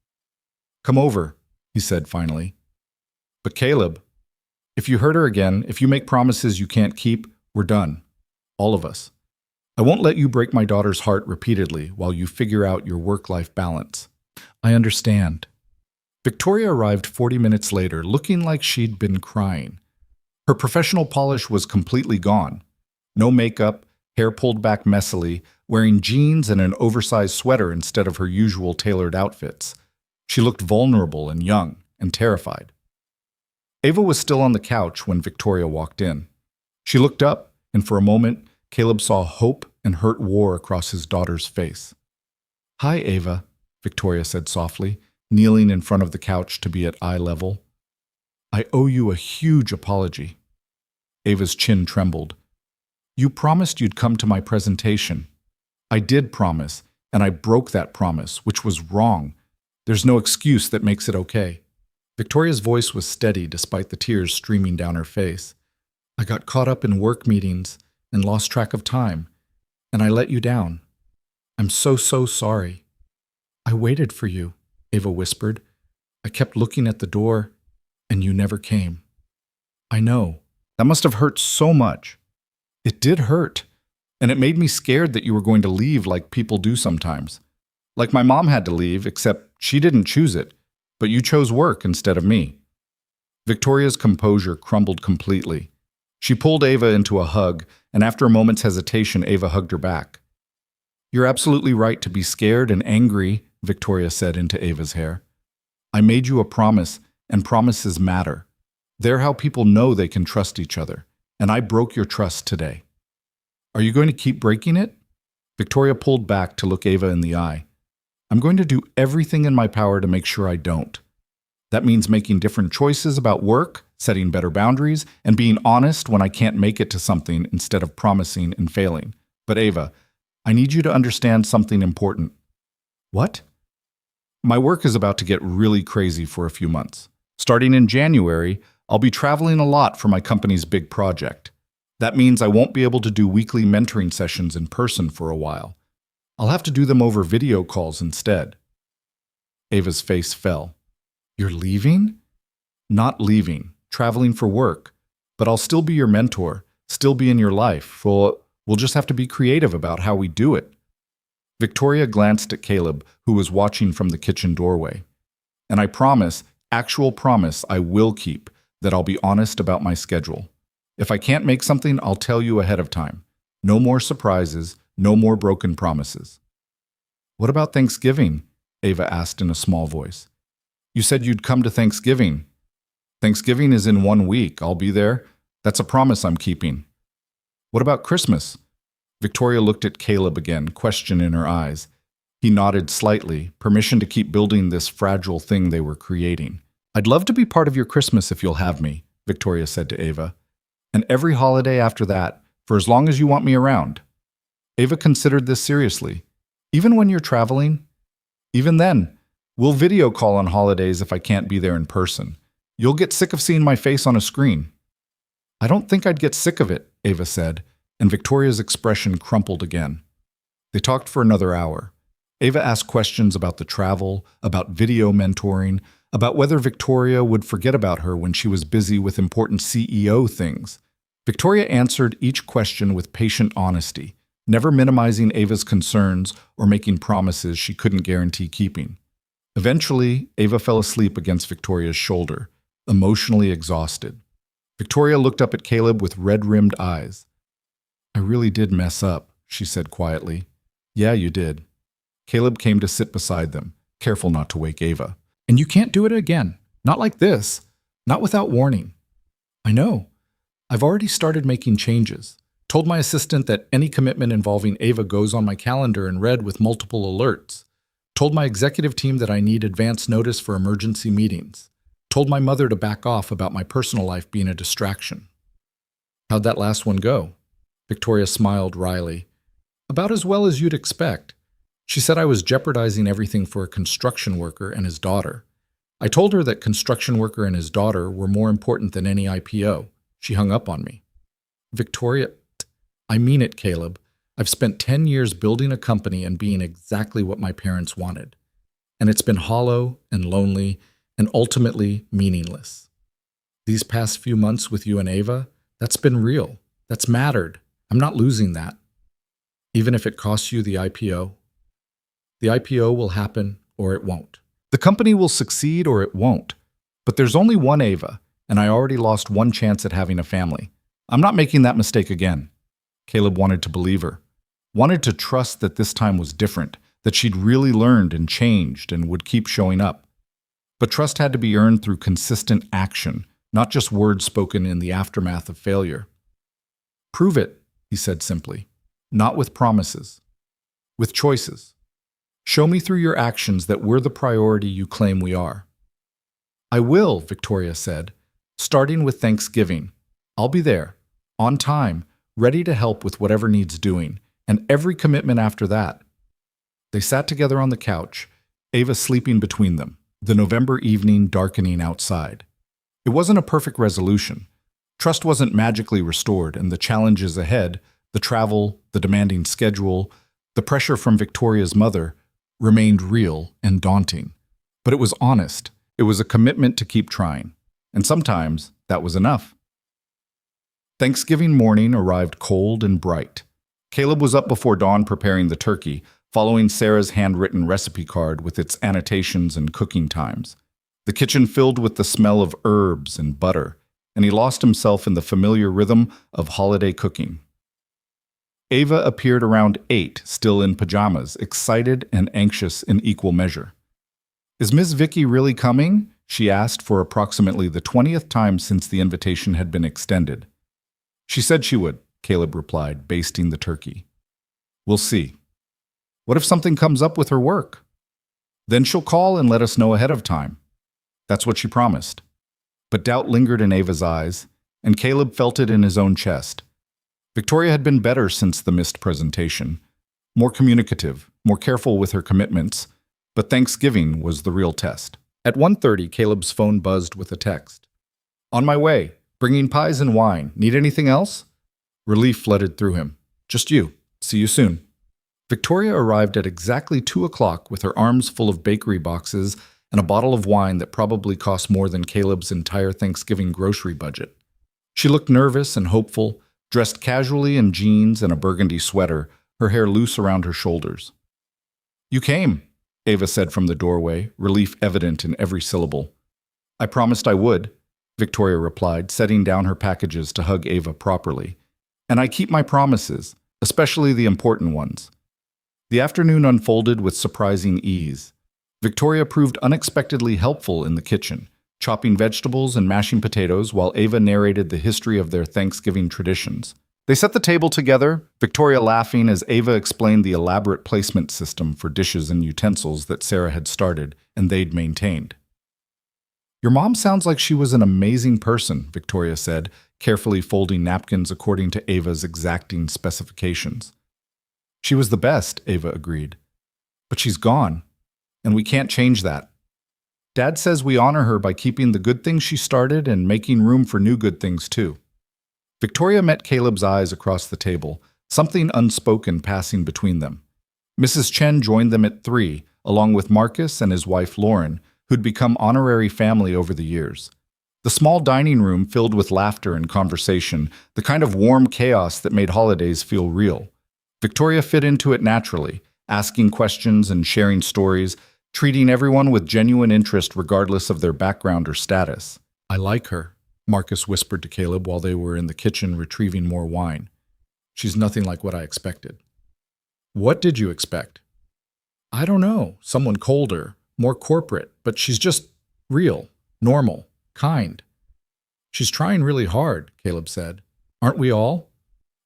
Come over, he said finally. But Caleb, if you hurt her again, if you make promises you can't keep, we're done. All of us. I won't let you break my daughter's heart repeatedly while you figure out your work-life balance. I understand. Victoria arrived 40 minutes later, looking like she'd been crying. Her professional polish was completely gone. No makeup, hair pulled back messily, wearing jeans and an oversized sweater instead of her usual tailored outfits. She looked vulnerable and young and terrified. Ava was still on the couch when Victoria walked in. She looked up, and for a moment, Caleb saw hope and hurt war across his daughter's face. Hi, Ava, Victoria said softly, kneeling in front of the couch to be at eye level. I owe you a huge apology. Ava's chin trembled. You promised you'd come to my presentation. I did promise, and I broke that promise, which was wrong. There's no excuse that makes it okay. Victoria's voice was steady despite the tears streaming down her face. I got caught up in work meetings and lost track of time, and I let you down. I'm so sorry. I waited for you, Ava whispered. I kept looking at the door, and you never came. I know. That must have hurt so much. It did hurt, and it made me scared that you were going to leave like people do sometimes. Like my mom had to leave, except she didn't choose it, but you chose work instead of me. Victoria's composure crumbled completely. She pulled Ava into a hug, and after a moment's hesitation, Ava hugged her back. You're absolutely right to be scared and angry, Victoria said into Ava's hair. I made you a promise, and promises matter. They're how people know they can trust each other, and I broke your trust today. Are you going to keep breaking it? Victoria pulled back to look Ava in the eye. I'm going to do everything in my power to make sure I don't. That means making different choices about work, setting better boundaries, and being honest when I can't make it to something instead of promising and failing. But Ava, I need you to understand something important. What? My work is about to get really crazy for a few months. Starting in January, I'll be traveling a lot for my company's big project. That means I won't be able to do weekly mentoring sessions in person for a while. I'll have to do them over video calls instead. Ava's face fell. You're leaving? Not leaving, traveling for work. But I'll still be your mentor, still be in your life. We'll just have to be creative about how we do it. Victoria glanced at Caleb, who was watching from the kitchen doorway. And I promise, actual promise, I will keep, that I'll be honest about my schedule. If I can't make something, I'll tell you ahead of time. No more surprises, no more broken promises. What about Thanksgiving? Ava asked in a small voice. You said you'd come to Thanksgiving. Thanksgiving is in 1 week. I'll be there. That's a promise I'm keeping. What about Christmas? Victoria looked at Caleb again, question in her eyes. He nodded slightly, permission to keep building this fragile thing they were creating. I'd love to be part of your Christmas if you'll have me, Victoria said to Ava. And every holiday after that, for as long as you want me around. Ava considered this seriously. Even when you're traveling? Even then, we'll video call on holidays if I can't be there in person. You'll get sick of seeing my face on a screen. I don't think I'd get sick of it, Ava said, and Victoria's expression crumpled again. They talked for another hour. Ava asked questions about the travel, about video mentoring, about whether Victoria would forget about her when she was busy with important CEO things. Victoria answered each question with patient honesty, never minimizing Ava's concerns or making promises she couldn't guarantee keeping. Eventually, Ava fell asleep against Victoria's shoulder, emotionally exhausted. Victoria looked up at Caleb with red-rimmed eyes. I really did mess up, she said quietly. Yeah, you did. Caleb came to sit beside them, careful not to wake Ava. And you can't do it again. Not like this. Not without warning. I know. I've already started making changes. Told my assistant that any commitment involving Ava goes on my calendar in red with multiple alerts. Told my executive team that I need advance notice for emergency meetings. Told my mother to back off about my personal life being a distraction. How'd that last one go? Victoria smiled wryly. About as well as you'd expect. She said I was jeopardizing everything for a construction worker and his daughter. I told her that construction worker and his daughter were more important than any IPO. She hung up on me. Victoria, I mean it, Caleb. I've spent 10 years building a company and being exactly what my parents wanted. And it's been hollow and lonely and ultimately meaningless. These past few months with you and Ava, that's been real. That's mattered. I'm not losing that. Even if it costs you the IPO. The IPO will happen or it won't. The company will succeed or it won't. But there's only one Ava, and I already lost one chance at having a family. I'm not making that mistake again. Caleb wanted to believe her. Wanted to trust that this time was different, that she'd really learned and changed and would keep showing up. But trust had to be earned through consistent action, not just words spoken in the aftermath of failure. Prove it, he said simply. Not with promises. With choices. Show me through your actions that we're the priority you claim we are. I will, Victoria said. starting with Thanksgiving. I'll be there, on time, ready to help with whatever needs doing, and every commitment after that." They sat together on the couch, Ava sleeping between them, the November evening darkening outside. It wasn't a perfect resolution. Trust wasn't magically restored, and the challenges ahead, the travel, the demanding schedule, the pressure from Victoria's mother, remained real and daunting. But it was honest. It was a commitment to keep trying. And sometimes that was enough. Thanksgiving morning arrived cold and bright. Caleb was up before dawn preparing the turkey, following Sarah's handwritten recipe card with its annotations and cooking times. The kitchen filled with the smell of herbs and butter, and he lost himself in the familiar rhythm of holiday cooking. Ava appeared around 8, still in pajamas, excited and anxious in equal measure. "Is Miss Vicky really coming?" she asked for approximately the 20th time since the invitation had been extended. "She said she would," Caleb replied, basting the turkey. "We'll see. What if something comes up with her work? Then she'll call and let us know ahead of time." That's what she promised. But doubt lingered in Ava's eyes, and Caleb felt it in his own chest. Victoria had been better since the missed presentation, more communicative, more careful with her commitments, but Thanksgiving was the real test. At 1:30, Caleb's phone buzzed with a text. "On my way, bringing pies and wine. Need anything else?" Relief flooded through him. "Just you. See you soon." Victoria arrived at exactly 2 o'clock with her arms full of bakery boxes and a bottle of wine that probably cost more than Caleb's entire Thanksgiving grocery budget. She looked nervous and hopeful, dressed casually in jeans and a burgundy sweater, her hair loose around her shoulders. "You came," Ava said from the doorway, relief evident in every syllable. "I promised I would," Victoria replied, setting down her packages to hug Ava properly. "And I keep my promises, especially the important ones." The afternoon unfolded with surprising ease. Victoria proved unexpectedly helpful in the kitchen, chopping vegetables and mashing potatoes while Ava narrated the history of their Thanksgiving traditions. They set the table together, Victoria laughing as Ava explained the elaborate placement system for dishes and utensils that Sarah had started and they'd maintained. "Your mom sounds like she was an amazing person," Victoria said, carefully folding napkins according to Ava's exacting specifications. "She was the best," Ava agreed. "But she's gone, and we can't change that. Dad says we honor her by keeping the good things she started and making room for new good things too." Victoria met Caleb's eyes across the table, something unspoken passing between them. Mrs. Chen joined them at 3, along with Marcus and his wife Lauren, who'd become honorary family over the years. The small dining room filled with laughter and conversation, the kind of warm chaos that made holidays feel real. Victoria fit into it naturally, asking questions and sharing stories, treating everyone with genuine interest regardless of their background or status. "I like her," Marcus whispered to Caleb while they were in the kitchen retrieving more wine. "She's nothing like what I expected." "What did you expect?" "I don't know. Someone colder, more corporate, but she's just real, normal, kind." "She's trying really hard," Caleb said. "Aren't we all?"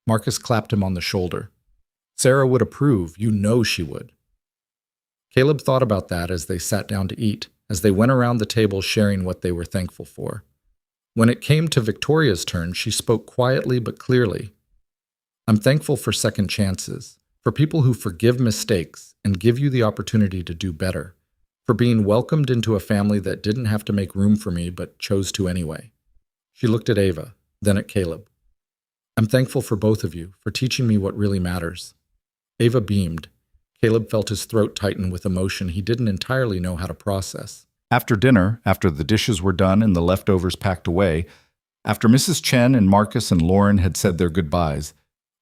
Marcus clapped him on the shoulder. "Sarah would approve. You know she would." Caleb thought about that as they sat down to eat, as they went around the table sharing what they were thankful for. When it came to Victoria's turn, she spoke quietly but clearly. "I'm thankful for second chances, for people who forgive mistakes and give you the opportunity to do better, for being welcomed into a family that didn't have to make room for me but chose to anyway." She looked at Ava, then at Caleb. "I'm thankful for both of you, for teaching me what really matters." Ava beamed. Caleb felt his throat tighten with emotion he didn't entirely know how to process. After dinner, after the dishes were done and the leftovers packed away, after Mrs. Chen and Marcus and Lauren had said their goodbyes,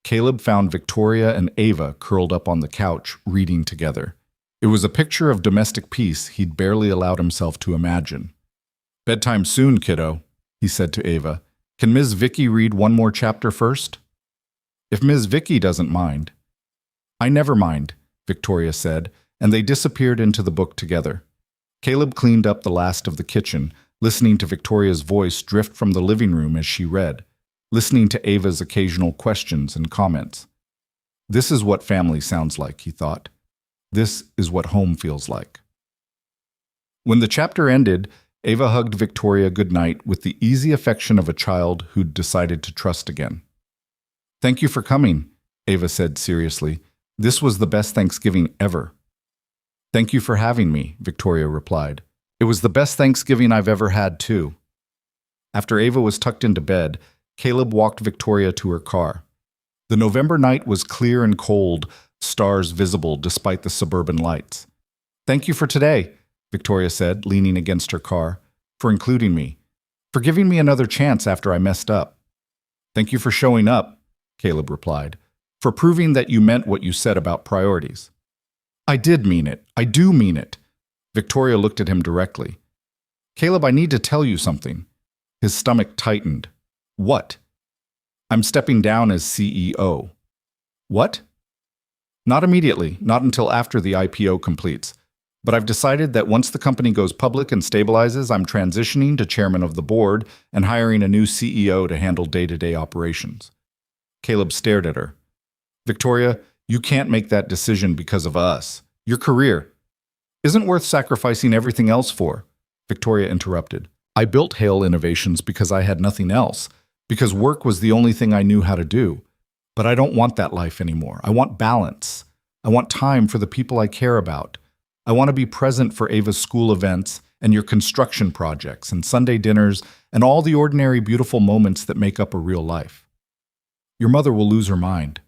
Caleb found Victoria and Ava curled up on the couch, reading together. It was a picture of domestic peace he'd barely allowed himself to imagine. "Bedtime soon, kiddo," he said to Ava. "Can Ms. Vicky read one more chapter first?" "If Ms. Vicky doesn't mind." "I never mind," Victoria said, and they disappeared into the book together. Caleb cleaned up the last of the kitchen, listening to Victoria's voice drift from the living room as she read, listening to Ava's occasional questions and comments. This is what family sounds like, he thought. This is what home feels like. When the chapter ended, Ava hugged Victoria goodnight with the easy affection of a child who'd decided to trust again. "Thank you for coming," Ava said seriously. "This was the best Thanksgiving ever." "Thank you for having me," Victoria replied. "It was the best Thanksgiving I've ever had, too." After Ava was tucked into bed, Caleb walked Victoria to her car. The November night was clear and cold, stars visible despite the suburban lights. "Thank you for today," Victoria said, leaning against her car, "for including me, for giving me another chance after I messed up." "Thank you for showing up," Caleb replied, "for proving that you meant what you said about priorities." "I did mean it. I do mean it." Victoria looked at him directly. "Caleb, I need to tell you something." His stomach tightened. "What?" "I'm stepping down as CEO." "What?" "Not immediately, not until after the IPO completes. But I've decided that once the company goes public and stabilizes, I'm transitioning to chairman of the board and hiring a new CEO to handle day-to-day operations." Caleb stared at her. "Victoria, you can't make that decision because of us. Your career isn't worth sacrificing everything else for." Victoria interrupted. "I built Hale Innovations because I had nothing else, because work was the only thing I knew how to do. But I don't want that life anymore. I want balance. I want time for the people I care about. I want to be present for Ava's school events and your construction projects and Sunday dinners and all the ordinary beautiful moments that make up a real life. Your mother will lose her mind.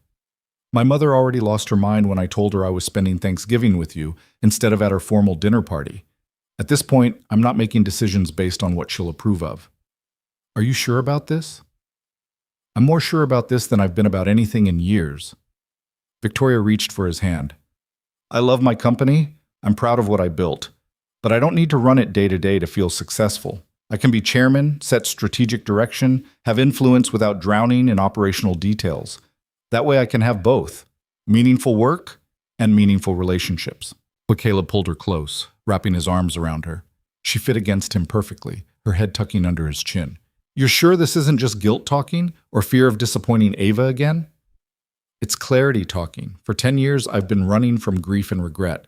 My mother already lost her mind when I told her I was spending Thanksgiving with you instead of at her formal dinner party. At this point, I'm not making decisions based on what she'll approve of." "Are you sure about this?" "I'm more sure about this than I've been about anything in years." Victoria reached for his hand. "I love my company. I'm proud of what I built. But I don't need to run it day to day to feel successful. I can be chairman, set strategic direction, have influence without drowning in operational details. That way I can have both, meaningful work and meaningful relationships." But Caleb pulled her close, wrapping his arms around her. She fit against him perfectly, her head tucking under his chin. "You're sure this isn't just guilt talking or fear of disappointing Ava again?" "It's clarity talking. For 10 years, I've been running from grief and regret,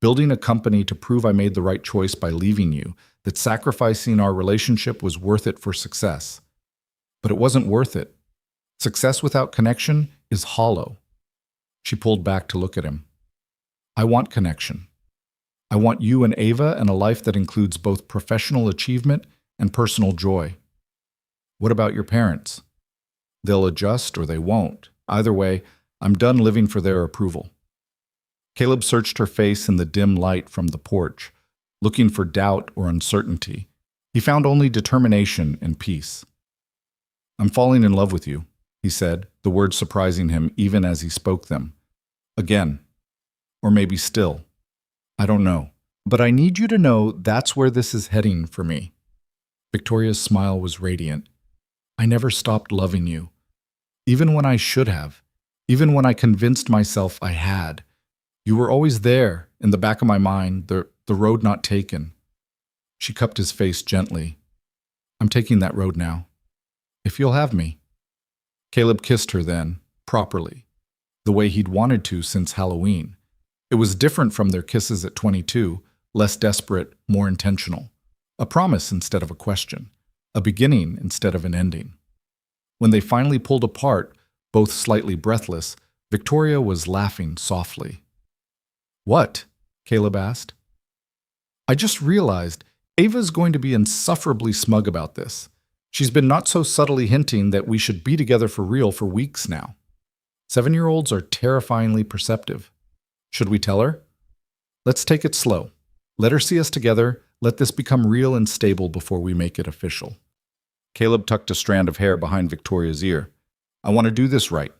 building a company to prove I made the right choice by leaving you, that sacrificing our relationship was worth it for success. But it wasn't worth it. Success without connection is hollow." She pulled back to look at him. "I want connection. I want you and Ava and a life that includes both professional achievement and personal joy." "What about your parents?" "They'll adjust or they won't. Either way, I'm done living for their approval." Caleb searched her face in the dim light from the porch, looking for doubt or uncertainty. He found only determination and peace. "I'm falling in love with you," he said, the words surprising him even as he spoke them. "Again. Or maybe still. I don't know. But I need you to know that's where this is heading for me." Victoria's smile was radiant. "I never stopped loving you. Even when I should have. Even when I convinced myself I had. You were always there, in the back of my mind, the road not taken." She cupped his face gently. "I'm taking that road now. If you'll have me." Caleb kissed her then, properly, the way he'd wanted to since Halloween. It was different from their kisses at 22, less desperate, more intentional. A promise instead of a question. A beginning instead of an ending. When they finally pulled apart, both slightly breathless, Victoria was laughing softly. "What?" Caleb asked. "I just realized Ava's going to be insufferably smug about this. She's been not so subtly hinting that we should be together for real for weeks now. 7-year-olds are terrifyingly perceptive. Should we tell her? Let's take it slow. Let her see us together. Let this become real and stable before we make it official." Caleb tucked a strand of hair behind Victoria's ear. "I want to do this right.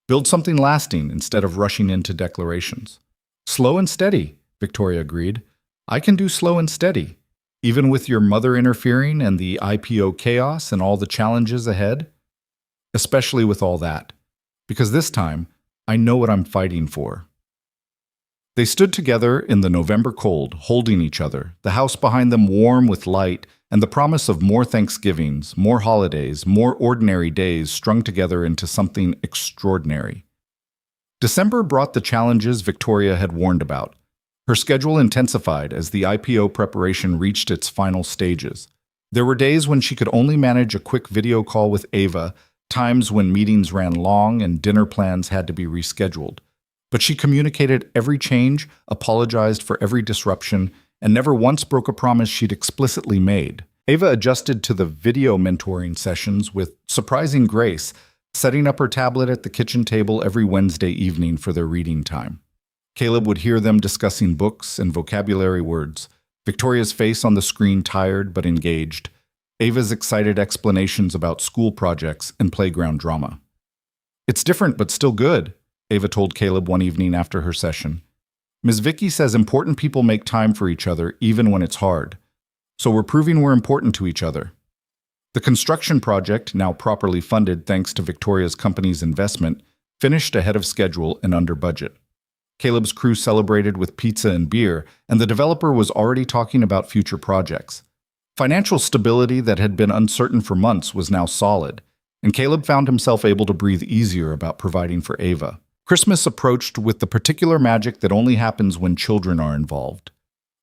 Build something lasting instead of rushing into declarations." "Slow and steady," Victoria agreed. "I can do slow and steady, even with your mother interfering and the IPO chaos and all the challenges ahead. Especially with all that, because this time, I know what I'm fighting for." They stood together in the November cold, holding each other, the house behind them warm with light and the promise of more Thanksgivings, more holidays, more ordinary days strung together into something extraordinary. December brought the challenges Victoria had warned about. Her schedule intensified as the IPO preparation reached its final stages. There were days when she could only manage a quick video call with Ava, times when meetings ran long and dinner plans had to be rescheduled. But she communicated every change, apologized for every disruption, and never once broke a promise she'd explicitly made. Ava adjusted to the video mentoring sessions with surprising grace, setting up her tablet at the kitchen table every Wednesday evening for their reading time. Caleb would hear them discussing books and vocabulary words, Victoria's face on the screen tired but engaged, Ava's excited explanations about school projects and playground drama. "It's different but still good," Ava told Caleb one evening after her session. "Ms. Vicky says important people make time for each other even when it's hard. So we're proving we're important to each other." The construction project, now properly funded thanks to Victoria's company's investment, finished ahead of schedule and under budget. Caleb's crew celebrated with pizza and beer, and the developer was already talking about future projects. Financial stability that had been uncertain for months was now solid, and Caleb found himself able to breathe easier about providing for Ava. Christmas approached with the particular magic that only happens when children are involved.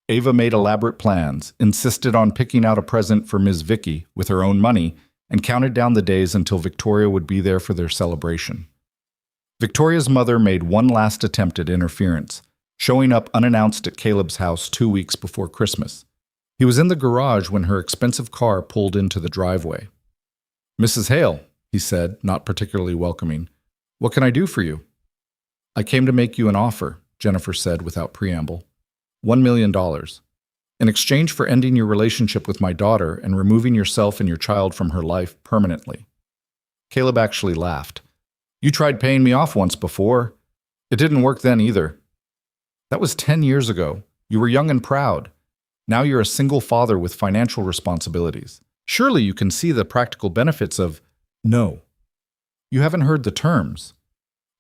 Ava made elaborate plans, insisted on picking out a present for Ms. Vicky with her own money, and counted down the days until Victoria would be there for their celebration. Victoria's mother made one last attempt at interference, showing up unannounced at Caleb's house 2 weeks before Christmas. He was in the garage when her expensive car pulled into the driveway. "Mrs. Hale," he said, not particularly welcoming, "what can I do for you?" "I came to make you an offer," Jennifer said without preamble. $1 million. In exchange for ending your relationship with my daughter and removing yourself and your child from her life permanently. Caleb actually laughed. "You tried paying me off once before. It didn't work then either." "That was 10 years ago. You were young and proud. Now you're a single father with financial responsibilities. Surely you can see the practical benefits of—" "No. You haven't heard the terms."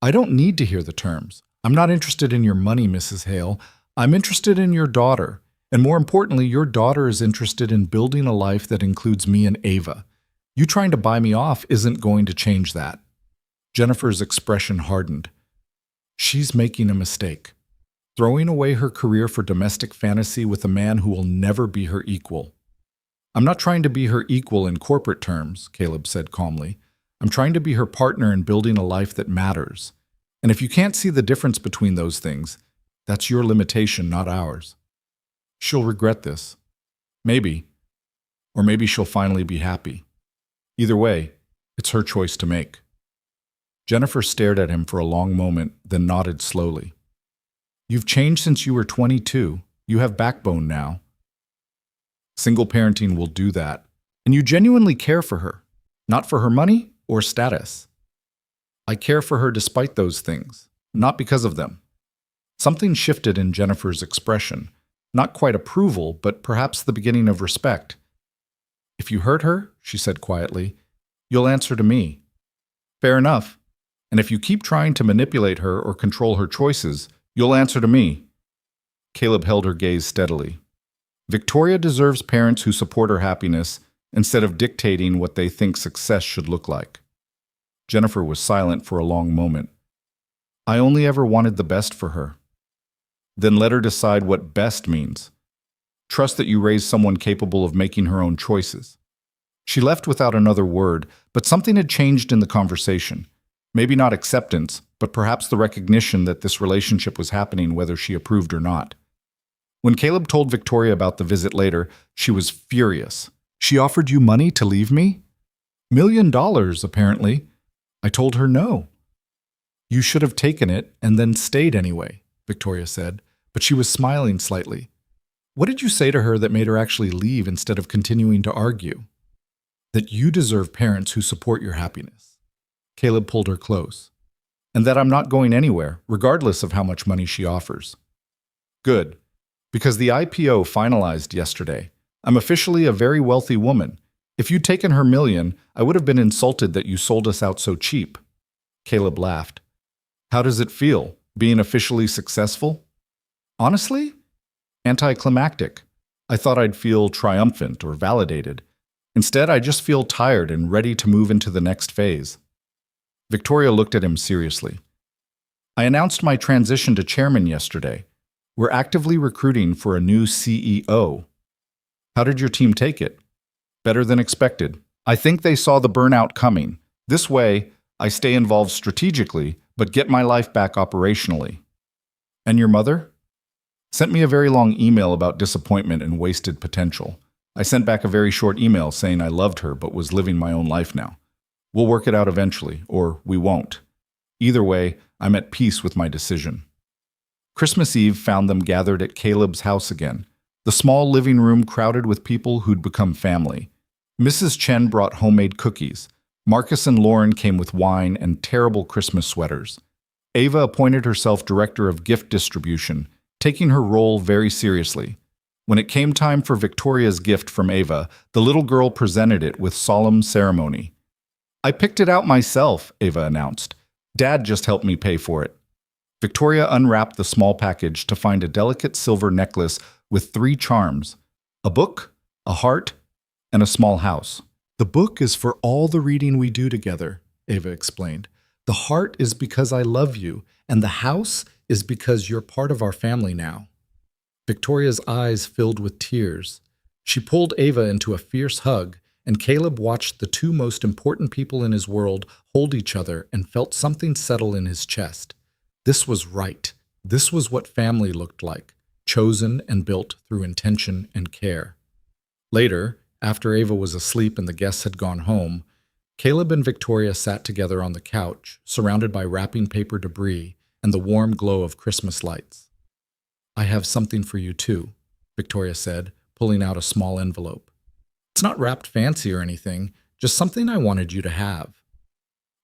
"I don't need to hear the terms. I'm not interested in your money, Mrs. Hale. I'm interested in your daughter. And more importantly, your daughter is interested in building a life that includes me and Ava. You trying to buy me off isn't going to change that." Jennifer's expression hardened. She's making a mistake. Throwing away her career for domestic fantasy with a man who will never be her equal. "I'm not trying to be her equal in corporate terms," Caleb said calmly. "I'm trying to be her partner in building a life that matters. And if you can't see the difference between those things, that's your limitation, not ours. She'll regret this. Maybe. Or maybe she'll finally be happy. Either way, it's her choice to make." Jennifer stared at him for a long moment, then nodded slowly. "You've changed since you were 22. You have backbone now. Single parenting will do that. And you genuinely care for her, not for her money or status." "I care for her despite those things, not because of them." Something shifted in Jennifer's expression, not quite approval, but perhaps the beginning of respect. "If you hurt her," she said quietly, "you'll answer to me." "Fair enough. And if you keep trying to manipulate her or control her choices, you'll answer to me." Caleb held her gaze steadily. "Victoria deserves parents who support her happiness instead of dictating what they think success should look like." Jennifer was silent for a long moment. "I only ever wanted the best for her." "Then let her decide what best means. Trust that you raise someone capable of making her own choices." She left without another word, but something had changed in the conversation. Maybe not acceptance, but perhaps the recognition that this relationship was happening whether she approved or not. When Caleb told Victoria about the visit later, she was furious. "She offered you money to leave me?" $1 million, apparently. I told her no. "You should have taken it and then stayed anyway," Victoria said, but she was smiling slightly. "What did you say to her that made her actually leave instead of continuing to argue?" "That you deserve parents who support your happiness." Caleb pulled her close. "And that I'm not going anywhere, regardless of how much money she offers." "Good. Because the IPO finalized yesterday. I'm officially a very wealthy woman. If you'd taken her $1 million, I would have been insulted that you sold us out so cheap." Caleb laughed. "How does it feel, being officially successful?" "Honestly? Anticlimactic. I thought I'd feel triumphant or validated. Instead, I just feel tired and ready to move into the next phase." Victoria looked at him seriously. "I announced my transition to chairman yesterday. We're actively recruiting for a new CEO. How did your team take it? Better than expected. I think they saw the burnout coming. This way, I stay involved strategically, but get my life back operationally. And your mother? Sent me a very long email about disappointment and wasted potential. I sent back a very short email saying I loved her but was living my own life now. We'll work it out eventually, or we won't. Either way, I'm at peace with my decision. Christmas Eve found them gathered at Caleb's house again, the small living room crowded with people who'd become family. Mrs. Chen brought homemade cookies. Marcus and Lauren came with wine and terrible Christmas sweaters. Ava appointed herself director of gift distribution, taking her role very seriously. When it came time for Victoria's gift from Ava, the little girl presented it with solemn ceremony. "I picked it out myself," Ava announced. "Dad just helped me pay for it." Victoria unwrapped the small package to find a delicate silver necklace with 3 charms: a book, a heart, and a small house. "The book is for all the reading we do together," Ava explained. "The heart is because I love you, and the house is because you're part of our family now." Victoria's eyes filled with tears. She pulled Ava into a fierce hug, and Caleb watched the 2 most important people in his world hold each other and felt something settle in his chest. This was right. This was what family looked like, chosen and built through intention and care. Later, after Ava was asleep and the guests had gone home, Caleb and Victoria sat together on the couch, surrounded by wrapping paper debris and the warm glow of Christmas lights. "I have something for you too," Victoria said, pulling out a small envelope. "It's not wrapped fancy or anything, just something I wanted you to have."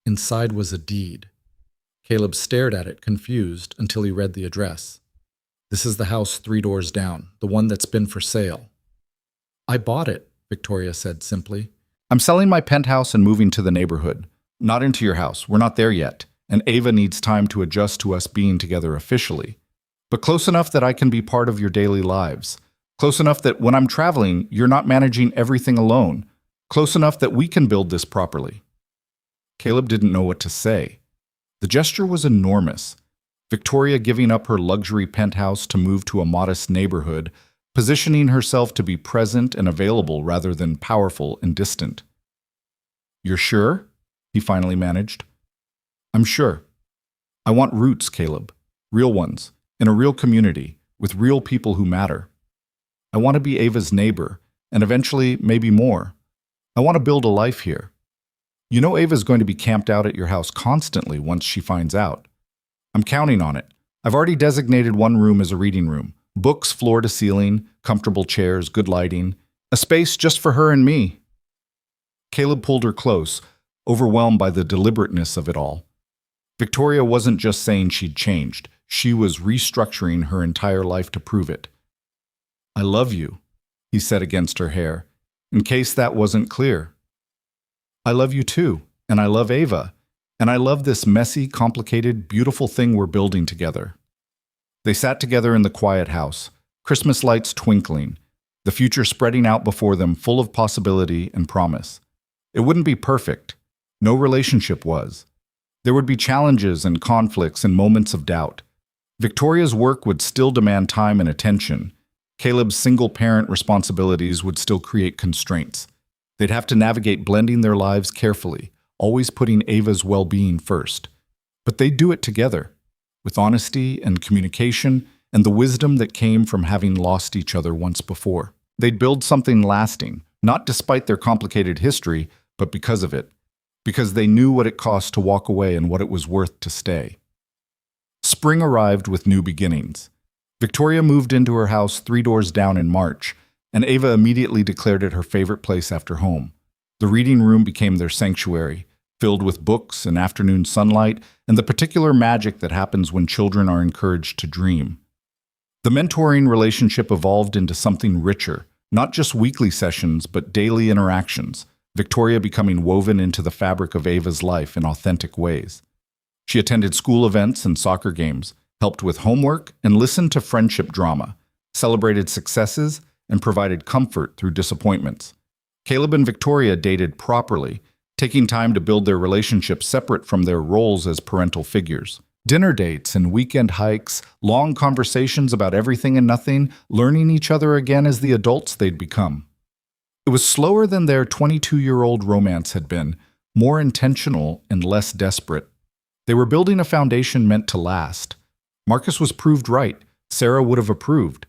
Inside was a deed. Caleb stared at it, confused, until he read the address. "This is the house 3 doors down, the one that's been for sale." "I bought it," Victoria said simply. "I'm selling my penthouse and moving to the neighborhood. Not into your house, we're not there yet, and Ava needs time to adjust to us being together officially. But close enough that I can be part of your daily lives. Close enough that when I'm traveling, you're not managing everything alone. Close enough that we can build this properly." Caleb didn't know what to say. The gesture was enormous. Victoria giving up her luxury penthouse to move to a modest neighborhood, positioning herself to be present and available rather than powerful and distant. "You're sure?" he finally managed. "I'm sure. I want roots, Caleb. Real ones, in a real community, with real people who matter. I want to be Ava's neighbor, and eventually, maybe more. I want to build a life here. You know Ava's going to be camped out at your house constantly once she finds out. I'm counting on it. I've already designated one room as a reading room. Books floor to ceiling, comfortable chairs, good lighting. A space just for her and me." Caleb pulled her close, overwhelmed by the deliberateness of it all. Victoria wasn't just saying she'd changed. She was restructuring her entire life to prove it. "I love you," he said against her hair, in case that wasn't clear. "I love you too, and I love Ava, and I love this messy, complicated, beautiful thing we're building together." They sat together in the quiet house, Christmas lights twinkling, the future spreading out before them full of possibility and promise. It wouldn't be perfect. No relationship was. There would be challenges and conflicts and moments of doubt. Victoria's work would still demand time and attention. Caleb's single-parent responsibilities would still create constraints. They'd have to navigate blending their lives carefully, always putting Ava's well-being first. But they'd do it together, with honesty and communication and the wisdom that came from having lost each other once before. They'd build something lasting, not despite their complicated history, but because of it. Because they knew what it cost to walk away and what it was worth to stay. Spring arrived with new beginnings. Victoria moved into her house 3 doors down in March, and Ava immediately declared it her favorite place after home. The reading room became their sanctuary, filled with books and afternoon sunlight and the particular magic that happens when children are encouraged to dream. The mentoring relationship evolved into something richer, not just weekly sessions, but daily interactions, Victoria becoming woven into the fabric of Ava's life in authentic ways. She attended school events and soccer games, helped with homework, and listened to friendship drama, celebrated successes, and provided comfort through disappointments. Caleb and Victoria dated properly, taking time to build their relationship separate from their roles as parental figures. Dinner dates and weekend hikes, long conversations about everything and nothing, learning each other again as the adults they'd become. It was slower than their 22-year-old romance had been, more intentional and less desperate. They were building a foundation meant to last. Marcus was proved right. Sarah would have approved.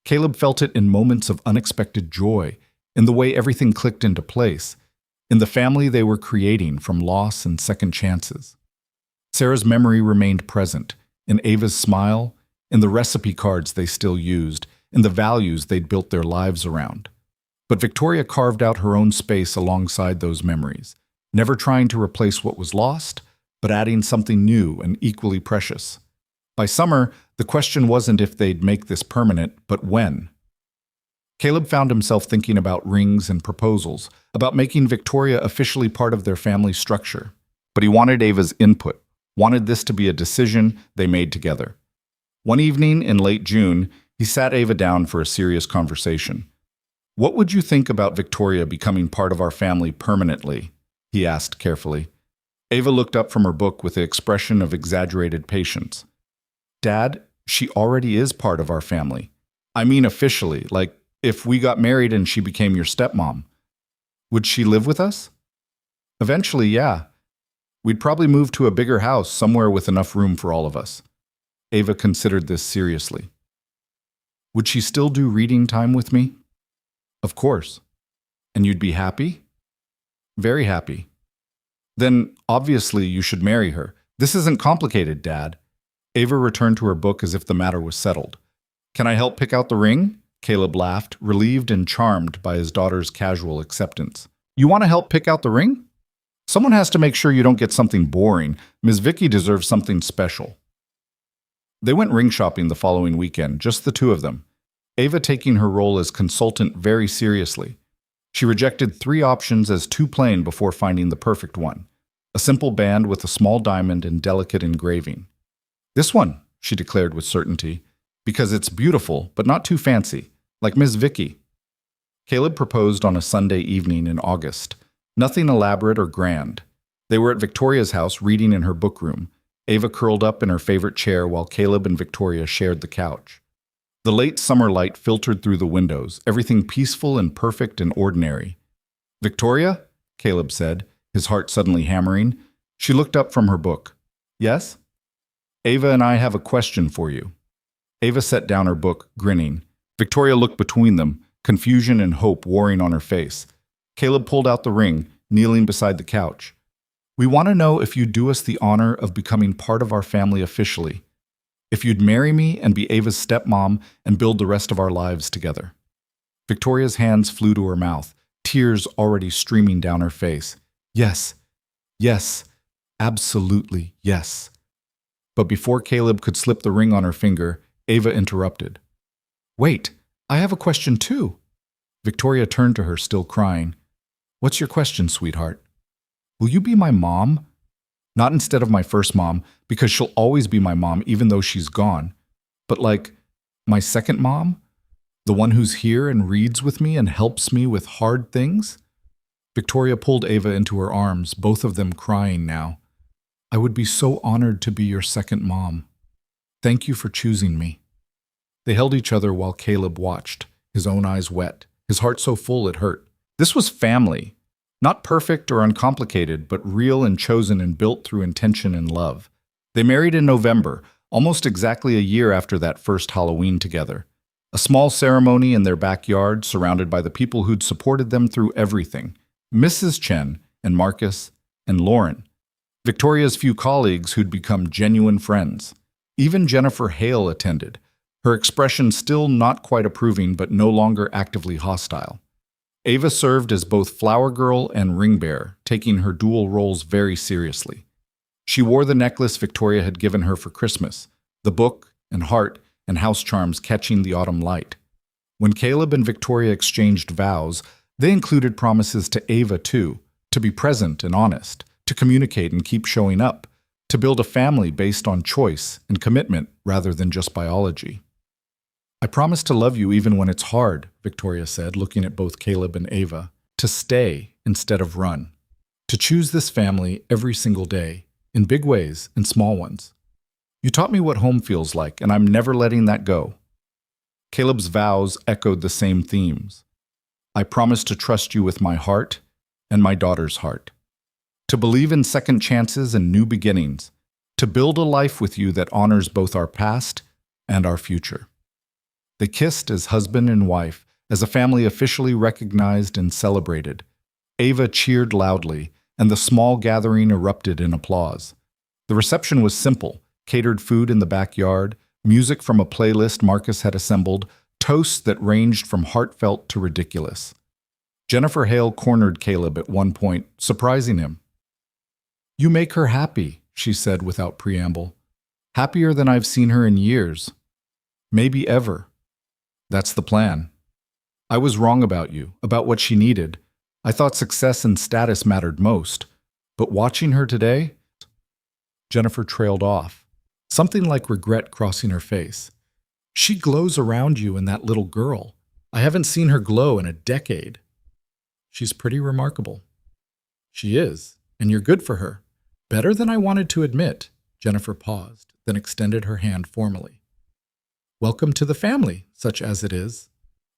Caleb felt it in moments of unexpected joy, in the way everything clicked into place, in the family they were creating from loss and second chances. Sarah's memory remained present, in Ava's smile, in the recipe cards they still used, in the values they'd built their lives around. But Victoria carved out her own space alongside those memories, never trying to replace what was lost, but adding something new and equally precious. By summer, the question wasn't if they'd make this permanent, but when. Caleb found himself thinking about rings and proposals, about making Victoria officially part of their family structure. But he wanted Ava's input, wanted this to be a decision they made together. One evening in late June, he sat Ava down for a serious conversation. "What would you think about Victoria becoming part of our family permanently?" he asked carefully. Ava looked up from her book with the expression of exaggerated patience. "Dad, she already is part of our family. I mean officially, like if we got married and she became your stepmom. Would she live with us?" "Eventually, yeah. We'd probably move to a bigger house somewhere with enough room for all of us." Ava considered this seriously. "Would she still do reading time with me?" "Of course." "And you'd be happy?" "Very happy." "Then, obviously, you should marry her. This isn't complicated, Dad." Ava returned to her book as if the matter was settled. "Can I help pick out the ring?" Caleb laughed, relieved and charmed by his daughter's casual acceptance. "You want to help pick out the ring? Someone has to make sure you don't get something boring. Ms. Vicky deserves something special." They went ring shopping the following weekend, just the two of them, Ava taking her role as consultant very seriously. She rejected 3 options as too plain before finding the perfect one, a simple band with a small diamond and delicate engraving. "This one," she declared with certainty, "because it's beautiful, but not too fancy, like Ms. Vicky." Caleb proposed on a Sunday evening in August. Nothing elaborate or grand. They were at Victoria's house reading in her book room, Ava curled up in her favorite chair while Caleb and Victoria shared the couch. The late summer light filtered through the windows, everything peaceful and perfect and ordinary. "Victoria?" Caleb said, his heart suddenly hammering. She looked up from her book. "Yes?" "Ava and I have a question for you." Ava set down her book, grinning. Victoria looked between them, confusion and hope warring on her face. Caleb pulled out the ring, kneeling beside the couch. "We want to know if you'd do us the honor of becoming part of our family officially. If you'd marry me and be Ava's stepmom and build the rest of our lives together." Victoria's hands flew to her mouth, tears already streaming down her face. "Yes, yes, absolutely yes." But before Caleb could slip the ring on her finger, Ava interrupted. "Wait, I have a question too." Victoria turned to her, still crying. "What's your question, sweetheart?" "Will you be my mom? Not instead of my first mom, because she'll always be my mom even though she's gone, but like my second mom? The one who's here and reads with me and helps me with hard things?" Victoria pulled Ava into her arms, both of them crying now. "I would be so honored to be your second mom. Thank you for choosing me." They held each other while Caleb watched, his own eyes wet, his heart so full it hurt. This was family. Not perfect or uncomplicated, but real and chosen and built through intention and love. They married in November, almost exactly a year after that first Halloween together. A small ceremony in their backyard, surrounded by the people who'd supported them through everything. Mrs. Chen and Marcus and Lauren. Victoria's few colleagues who'd become genuine friends. Even Jennifer Hale attended, her expression still not quite approving but no longer actively hostile. Ava served as both flower girl and ring bearer, taking her dual roles very seriously. She wore the necklace Victoria had given her for Christmas, the book and heart and house charms catching the autumn light. When Caleb and Victoria exchanged vows, they included promises to Ava too, to be present and honest, to communicate and keep showing up, to build a family based on choice and commitment rather than just biology. "I promise to love you even when it's hard," Victoria said, looking at both Caleb and Ava. "To stay instead of run. To choose this family every single day, in big ways and small ones." You taught me what home feels like, and I'm never letting that go. Caleb's vows echoed the same themes. I promise to trust you with my heart and my daughter's heart. To believe in second chances and new beginnings. To build a life with you that honors both our past and our future. They kissed as husband and wife, as a family officially recognized and celebrated. Ava cheered loudly, and the small gathering erupted in applause. The reception was simple: catered food in the backyard, music from a playlist Marcus had assembled, toasts that ranged from heartfelt to ridiculous. Jennifer Hale cornered Caleb at one point, surprising him. "You make her happy," she said without preamble. "Happier than I've seen her in years. Maybe ever. That's the plan. I was wrong about you, about what she needed. I thought success and status mattered most. But watching her today..." Jennifer trailed off, something like regret crossing her face. "She glows around you and that little girl. I haven't seen her glow in a decade." "She's pretty remarkable." "She is, and you're good for her. Better than I wanted to admit." Jennifer paused, then extended her hand formally. "Welcome to the family, such as it is."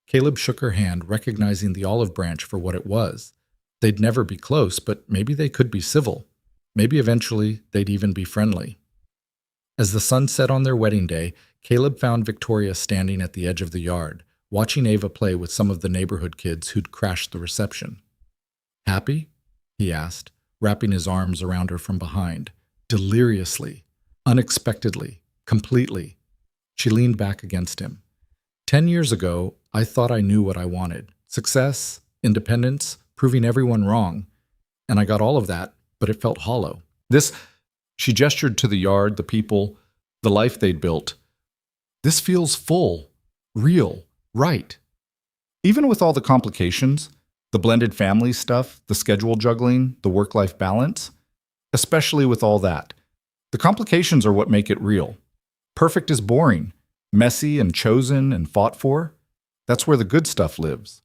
Caleb shook her hand, recognizing the olive branch for what it was. They'd never be close, but maybe they could be civil. Maybe eventually they'd even be friendly. As the sun set on their wedding day, Caleb found Victoria standing at the edge of the yard, watching Ava play with some of the neighborhood kids who'd crashed the reception. "Happy?" he asked, wrapping his arms around her from behind. Deliriously, unexpectedly, completely. She leaned back against him. 10 years ago, I thought I knew what I wanted. Success, independence, proving everyone wrong. And I got all of that, but it felt hollow. She gestured to the yard, the people, the life they'd built. "This feels full, real, right." Even with all the complications, the blended family stuff, the schedule juggling, the work-life balance, especially with all that, the complications are what make it real. Perfect is boring, messy and chosen and fought for. That's where the good stuff lives.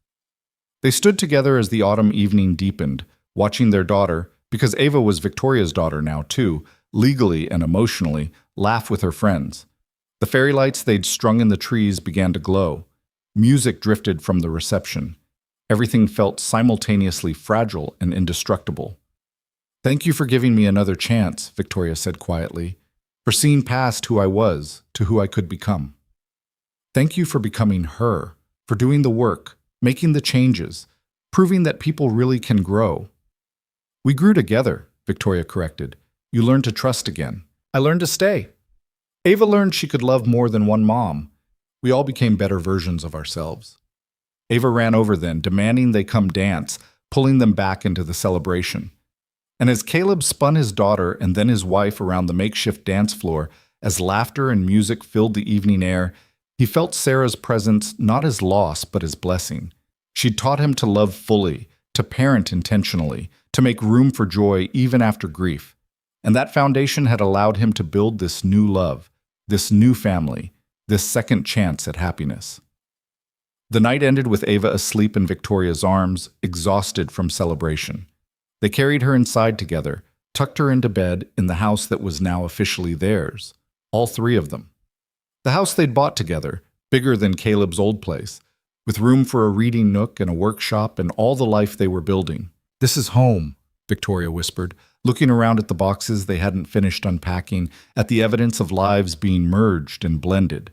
They stood together as the autumn evening deepened, watching their daughter, because Ava was Victoria's daughter now too, legally and emotionally, laugh with her friends. The fairy lights they'd strung in the trees began to glow. Music drifted from the reception. Everything felt simultaneously fragile and indestructible. "Thank you for giving me another chance," Victoria said quietly, "for seeing past who I was to who I could become. Thank you for becoming her, for doing the work, making the changes, proving that people really can grow." "We grew together," Victoria corrected. "You learned to trust again. I learned to stay. Ava learned she could love more than one mom. We all became better versions of ourselves." Ava ran over then, demanding they come dance, pulling them back into the celebration. And as Caleb spun his daughter and then his wife around the makeshift dance floor, as laughter and music filled the evening air, he felt Sarah's presence not as loss but as blessing. She'd taught him to love fully, to parent intentionally, to make room for joy even after grief. And that foundation had allowed him to build this new love, this new family, this second chance at happiness. The night ended with Ava asleep in Victoria's arms, exhausted from celebration. They carried her inside together, tucked her into bed in the house that was now officially theirs, all three of them. The house they'd bought together, bigger than Caleb's old place, with room for a reading nook and a workshop and all the life they were building. "This is home," Victoria whispered, looking around at the boxes they hadn't finished unpacking, at the evidence of lives being merged and blended.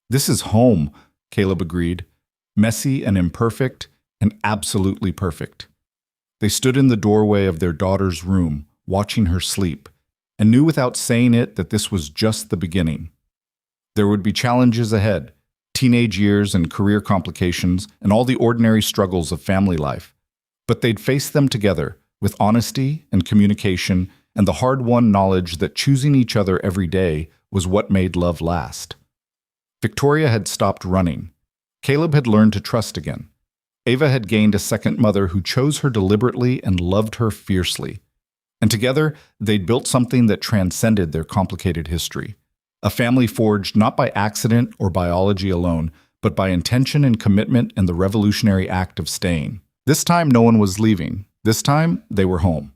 "This is home," Caleb agreed, "messy and imperfect and absolutely perfect." They stood in the doorway of their daughter's room, watching her sleep, and knew without saying it that this was just the beginning. There would be challenges ahead, teenage years and career complications and all the ordinary struggles of family life. But they'd face them together, with honesty and communication and the hard-won knowledge that choosing each other every day was what made love last. Victoria had stopped running. Caleb had learned to trust again. Ava had gained a second mother who chose her deliberately and loved her fiercely. And together, they'd built something that transcended their complicated history. A family forged not by accident or biology alone, but by intention and commitment and the revolutionary act of staying. This time, no one was leaving. This time, they were home.